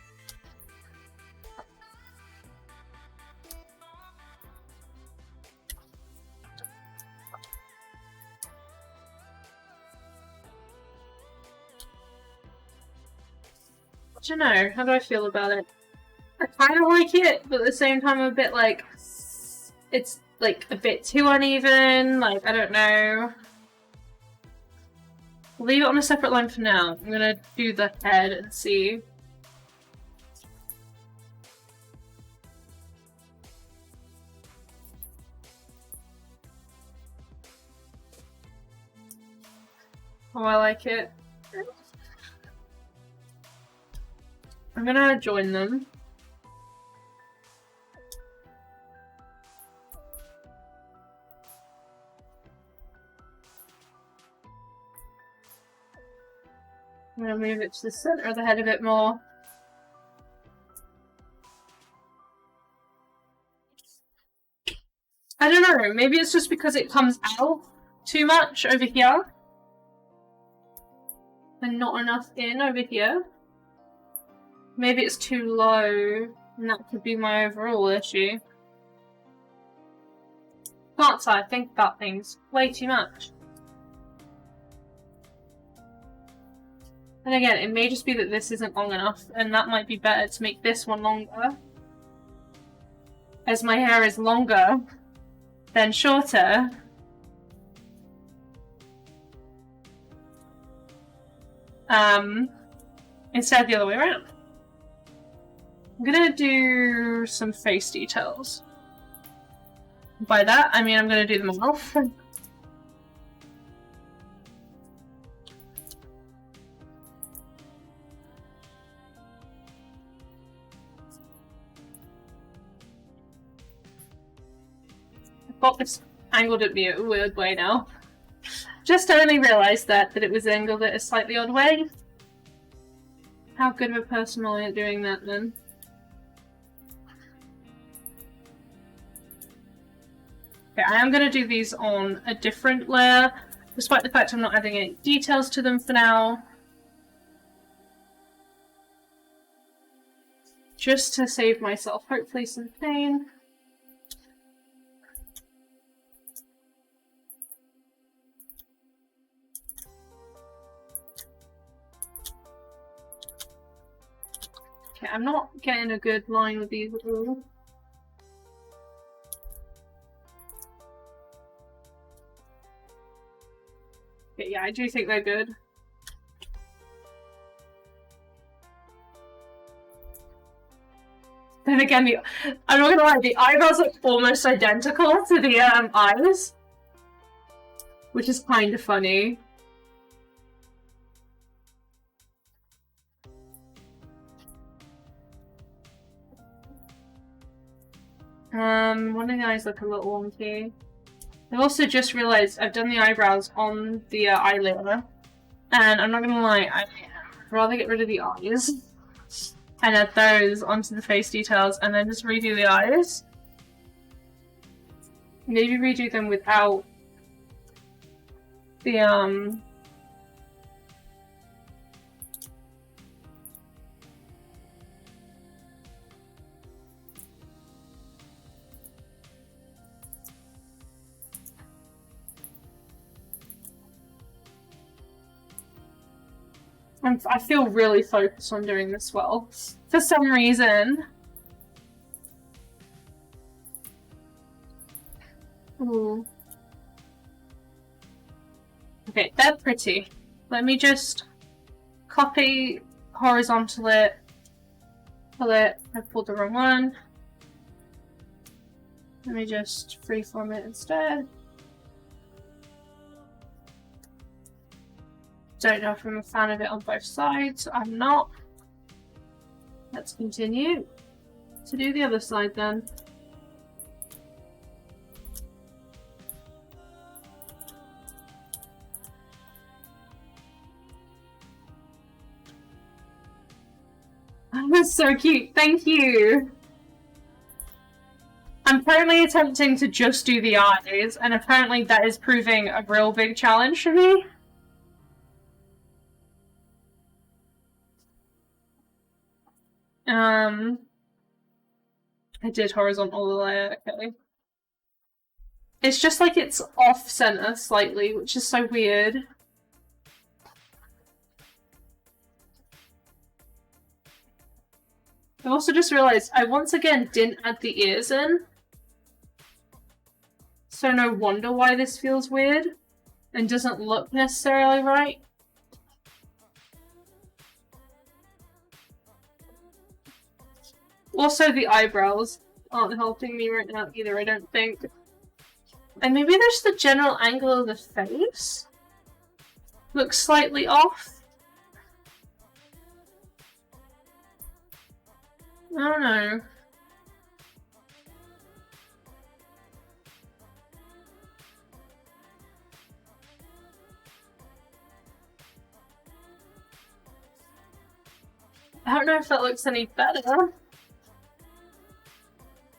I don't know, how do I feel about it? I kind of like it, but at the same time I'm a bit like, it's like a bit too uneven, like, I don't know. We'll leave it on a separate line for now. I'm gonna do the head and see. Oh, I like it. I'm gonna join them. I'm gonna move it to the center of the head a bit more. I don't know, maybe it's just because it comes out too much over here. And not enough in over here. Maybe it's too low, and that could be my overall issue. Can't say I think about things way too much. And again, it may just be that this isn't long enough, and that might be better to make this one longer. As my hair is longer than shorter. Instead of the other way around. I'm gonna do some face details. By that, I mean I'm gonna do the mouth. I've got this angled at me a weird way now. Just only realised that it was angled at a slightly odd way. How good of a person am I at doing that then? Okay, I am going to do these on a different layer, despite the fact I'm not adding any details to them for now. Just to save myself, hopefully, some pain. Okay, I'm not getting a good line with these at all. Okay, yeah, I do think they're good. Then again, I'm not gonna lie, the eyebrows look almost identical to the eyes. Which is kind of funny. One of the eyes look a little wonky. I've also just realised I've done the eyebrows on the eyeliner, and I'm not gonna lie, I'd rather get rid of the eyes and add those onto the face details and then just redo the eyes. Maybe redo them without the I feel really focused on doing this well. For some reason. Ooh. Okay, they're pretty. Let me just copy, horizontal it, pull it. I pulled the wrong one. Let me just freeform it instead. Don't know if I'm a fan of it on both sides. I'm not. Let's continue to do the other side then. That was so cute. Thank you. I'm currently attempting to just do the eyes, and apparently that is proving a real big challenge for me. I did horizontal layer, okay. It's just like it's off center slightly, which is so weird. I also just realized I once again didn't add the ears in. So no wonder why this feels weird and doesn't look necessarily right. Also, the eyebrows aren't helping me right now either, I don't think. And maybe there's the general angle of the face. Looks slightly off. I don't know. I don't know if that looks any better.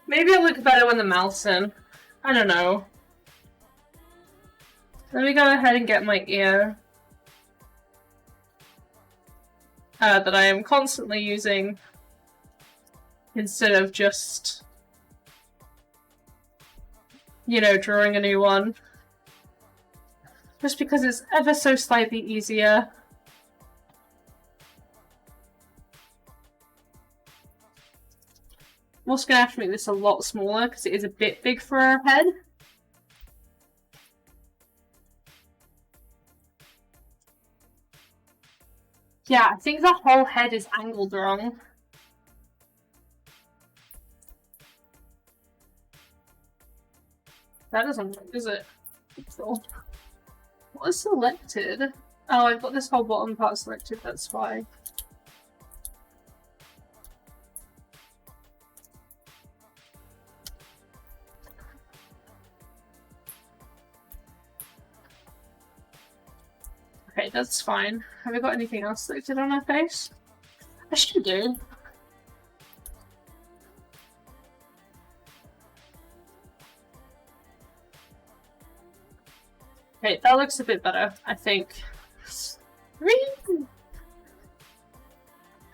Maybe it'll look better when the mouth's in. I don't know. Let me go ahead and get my ear. That I am constantly using instead of just, you know, drawing a new one. Just because it's ever so slightly easier. I'm also going to have to make this a lot smaller because it is a bit big for her head. Yeah, I think the whole head is angled wrong. That doesn't work, is it? What is selected? Oh, I've got this whole bottom part selected, that's why. Okay, that's fine. Have we got anything else selected on her face? I should do. Okay, that looks a bit better, I think.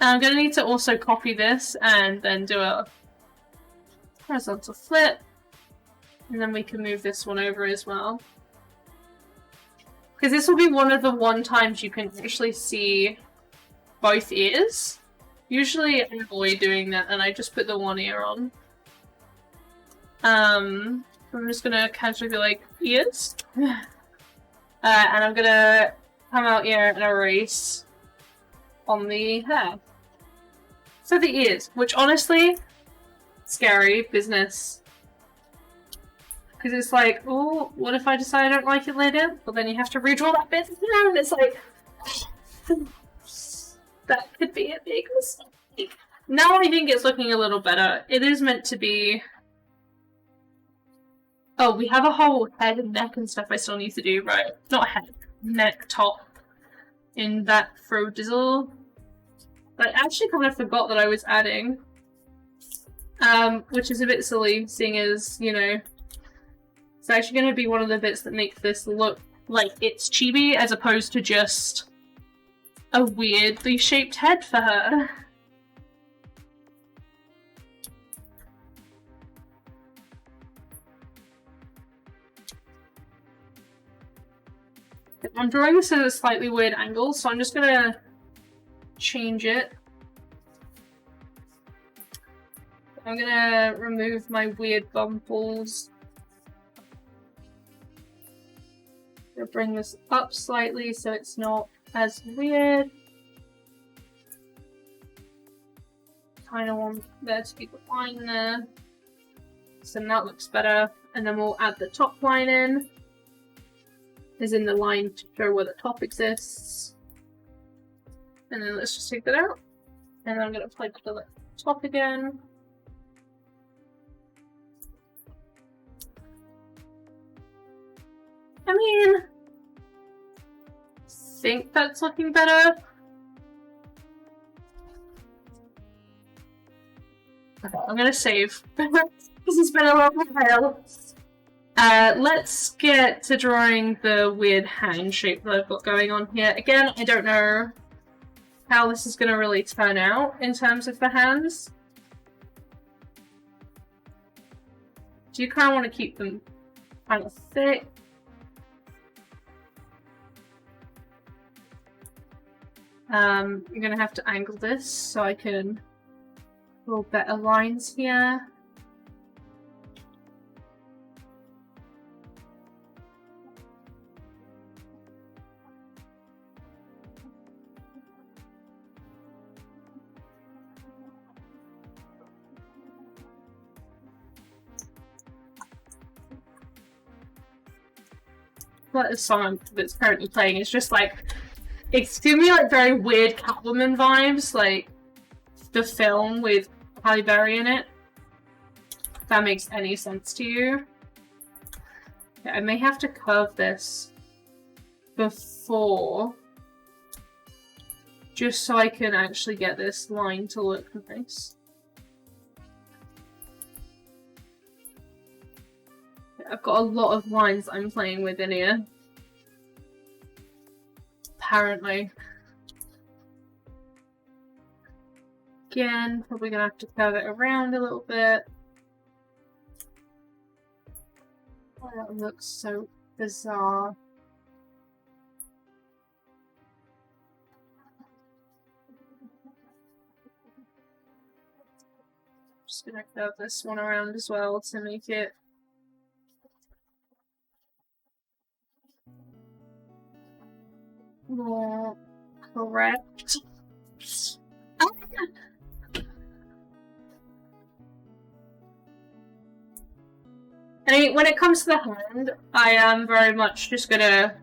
I'm gonna need to also copy this and then do a horizontal flip. And then we can move this one over as well. Because this will be one of the times you can actually see both ears. Usually I avoid doing that and I just put the one ear on. I'm just gonna casually be like, ears? And I'm gonna come out here and erase on the hair. So the ears, which honestly, scary business. Because it's like, oh, what if I decide I don't like it later? Well, then you have to redraw that bit and it's like, that could be a big mistake. Now I think it's looking a little better. It is meant to be... Oh, we have a whole head and neck and stuff I still need to do, right? Not head, neck, top. In that fro dizzle. I actually kind of forgot that I was adding. Which is a bit silly, seeing as, you know... It's actually going to be one of the bits that makes this look like it's chibi, as opposed to just a weirdly shaped head for her. I'm drawing this at a slightly weird angle, so I'm just going to change it. I'm going to remove my weird bumples. Bring this up slightly so it's not as weird. Kind of want there to be the line there. So that looks better. And then we'll add the top line in. As in the line to show where the top exists. And then let's just take that out. And I'm going to plug the top again. I mean, I think that's looking better. Okay, I'm gonna save. This has been a long while. Let's get to drawing the weird hand shape that I've got going on here. Again, I don't know how this is gonna really turn out in terms of the hands. Do you kind of want to keep them kind of thick? I'm gonna have to angle this so I can draw better lines here. What this song that's currently playing is just like, it's giving me like very weird Catwoman vibes, like the film with Halle Berry in it. If that makes any sense to you. Yeah, I may have to curve this before, just so I can actually get this line to look nice. Yeah, I've got a lot of lines I'm playing with in here. Apparently. Again, probably gonna have to curve it around a little bit. Oh, that looks so bizarre. Just gonna curve this one around as well to make it more correct. I mean, when it comes to the hand, I am very much just gonna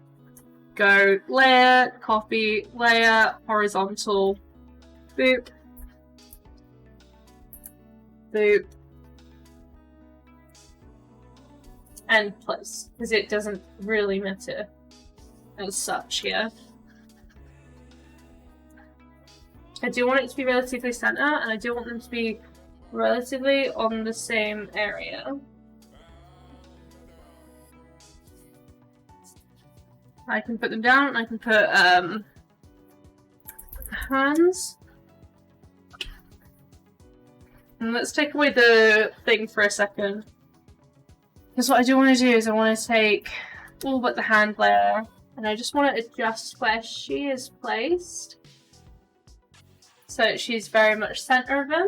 go layer, copy, layer, horizontal, boop, boop, and place, because it doesn't really matter as such here. I do want it to be relatively center, and I do want them to be relatively on the same area. I can put them down, and I can put hands. And let's take away the thing for a second. Because what I do want to do is I want to take all but the hand layer, and I just want to adjust where she is placed, so that she's very much center of him.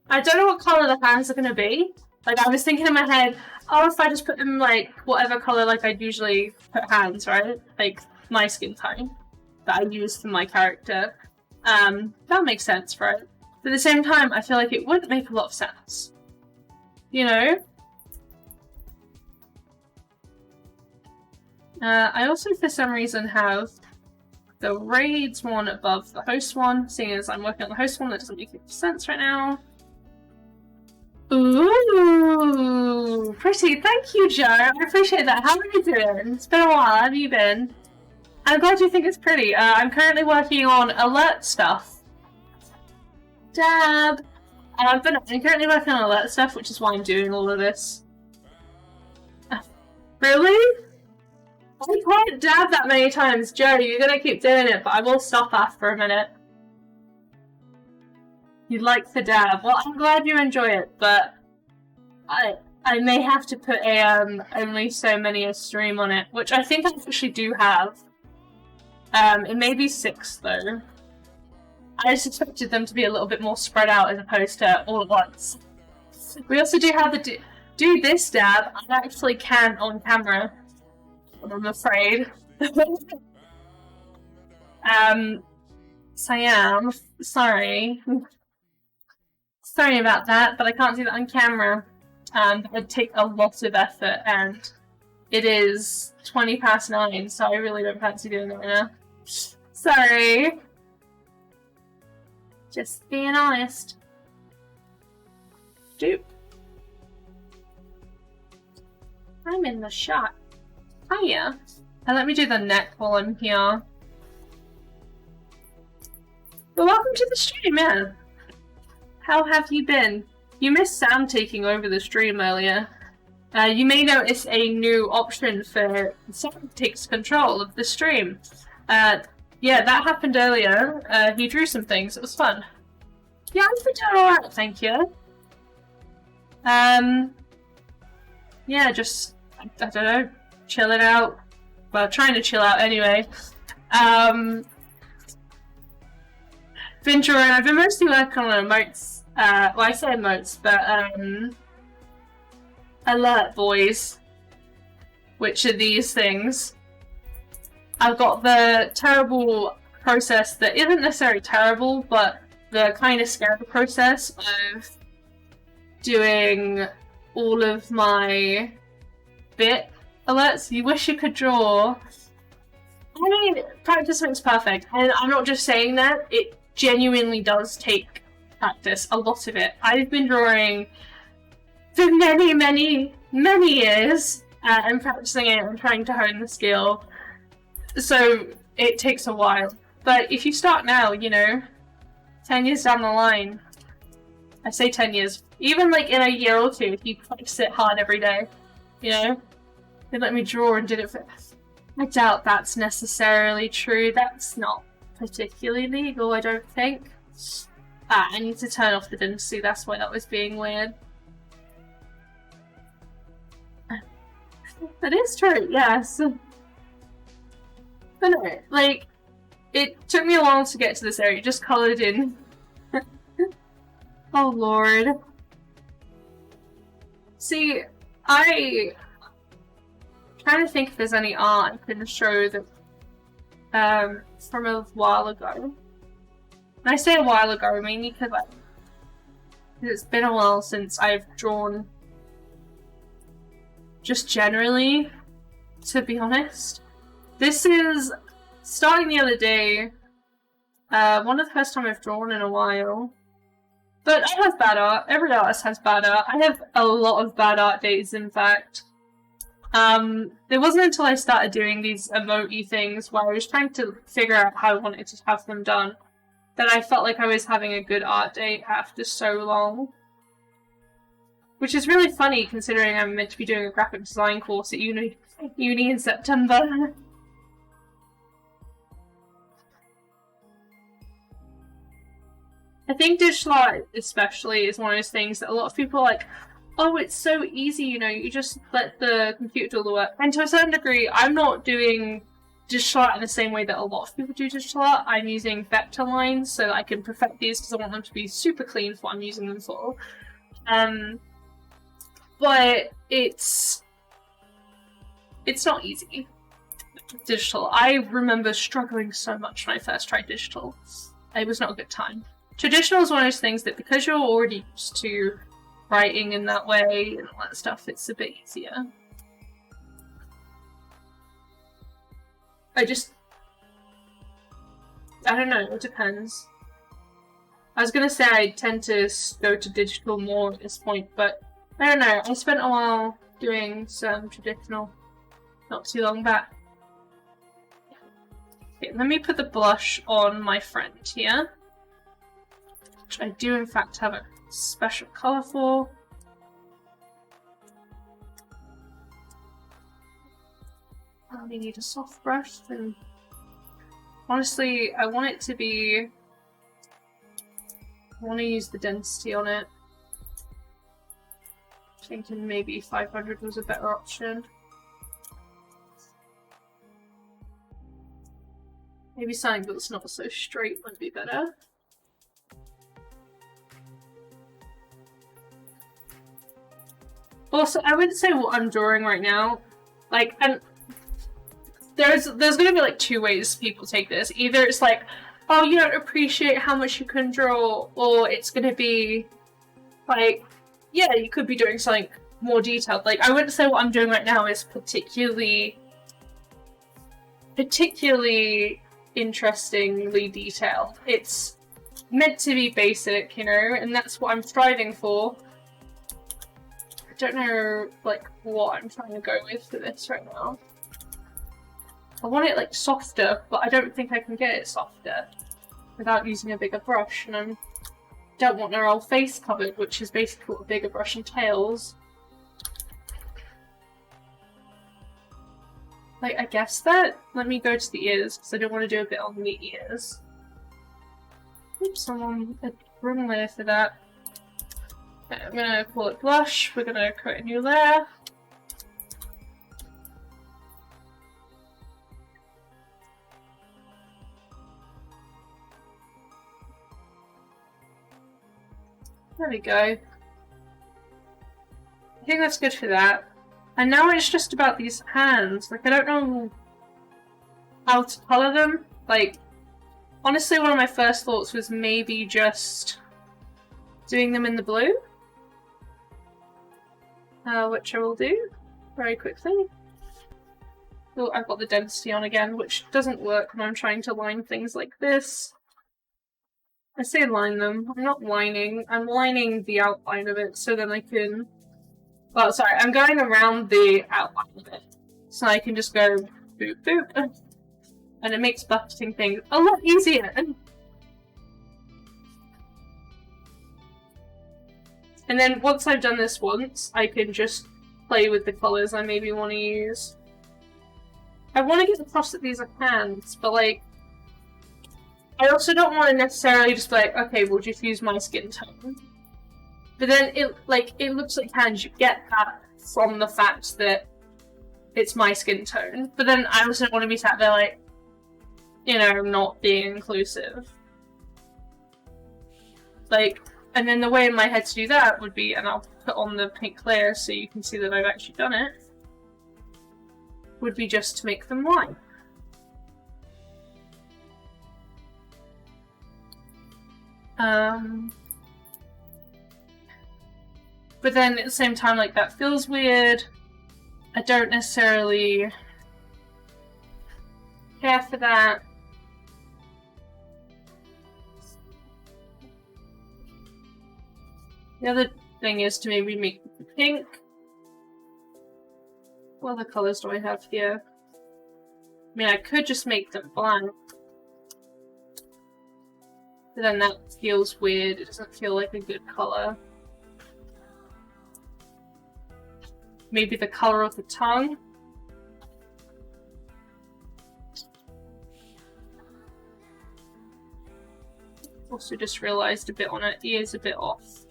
I don't know what colour the hands are going to be. Like, I was thinking in my head, oh, if I just put them, like, whatever colour, like, I'd usually put hands, right? Like, my skin tone that I use for my character. That makes sense, right? But at the same time, I feel like it wouldn't make a lot of sense. You know? I also, for some reason, have the raids one above the host one, seeing as I'm working on the host one, that doesn't make any sense right now. Ooh, pretty. Thank you, Joe. I appreciate that. How are you doing? It's been a while. How have you been? I'm glad you think it's pretty. I'm currently working on alert stuff. Dab. I'm currently working on alert stuff, which is why I'm doing all of this. Really? I can't dab that many times, Joe. You're gonna keep doing it, but I will stop after a minute. You like the dab. Well, I'm glad you enjoy it, but I may have to put a only so many a stream on it, which I think I actually do have. It may be 6 though. I just expected them to be a little bit more spread out as opposed to all at once. We also do have the do this dab. I actually can't on camera, I'm afraid. So yeah, I'm sorry. Sorry about that, but I can't do that on camera. It would take a lot of effort, and it is 9:20, so I really don't fancy doing it right now. Sorry. Just being honest. Dude. I'm in the shot. Hiya. And let me do the neck while I'm here. But welcome to the stream, man. How have you been? You missed Sam taking over the stream earlier. You may notice a new option for Sam takes control of the stream. Yeah, that happened earlier. He drew some things. It was fun. Yeah, I've been doing alright, thank you. Yeah, just, I don't know, chilling out. Well, trying to chill out anyway. Been drawing, I've been mostly working on emotes. Well, I say emotes, but, alert boys. Which are these things. I've got the terrible process that isn't necessarily terrible, but the kind of scary process of doing all of my bit alerts. You wish you could draw. I mean, practice makes perfect, and I'm not just saying that, it genuinely does take practice, a lot of it. I've been drawing for many years, and practicing it and trying to hone the skill, so it takes a while. But if you start now, you know, 10 years down the line, I say 10 years, even like in a year or two, if you practice it hard every day, you know, they let me draw and did it for... I doubt that's necessarily true. That's not particularly legal, I don't think. I need to turn off the density, that's why that was being weird. That is true, yes. But no, like, it took me a while to get to this area, just coloured in. Oh lord. See, I'm trying to think if there's any art I can show that from a while ago. And I say a while ago, mainly because it's been a while since I've drawn just generally, to be honest. This is starting the other day, one of the first time I've drawn in a while. But I have bad art. Every artist has bad art. I have a lot of bad art days, in fact. It wasn't until I started doing these emote-y things where I was trying to figure out how I wanted to have them done that I felt like I was having a good art day after so long. Which is really funny considering I'm meant to be doing a graphic design course at uni in September. I think digital art especially is one of those things that a lot of people are like, oh, it's so easy, you know, you just let the computer do all the work. And to a certain degree, I'm not doing digital art in the same way that a lot of people do digital art. I'm using vector lines so that I can perfect these because I want them to be super clean for what I'm using them for. But it's not easy. Digital. I remember struggling so much when I first tried digital. It was not a good time. Traditional is one of those things that because you're already used to writing in that way and all that stuff, it's a bit easier. I don't know, it depends. I was gonna say I tend to go to digital more at this point, but I don't know, I spent a while doing some traditional not too long back. Okay, let me put the blush on my friend here. Which I do in fact have a special colour for. I only need a soft brush, and honestly I want it to be... I want to use the density on it. Thinking maybe 500 was a better option. Maybe something that's not so straight would be better. Also, I wouldn't say what I'm drawing right now. Like, and there's gonna be like two ways people take this. Either it's like, oh, you don't appreciate how much you can draw, or it's gonna be like, yeah, you could be doing something more detailed. Like, I wouldn't say what I'm doing right now is particularly interestingly detailed. It's meant to be basic, you know, and that's what I'm striving for. I don't know, like, what I'm trying to go with for this right now. I want it, like, softer, but I don't think I can get it softer without using a bigger brush, and I don't want their whole face covered, which is basically what a bigger brush entails. Like, I guess that. Let me go to the ears, because I don't want to do a bit on the ears. Oops, someone a room layer for that. Okay, I'm gonna call it blush. We're gonna create a new layer. There we go. I think that's good for that. And now it's just about these hands. Like, I don't know how to colour them. Like, honestly, one of my first thoughts was maybe just doing them in the blue. Which I will do very quickly. Oh, I've got the density on again, which doesn't work when I'm trying to line things like this. I say line them. I'm not lining. I'm lining the outline of it so then I can... Well, sorry, I'm going around the outline of it. So I can just go boop boop. And it makes buffeting things a lot easier. And then once I've done this once, I can just play with the colours I maybe want to use. I want to get across that these are hands, but like... I also don't want to necessarily just be like, okay, we'll just use my skin tone. But then it looks like hands. You get that from the fact that it's my skin tone. But then I also don't want to be sat there like, you know, not being inclusive. Like, and then the way in my head to do that would be, and I'll put on the pink layer so you can see that I've actually done it, would be just to make them white. But then at the same time, like, that feels weird. I don't necessarily care for that. The other thing is to maybe make the pink. What other colours do I have here? I mean, I could just make them blank. But then that feels weird. It doesn't feel like a good colour. Maybe the colour of the tongue. Also just realised a bit on her ears a bit off.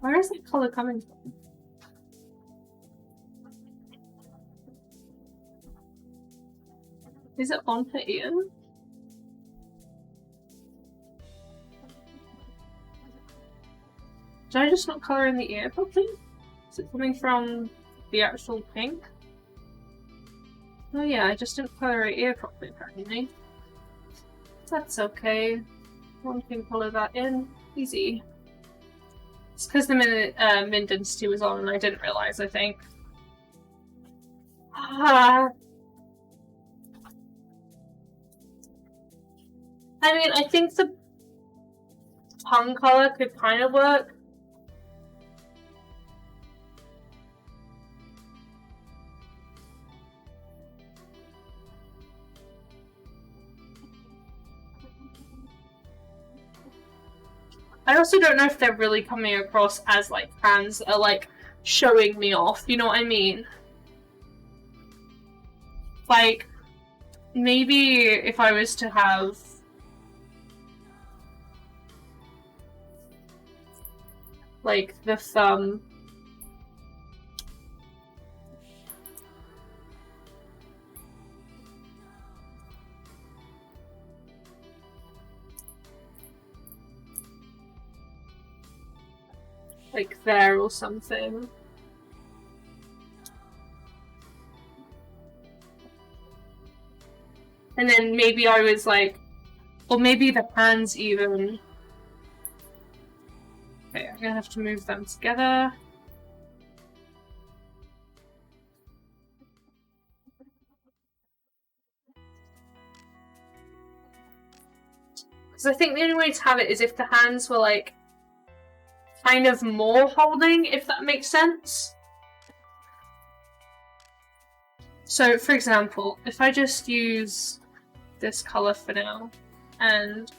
Where is that colour coming from? Is it on her ear? Did I just not colour in the ear properly? Is it coming from the actual pink? Oh yeah, I just didn't colour her ear properly apparently. That's okay. One can colour that in. Easy. It's because the min density was on and I didn't realise, I think. I mean, I think the tongue colour could kind of work. I also don't know if they're really coming across as, like, hands that are, like, showing me off, you know what I mean? Like, maybe if I was to have... like, the thumb... like there or something. And then maybe I was like, or maybe the hands even gonna have to move them together. Because I think the only way to have it is if the hands were like kind of more holding, if that makes sense. So, for example, if I just use this colour for now, and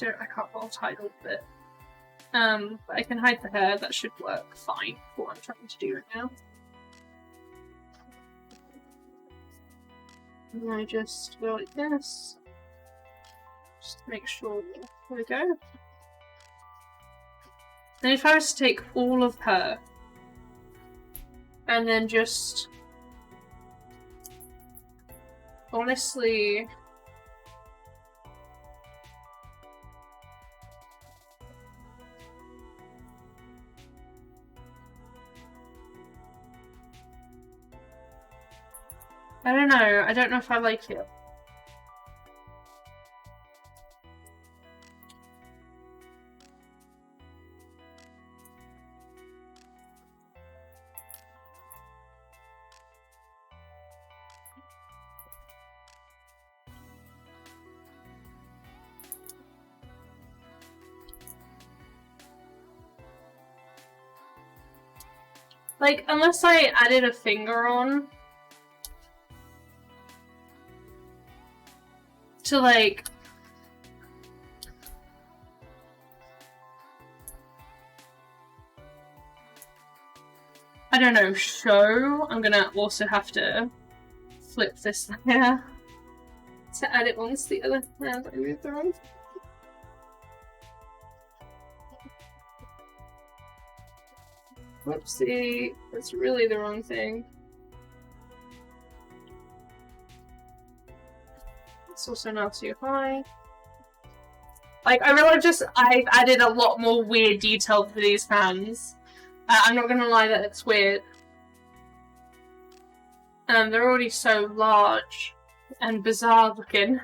I can't roll title bit. But I can hide the hair, that should work fine for what I'm trying to do right now. And I just go like this. Just to make sure, there we go. Then if I was to take all of her, and then just, honestly, I don't know. I don't know if I like it. Like, unless I added a finger on to, like, I don't know, show. I'm gonna also have to flip this layer to add it onto the other hand. I moved the wrong. Whoopsie, that's really the wrong thing. It's also not too high. Like, I realize I've added a lot more weird detail to these hands. I'm not gonna lie that it's weird. They're already so large and bizarre looking.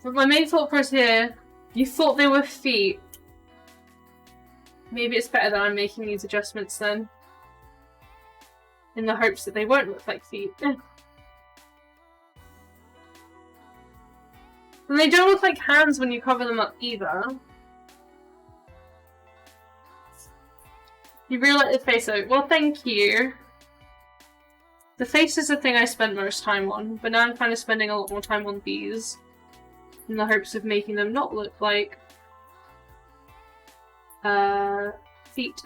But my main thought process here, you thought they were feet. Maybe it's better that I'm making these adjustments then. In the hopes that they won't look like feet. And they don't look like hands when you cover them up either. You really like the face though. Well, thank you. The face is the thing I spent most time on, but now I'm kind of spending a lot more time on these. In the hopes of making them not look like feet.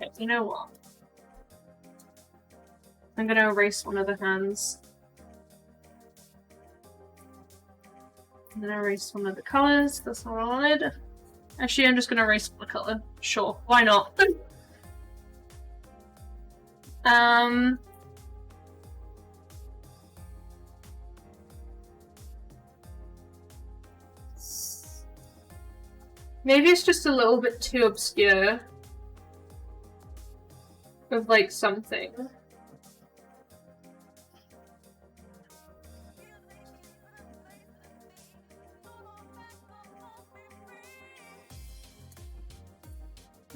Okay, you know what? I'm gonna erase one of the hands. I'm gonna erase one of the colours, that's not what I wanted. Actually, I'm just gonna erase one colour. Sure, why not? Maybe it's just a little bit too obscure. Of like something.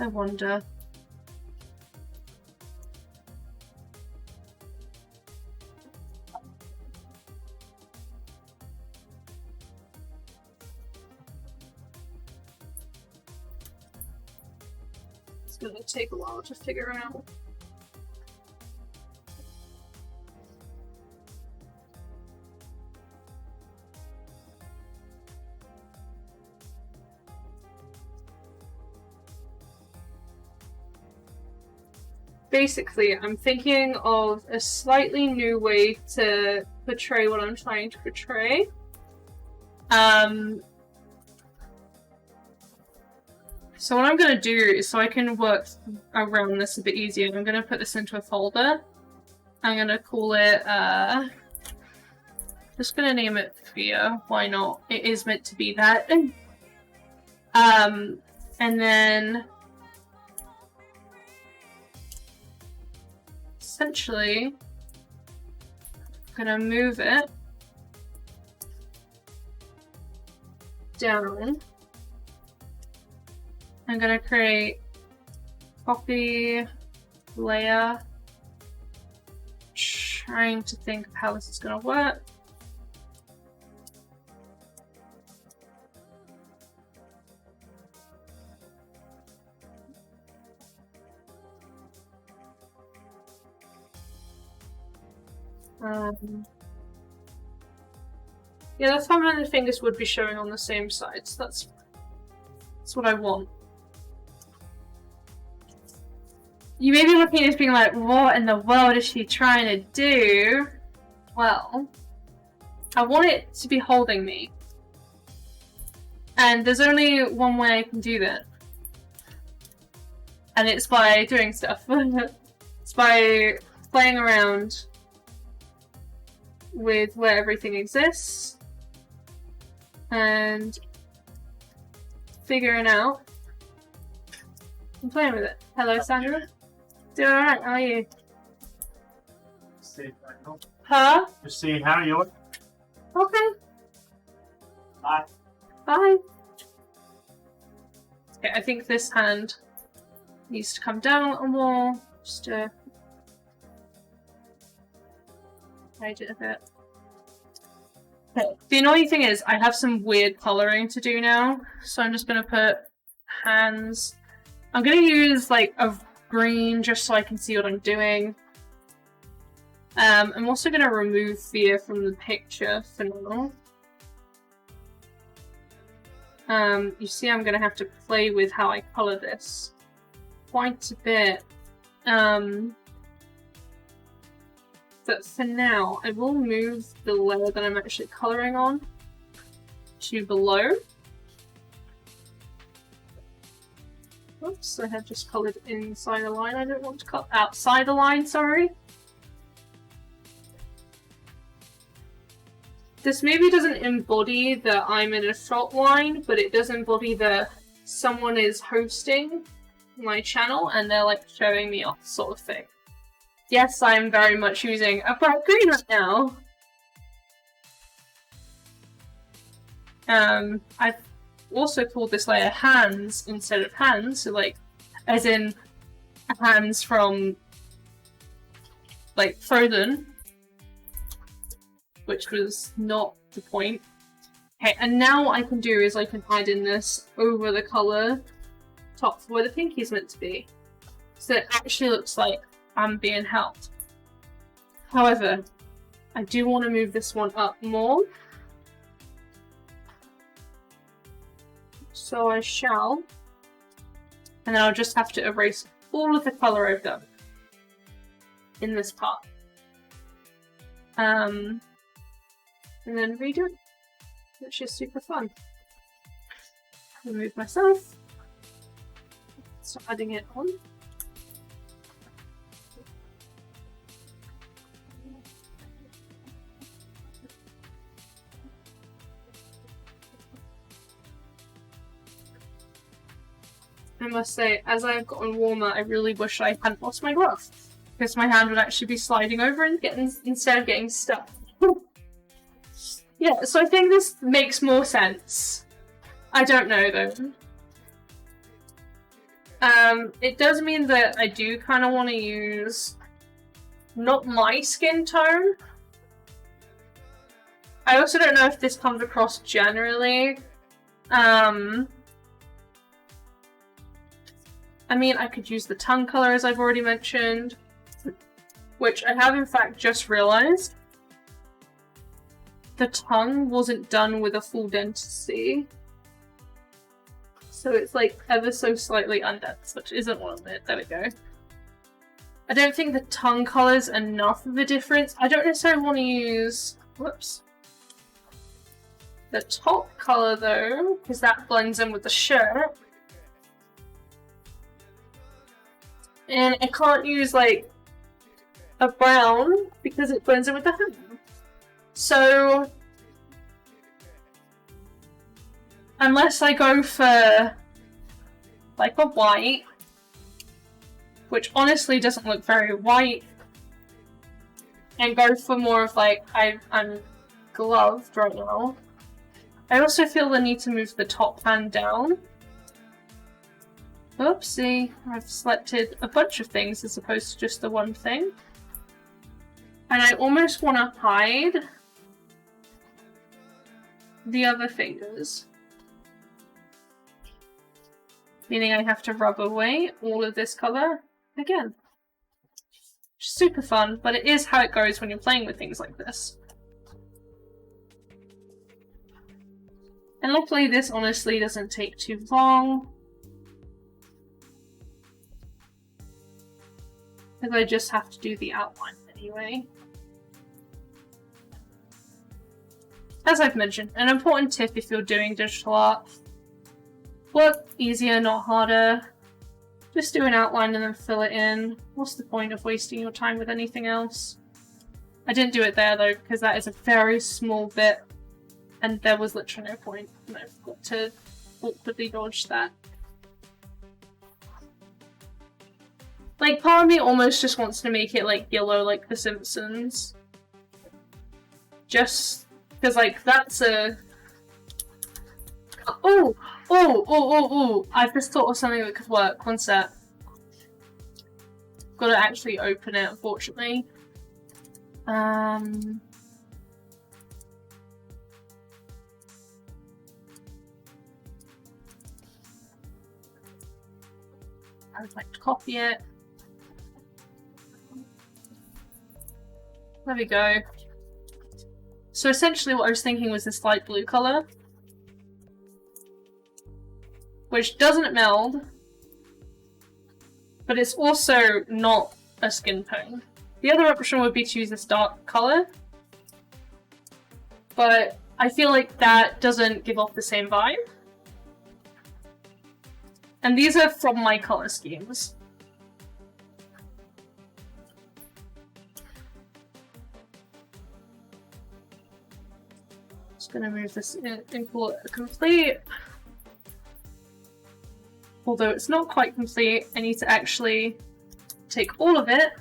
I wonder. It's gonna take a while to figure out. basically, I'm thinking of a slightly new way to portray what I'm trying to portray. So what I'm going to do is, so I can work around this a bit easier, I'm going to put this into a folder. I'm going to call it, just going to name it Fear, why not? It is meant to be that. And then, essentially, I'm going to move it down. I'm going to create copy layer, trying to think of how this is going to work. Yeah, that's how many fingers would be showing on the same side, so that's what I want. You may be looking at this being like, what in the world is she trying to do? Well, I want it to be holding me. And there's only one way I can do that. And it's by doing stuff. It's by playing around with where everything exists. And figuring out and playing with it. Hello, Sandra. Doing alright, how are you? Huh? Just seeing how you look. Okay. Bye. Bye. Okay, I think this hand needs to come down a little more. Just to hide it a bit. Okay. The annoying thing is I have some weird colouring to do now, so I'm just going to put hands. I'm going to use like a green just so I can see what I'm doing. I'm also going to remove Fear from the picture for now. You see I'm going to have to play with how I colour this quite a bit. But for now, I will move the layer that I'm actually colouring on to below. Oops, I had just coloured inside a line. I don't want to cut outside a line, sorry. This maybe doesn't embody that I'm in a shot line, but it does embody that someone is hosting my channel and they're like showing me off sort of thing. Yes, I'm very much using a bright green right now. I've also called this layer hands instead of hands, so like, as in hands from like Frozen, which was not the point. Okay, and now what I can do is I can add in this over the colour top where the pinky is meant to be, so it actually looks like I'm being held. However, I do want to move this one up more. So I shall. And then I'll just have to erase all of the colour I've done in this part. And then redo it, which is super fun. Remove myself. Start adding it on. I must say, as I've gotten warmer, I really wish I hadn't lost my glove, because my hand would actually be sliding over and instead of getting stuck. Yeah, so I think this makes more sense. I don't know though. It does mean that I do kind of want to use not my skin tone. I also don't know if this comes across generally. I mean, I could use the tongue colour as I've already mentioned, which I have in fact just realised. The tongue wasn't done with a full density. So it's like ever so slightly undense, which isn't one of it. There we go. I don't think the tongue colour's enough of a difference. I don't necessarily want to use... Whoops. The top colour though, because that blends in with the shirt. And I can't use like a brown because it blends in with the hat. So unless I go for like a white, which honestly doesn't look very white, and go for more of like, I'm gloved right now. I also feel the need to move the top hand down. Oopsie, I've selected a bunch of things as opposed to just the one thing. And I almost want to hide the other fingers. Meaning I have to rub away all of this colour again. Super fun, but it is how it goes when you're playing with things like this. And luckily this honestly doesn't take too long. Because I just have to do the outline anyway. As I've mentioned, an important tip if you're doing digital art: work easier, not harder. Just do an outline and then fill it in. What's the point of wasting your time with anything else? I didn't do it there though, because that is a very small bit, and there was literally no point, and I forgot to awkwardly dodge that. Like, part of me almost just wants to make it like yellow like The Simpsons. Just because like that's a... Oh! I've just thought of something that could work. One sec. Gotta actually open it, unfortunately. I'd like to copy it. There we go. So essentially what I was thinking was this light blue colour, which doesn't meld, but it's also not a skin tone. The other option would be to use this dark colour, but I feel like that doesn't give off the same vibe. And these are from my colour schemes. Just gonna move this in and call it complete. Although it's not quite complete, I need to actually take all of it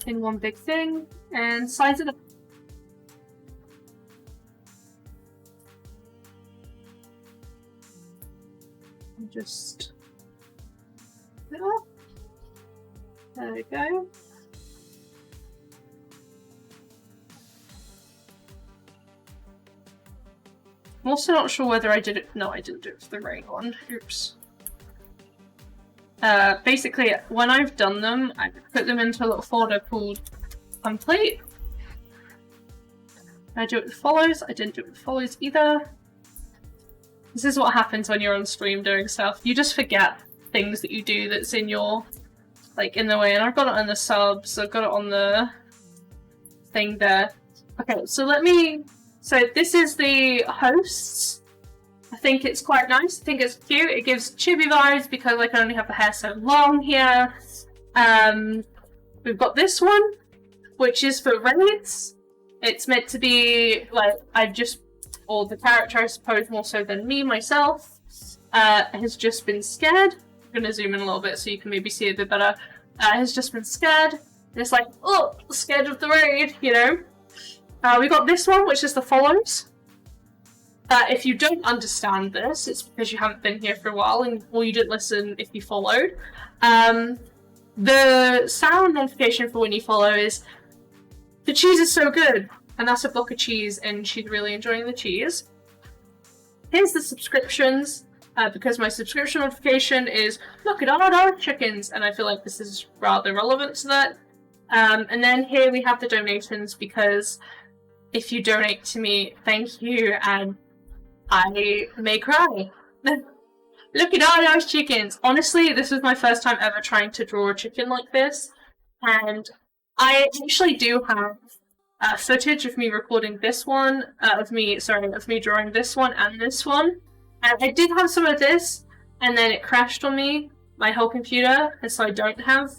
in one big thing and size it up. Just there we go. I'm also not sure whether I did it. No, I didn't do it for the right one. Oops. Basically, when I've done them, I put them into a little folder called complete. I do it with follows. I didn't do it with follows either. This is what happens when you're on stream doing stuff. You just forget things that you do that's in your, like, in the way. And I've got it on the subs, I've got it on the thing there. Okay, so so this is the hosts. I think it's quite nice. I think it's cute. It gives chibi vibes because I can only have the hair so long here. We've got this one, which is for raids. It's meant to be, like, or the character, I suppose, more so than me, myself, has just been scared. I'm going to zoom in a little bit so you can maybe see it a bit better. Has just been scared. And it's like, oh, scared of the raid, you know? We got this one, which is the follows. If you don't understand this, it's because you haven't been here for a while or you didn't listen if you followed. The sound notification for when you follow is, the cheese is so good. And that's a block of cheese, and she's really enjoying the cheese. Here's the subscriptions, because my subscription notification is, look at all our chickens, and I feel like this is rather relevant to that. And then here we have the donations, because if you donate to me, thank you, and I may cry. Look at all those chickens. Honestly, this was my first time ever trying to draw a chicken like this, and I actually do have footage of me recording this one, of me drawing this one and this one. And I did have some of this, and then it crashed on me, my whole computer, and so I don't have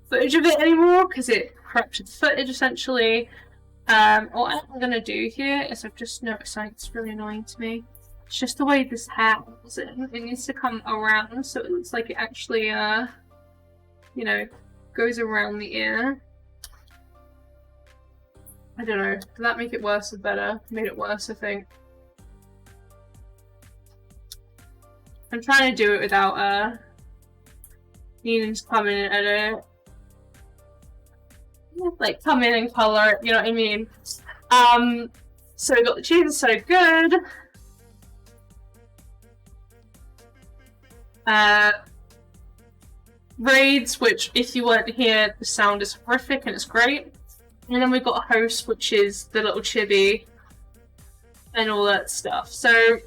footage of it anymore because it corrupted the footage essentially. What I'm gonna do here is I've just noticed something that's really annoying to me. It's just the way this hat is. It needs to come around so it looks like it actually, you know, goes around the ear. I don't know. Did that make it worse or better? Made it worse, I think. I'm trying to do it without, needing to come in and edit. Like, come in and color it, you know what I mean? So we got the cheese is so good. Raids, which if you weren't here, the sound is horrific and it's great. And then we've got a host, which is the little chibi and all that stuff. So,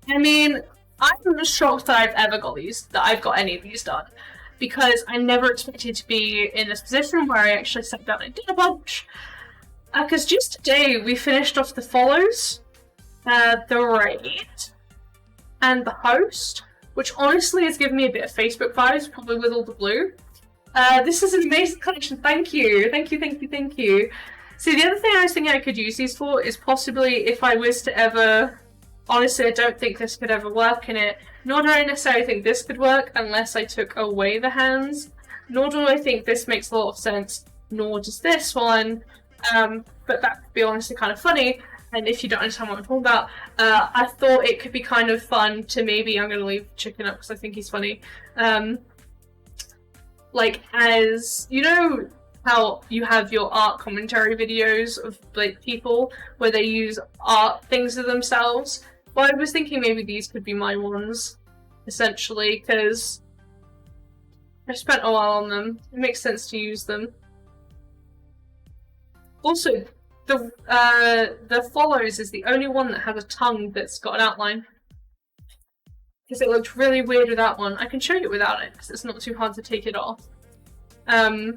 I mean, I'm shocked that I've got any of these done. Because I never expected to be in this position where I actually sat down and did a bunch. Because just today we finished off the follows, the raid, and the host, which honestly has given me a bit of Facebook vibes, probably with all the blue. This is an amazing collection, thank you. Thank you. See, the other thing I was thinking I could use these for is possibly if I was to ever... Honestly, I don't think this could ever work in it. Nor do I necessarily think this could work unless I took away the hands. Nor do I think this makes a lot of sense. Nor does this one. But that could be honestly kind of funny. And if you don't understand what I'm talking about, I thought it could be kind of fun to maybe... I'm going to leave Chicken up because I think he's funny. Like, as... You know how you have your art commentary videos of like people where they use art things of themselves? Well, I was thinking maybe these could be my ones, essentially, because I spent a while on them. It makes sense to use them. Also, the follows is the only one that has a tongue that's got an outline. Because it looked really weird without one. I can show you without it, because it's not too hard to take it off. I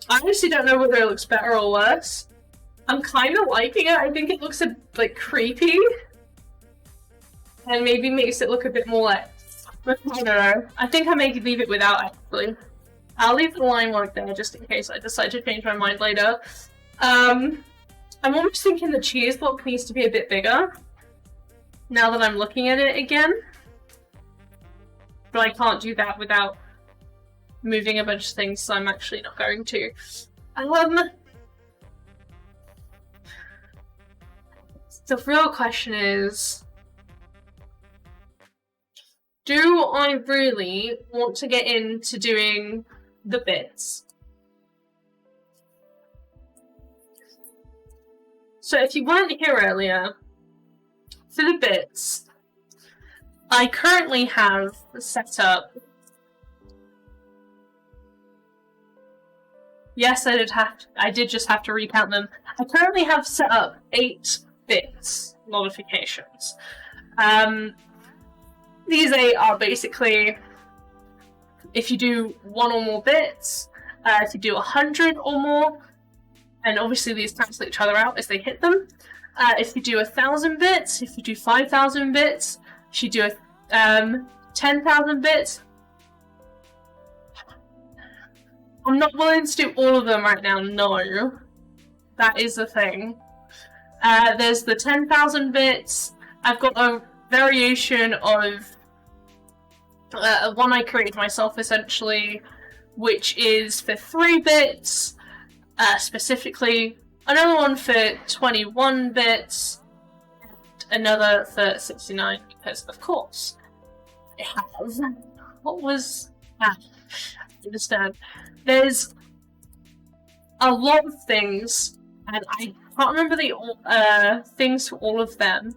honestly don't know whether it looks better or worse. I'm kind of liking it. I think it looks a bit creepy. And maybe makes it look a bit more like... I don't know. I think I may leave it without, actually. I'll leave the line work there just in case I decide to change my mind later. I'm almost thinking the cheese block needs to be a bit bigger. Now that I'm looking at it again. But I can't do that without moving a bunch of things, so I'm actually not going to. The real question is... do I really want to get into doing the bits? So if you weren't here earlier, for the bits, I currently have set up... Yes, I did just have to recount them. I currently have set up 8 bits modifications. These 8 are basically, if you do 1 or more bits, if you do 100 or more, and obviously these cancel each other out as they hit them. If you do 1,000 bits, if you do 5,000 bits, if you do 10,000 bits. I'm not willing to do all of them right now, no. That is the thing. There's the 10,000 bits. I've got a variation of one I created myself, essentially, which is for 3 bits, specifically. Another one for 21 bits, and another for 69, because, of course, I have. What was... I understand. There's a lot of things, and I can't remember the things for all of them.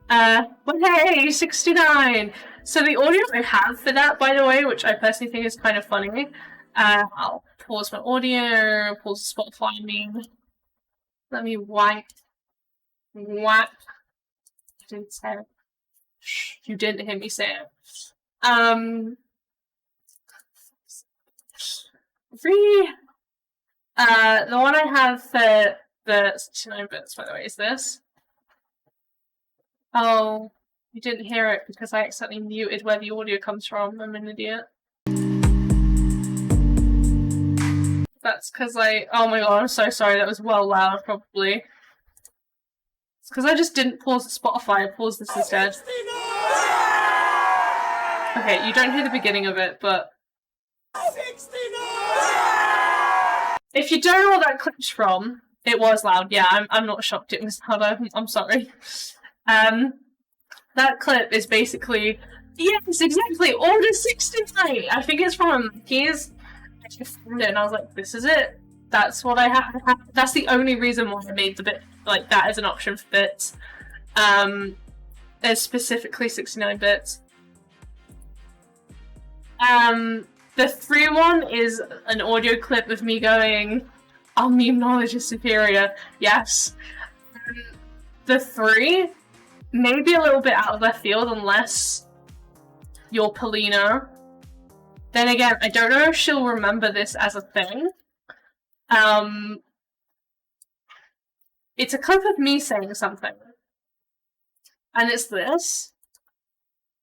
But hey, 69! So the audio I have for that, by the way, which I personally think is kind of funny, I'll pause my audio, pause Spotify, I mean. Let me whack. Didn't say it. You didn't hear me say it. The one I have for the 69 bits, by the way, is this. Oh, you didn't hear it because I accidentally muted where the audio comes from. I'm an idiot. That's because oh my god, I'm so sorry, that was well loud, probably. It's because I just didn't pause the Spotify, I paused this instead. Okay, you don't hear the beginning of it, but... If you don't know what that clip's from, it was loud. Yeah, I'm not shocked it was loud, I'm sorry. That clip is basically... Yes, exactly, Order 69! I think it's from Keys. I just found it and I was like, this is it. That's what I have. That's the only reason why I made the bit like that as an option for bits. There's specifically 69 bits. The 3 one is an audio clip of me going, "Our meme knowledge is superior." Yes. The 3 may be a little bit out of left field unless you're Polina. Then again, I don't know if she'll remember this as a thing. It's a clip of me saying something. And it's this.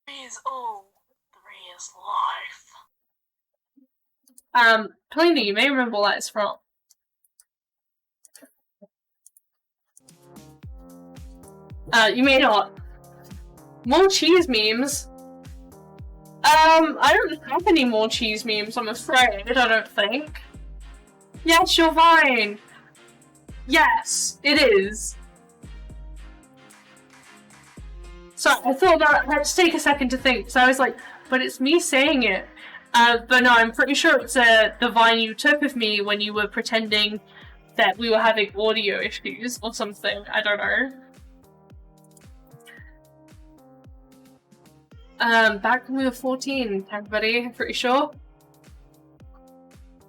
3 is all, 3 is life. Polina, you may remember what it's from. You may not. More cheese memes. I don't have any more cheese memes, I'm afraid, I don't think. Yes, you're fine. Yes, it is. So I thought that I had to take a second to think, so I was like, but it's me saying it. But no, I'm pretty sure it's the Vine you took of me when you were pretending that we were having audio issues or something, I don't know. Back when we were 14, everybody, I'm pretty sure.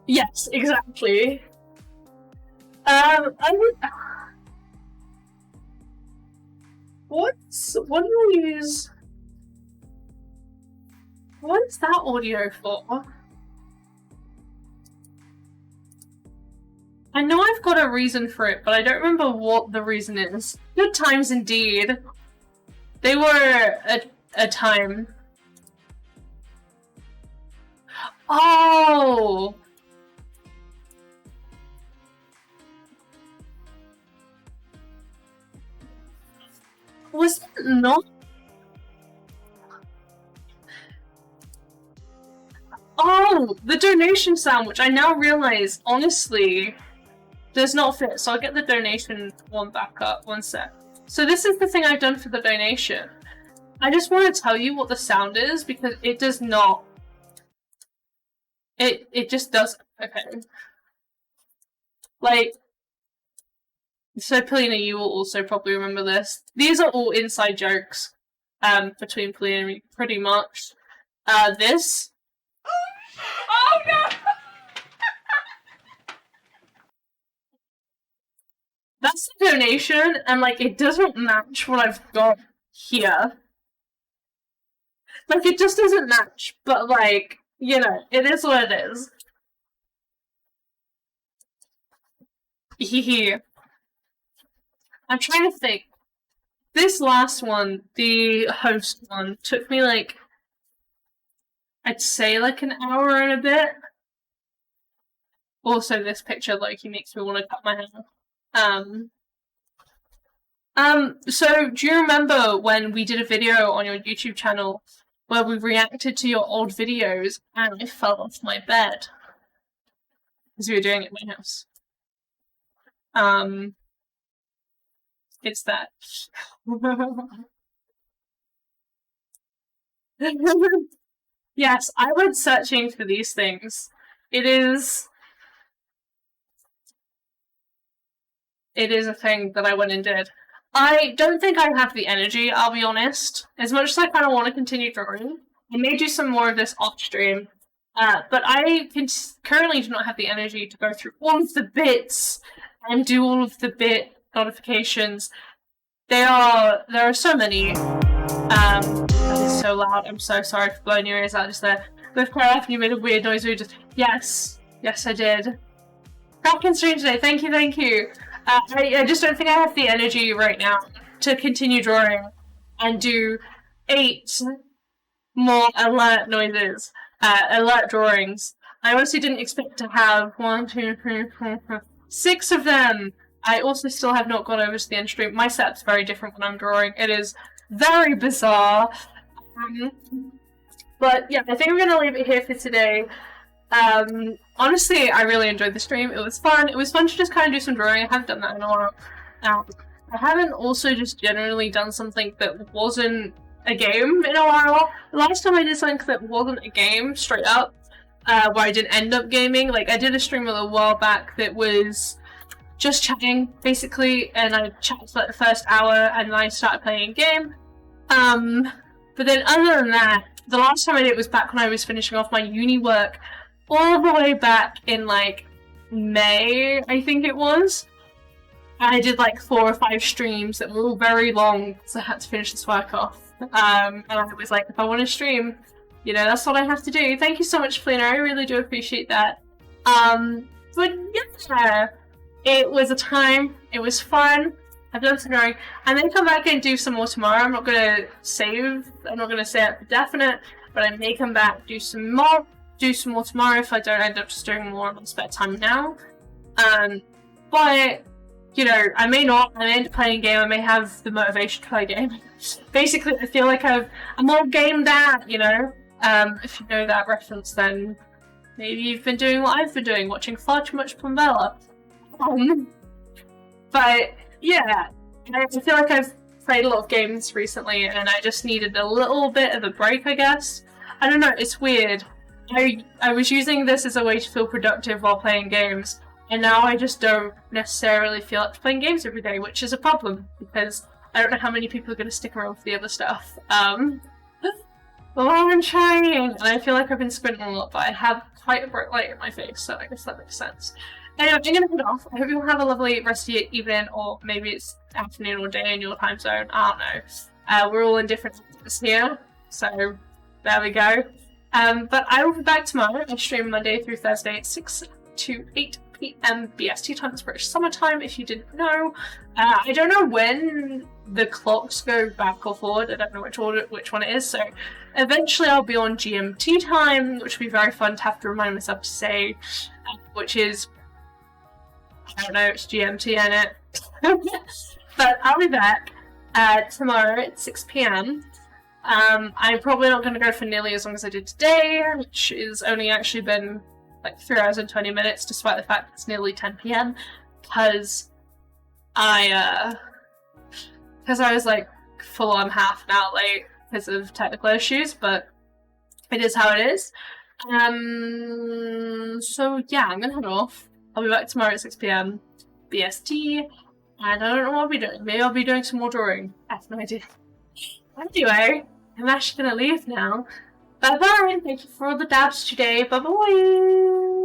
Yes, exactly. I would... What do we use? What is that audio for? I know I've got a reason for it, but I don't remember what the reason is. Good times indeed. They were a time. Oh! Was it not? Oh, the donation sandwich. I now realize, honestly, does not fit. So I'll get the donation one back up. One sec. So this is the thing I've done for the donation. I just want to tell you what the sound is because it does not. It just doesn't. Okay. Like. So Polina, you will also probably remember this. These are all inside jokes between Polina and me, pretty much. This. Oh no! That's the donation, and like it doesn't match what I've got here. Like it just doesn't match, but like, you know, it is what it is. Hehe. I'm trying to think. This last one, the host one, took me like, I'd say like an hour and a bit. Also, this picture, like, he makes me want to cut my hair. So do you remember when we did a video on your YouTube channel where we reacted to your old videos and I fell off my bed? Because we were doing it at my house. It's that. Yes, I went searching for these things. It is a thing that I went and did. I don't think I have the energy, I'll be honest. As much as I kind of want to continue drawing, I may do some more of this off stream. But I currently do not have the energy to go through all of the bits and do all of the bit notifications. There are so many. That is so loud. I'm so sorry for blowing your ears out just there. With Craft, you made a weird noise. We just yes, I did. Cracking stream today. Thank you. I just don't think I have the energy right now to continue drawing and do 8 more alert noises, alert drawings. I honestly didn't expect to have 1, 2, 3, 4, 5, 6 of them. I also still have not gone over to the end stream. My setup's very different when I'm drawing. It is very bizarre. But yeah, I think I'm gonna leave it here for today. Honestly, I really enjoyed the stream. It was fun. It was fun to just kind of do some drawing. I haven't done that in a while. I haven't also just generally done something that wasn't a game in a while. The last time I did something that wasn't a game, straight up, where I didn't end up gaming, like I did a stream a little while back that was just chatting, basically, and I chatted for like the first hour and then I started playing a game. But then other than that, the last time I did it was back when I was finishing off my uni work, all the way back in like May, I think it was. And I did like 4 or 5 streams that were all very long because I had to finish this work off. And I was like, if I want to stream, you know, that's what I have to do. Thank you so much, Felina. I really do appreciate that. But yeah, it was a time. It was fun. I've done some drawing. I'm going to come back and do some more tomorrow. I'm not going to save. I'm not going to say it for definite. But I may come back, do some more tomorrow if I don't end up just doing more on my spare time now. But, you know, I may not. I may end up playing a game. I may have the motivation to play a game. Basically, I feel like I'm all gamed out, you know? If you know that reference, then maybe you've been doing what I've been doing, watching far too much Plumbella. But yeah, I feel like I've played a lot of games recently and I just needed a little bit of a break, I guess. I don't know, it's weird. I was using this as a way to feel productive while playing games, and now I just don't necessarily feel like playing games every day, which is a problem, because I don't know how many people are going to stick around for the other stuff. Well, I'm trying, and I feel like I've been squinting a lot, but I have quite a bright light in my face, so I guess that makes sense. Anyway, I'm going to head off. I hope you all have a lovely rest of your evening, or maybe it's afternoon or day in your time zone. I don't know. We're all in different times here, so there we go. But I will be back tomorrow. I stream Monday through Thursday at 6 to 8 p.m. BST time. It's British summertime, if you didn't know. I don't know when the clocks go back or forward. I don't know which one it is, so eventually I'll be on GMT time, which will be very fun to have to remind myself to say, which is, I don't know, it's GMT in it. But I'll be back tomorrow at 6 p.m. I'm probably not going to go for nearly as long as I did today, which is only actually been like 3 hours and 20 minutes, despite the fact it's nearly 10 p.m. Because I was like full on half an hour late because of technical issues, but it is how it is. So yeah, I'm gonna head off. I'll be back tomorrow at 6 p.m. BST, and I don't know what I'll be doing. Maybe I'll be doing some more drawing. I have no idea. Anyway, I'm actually gonna leave now. Bye bye! Thank you for all the dabs today. Bye bye!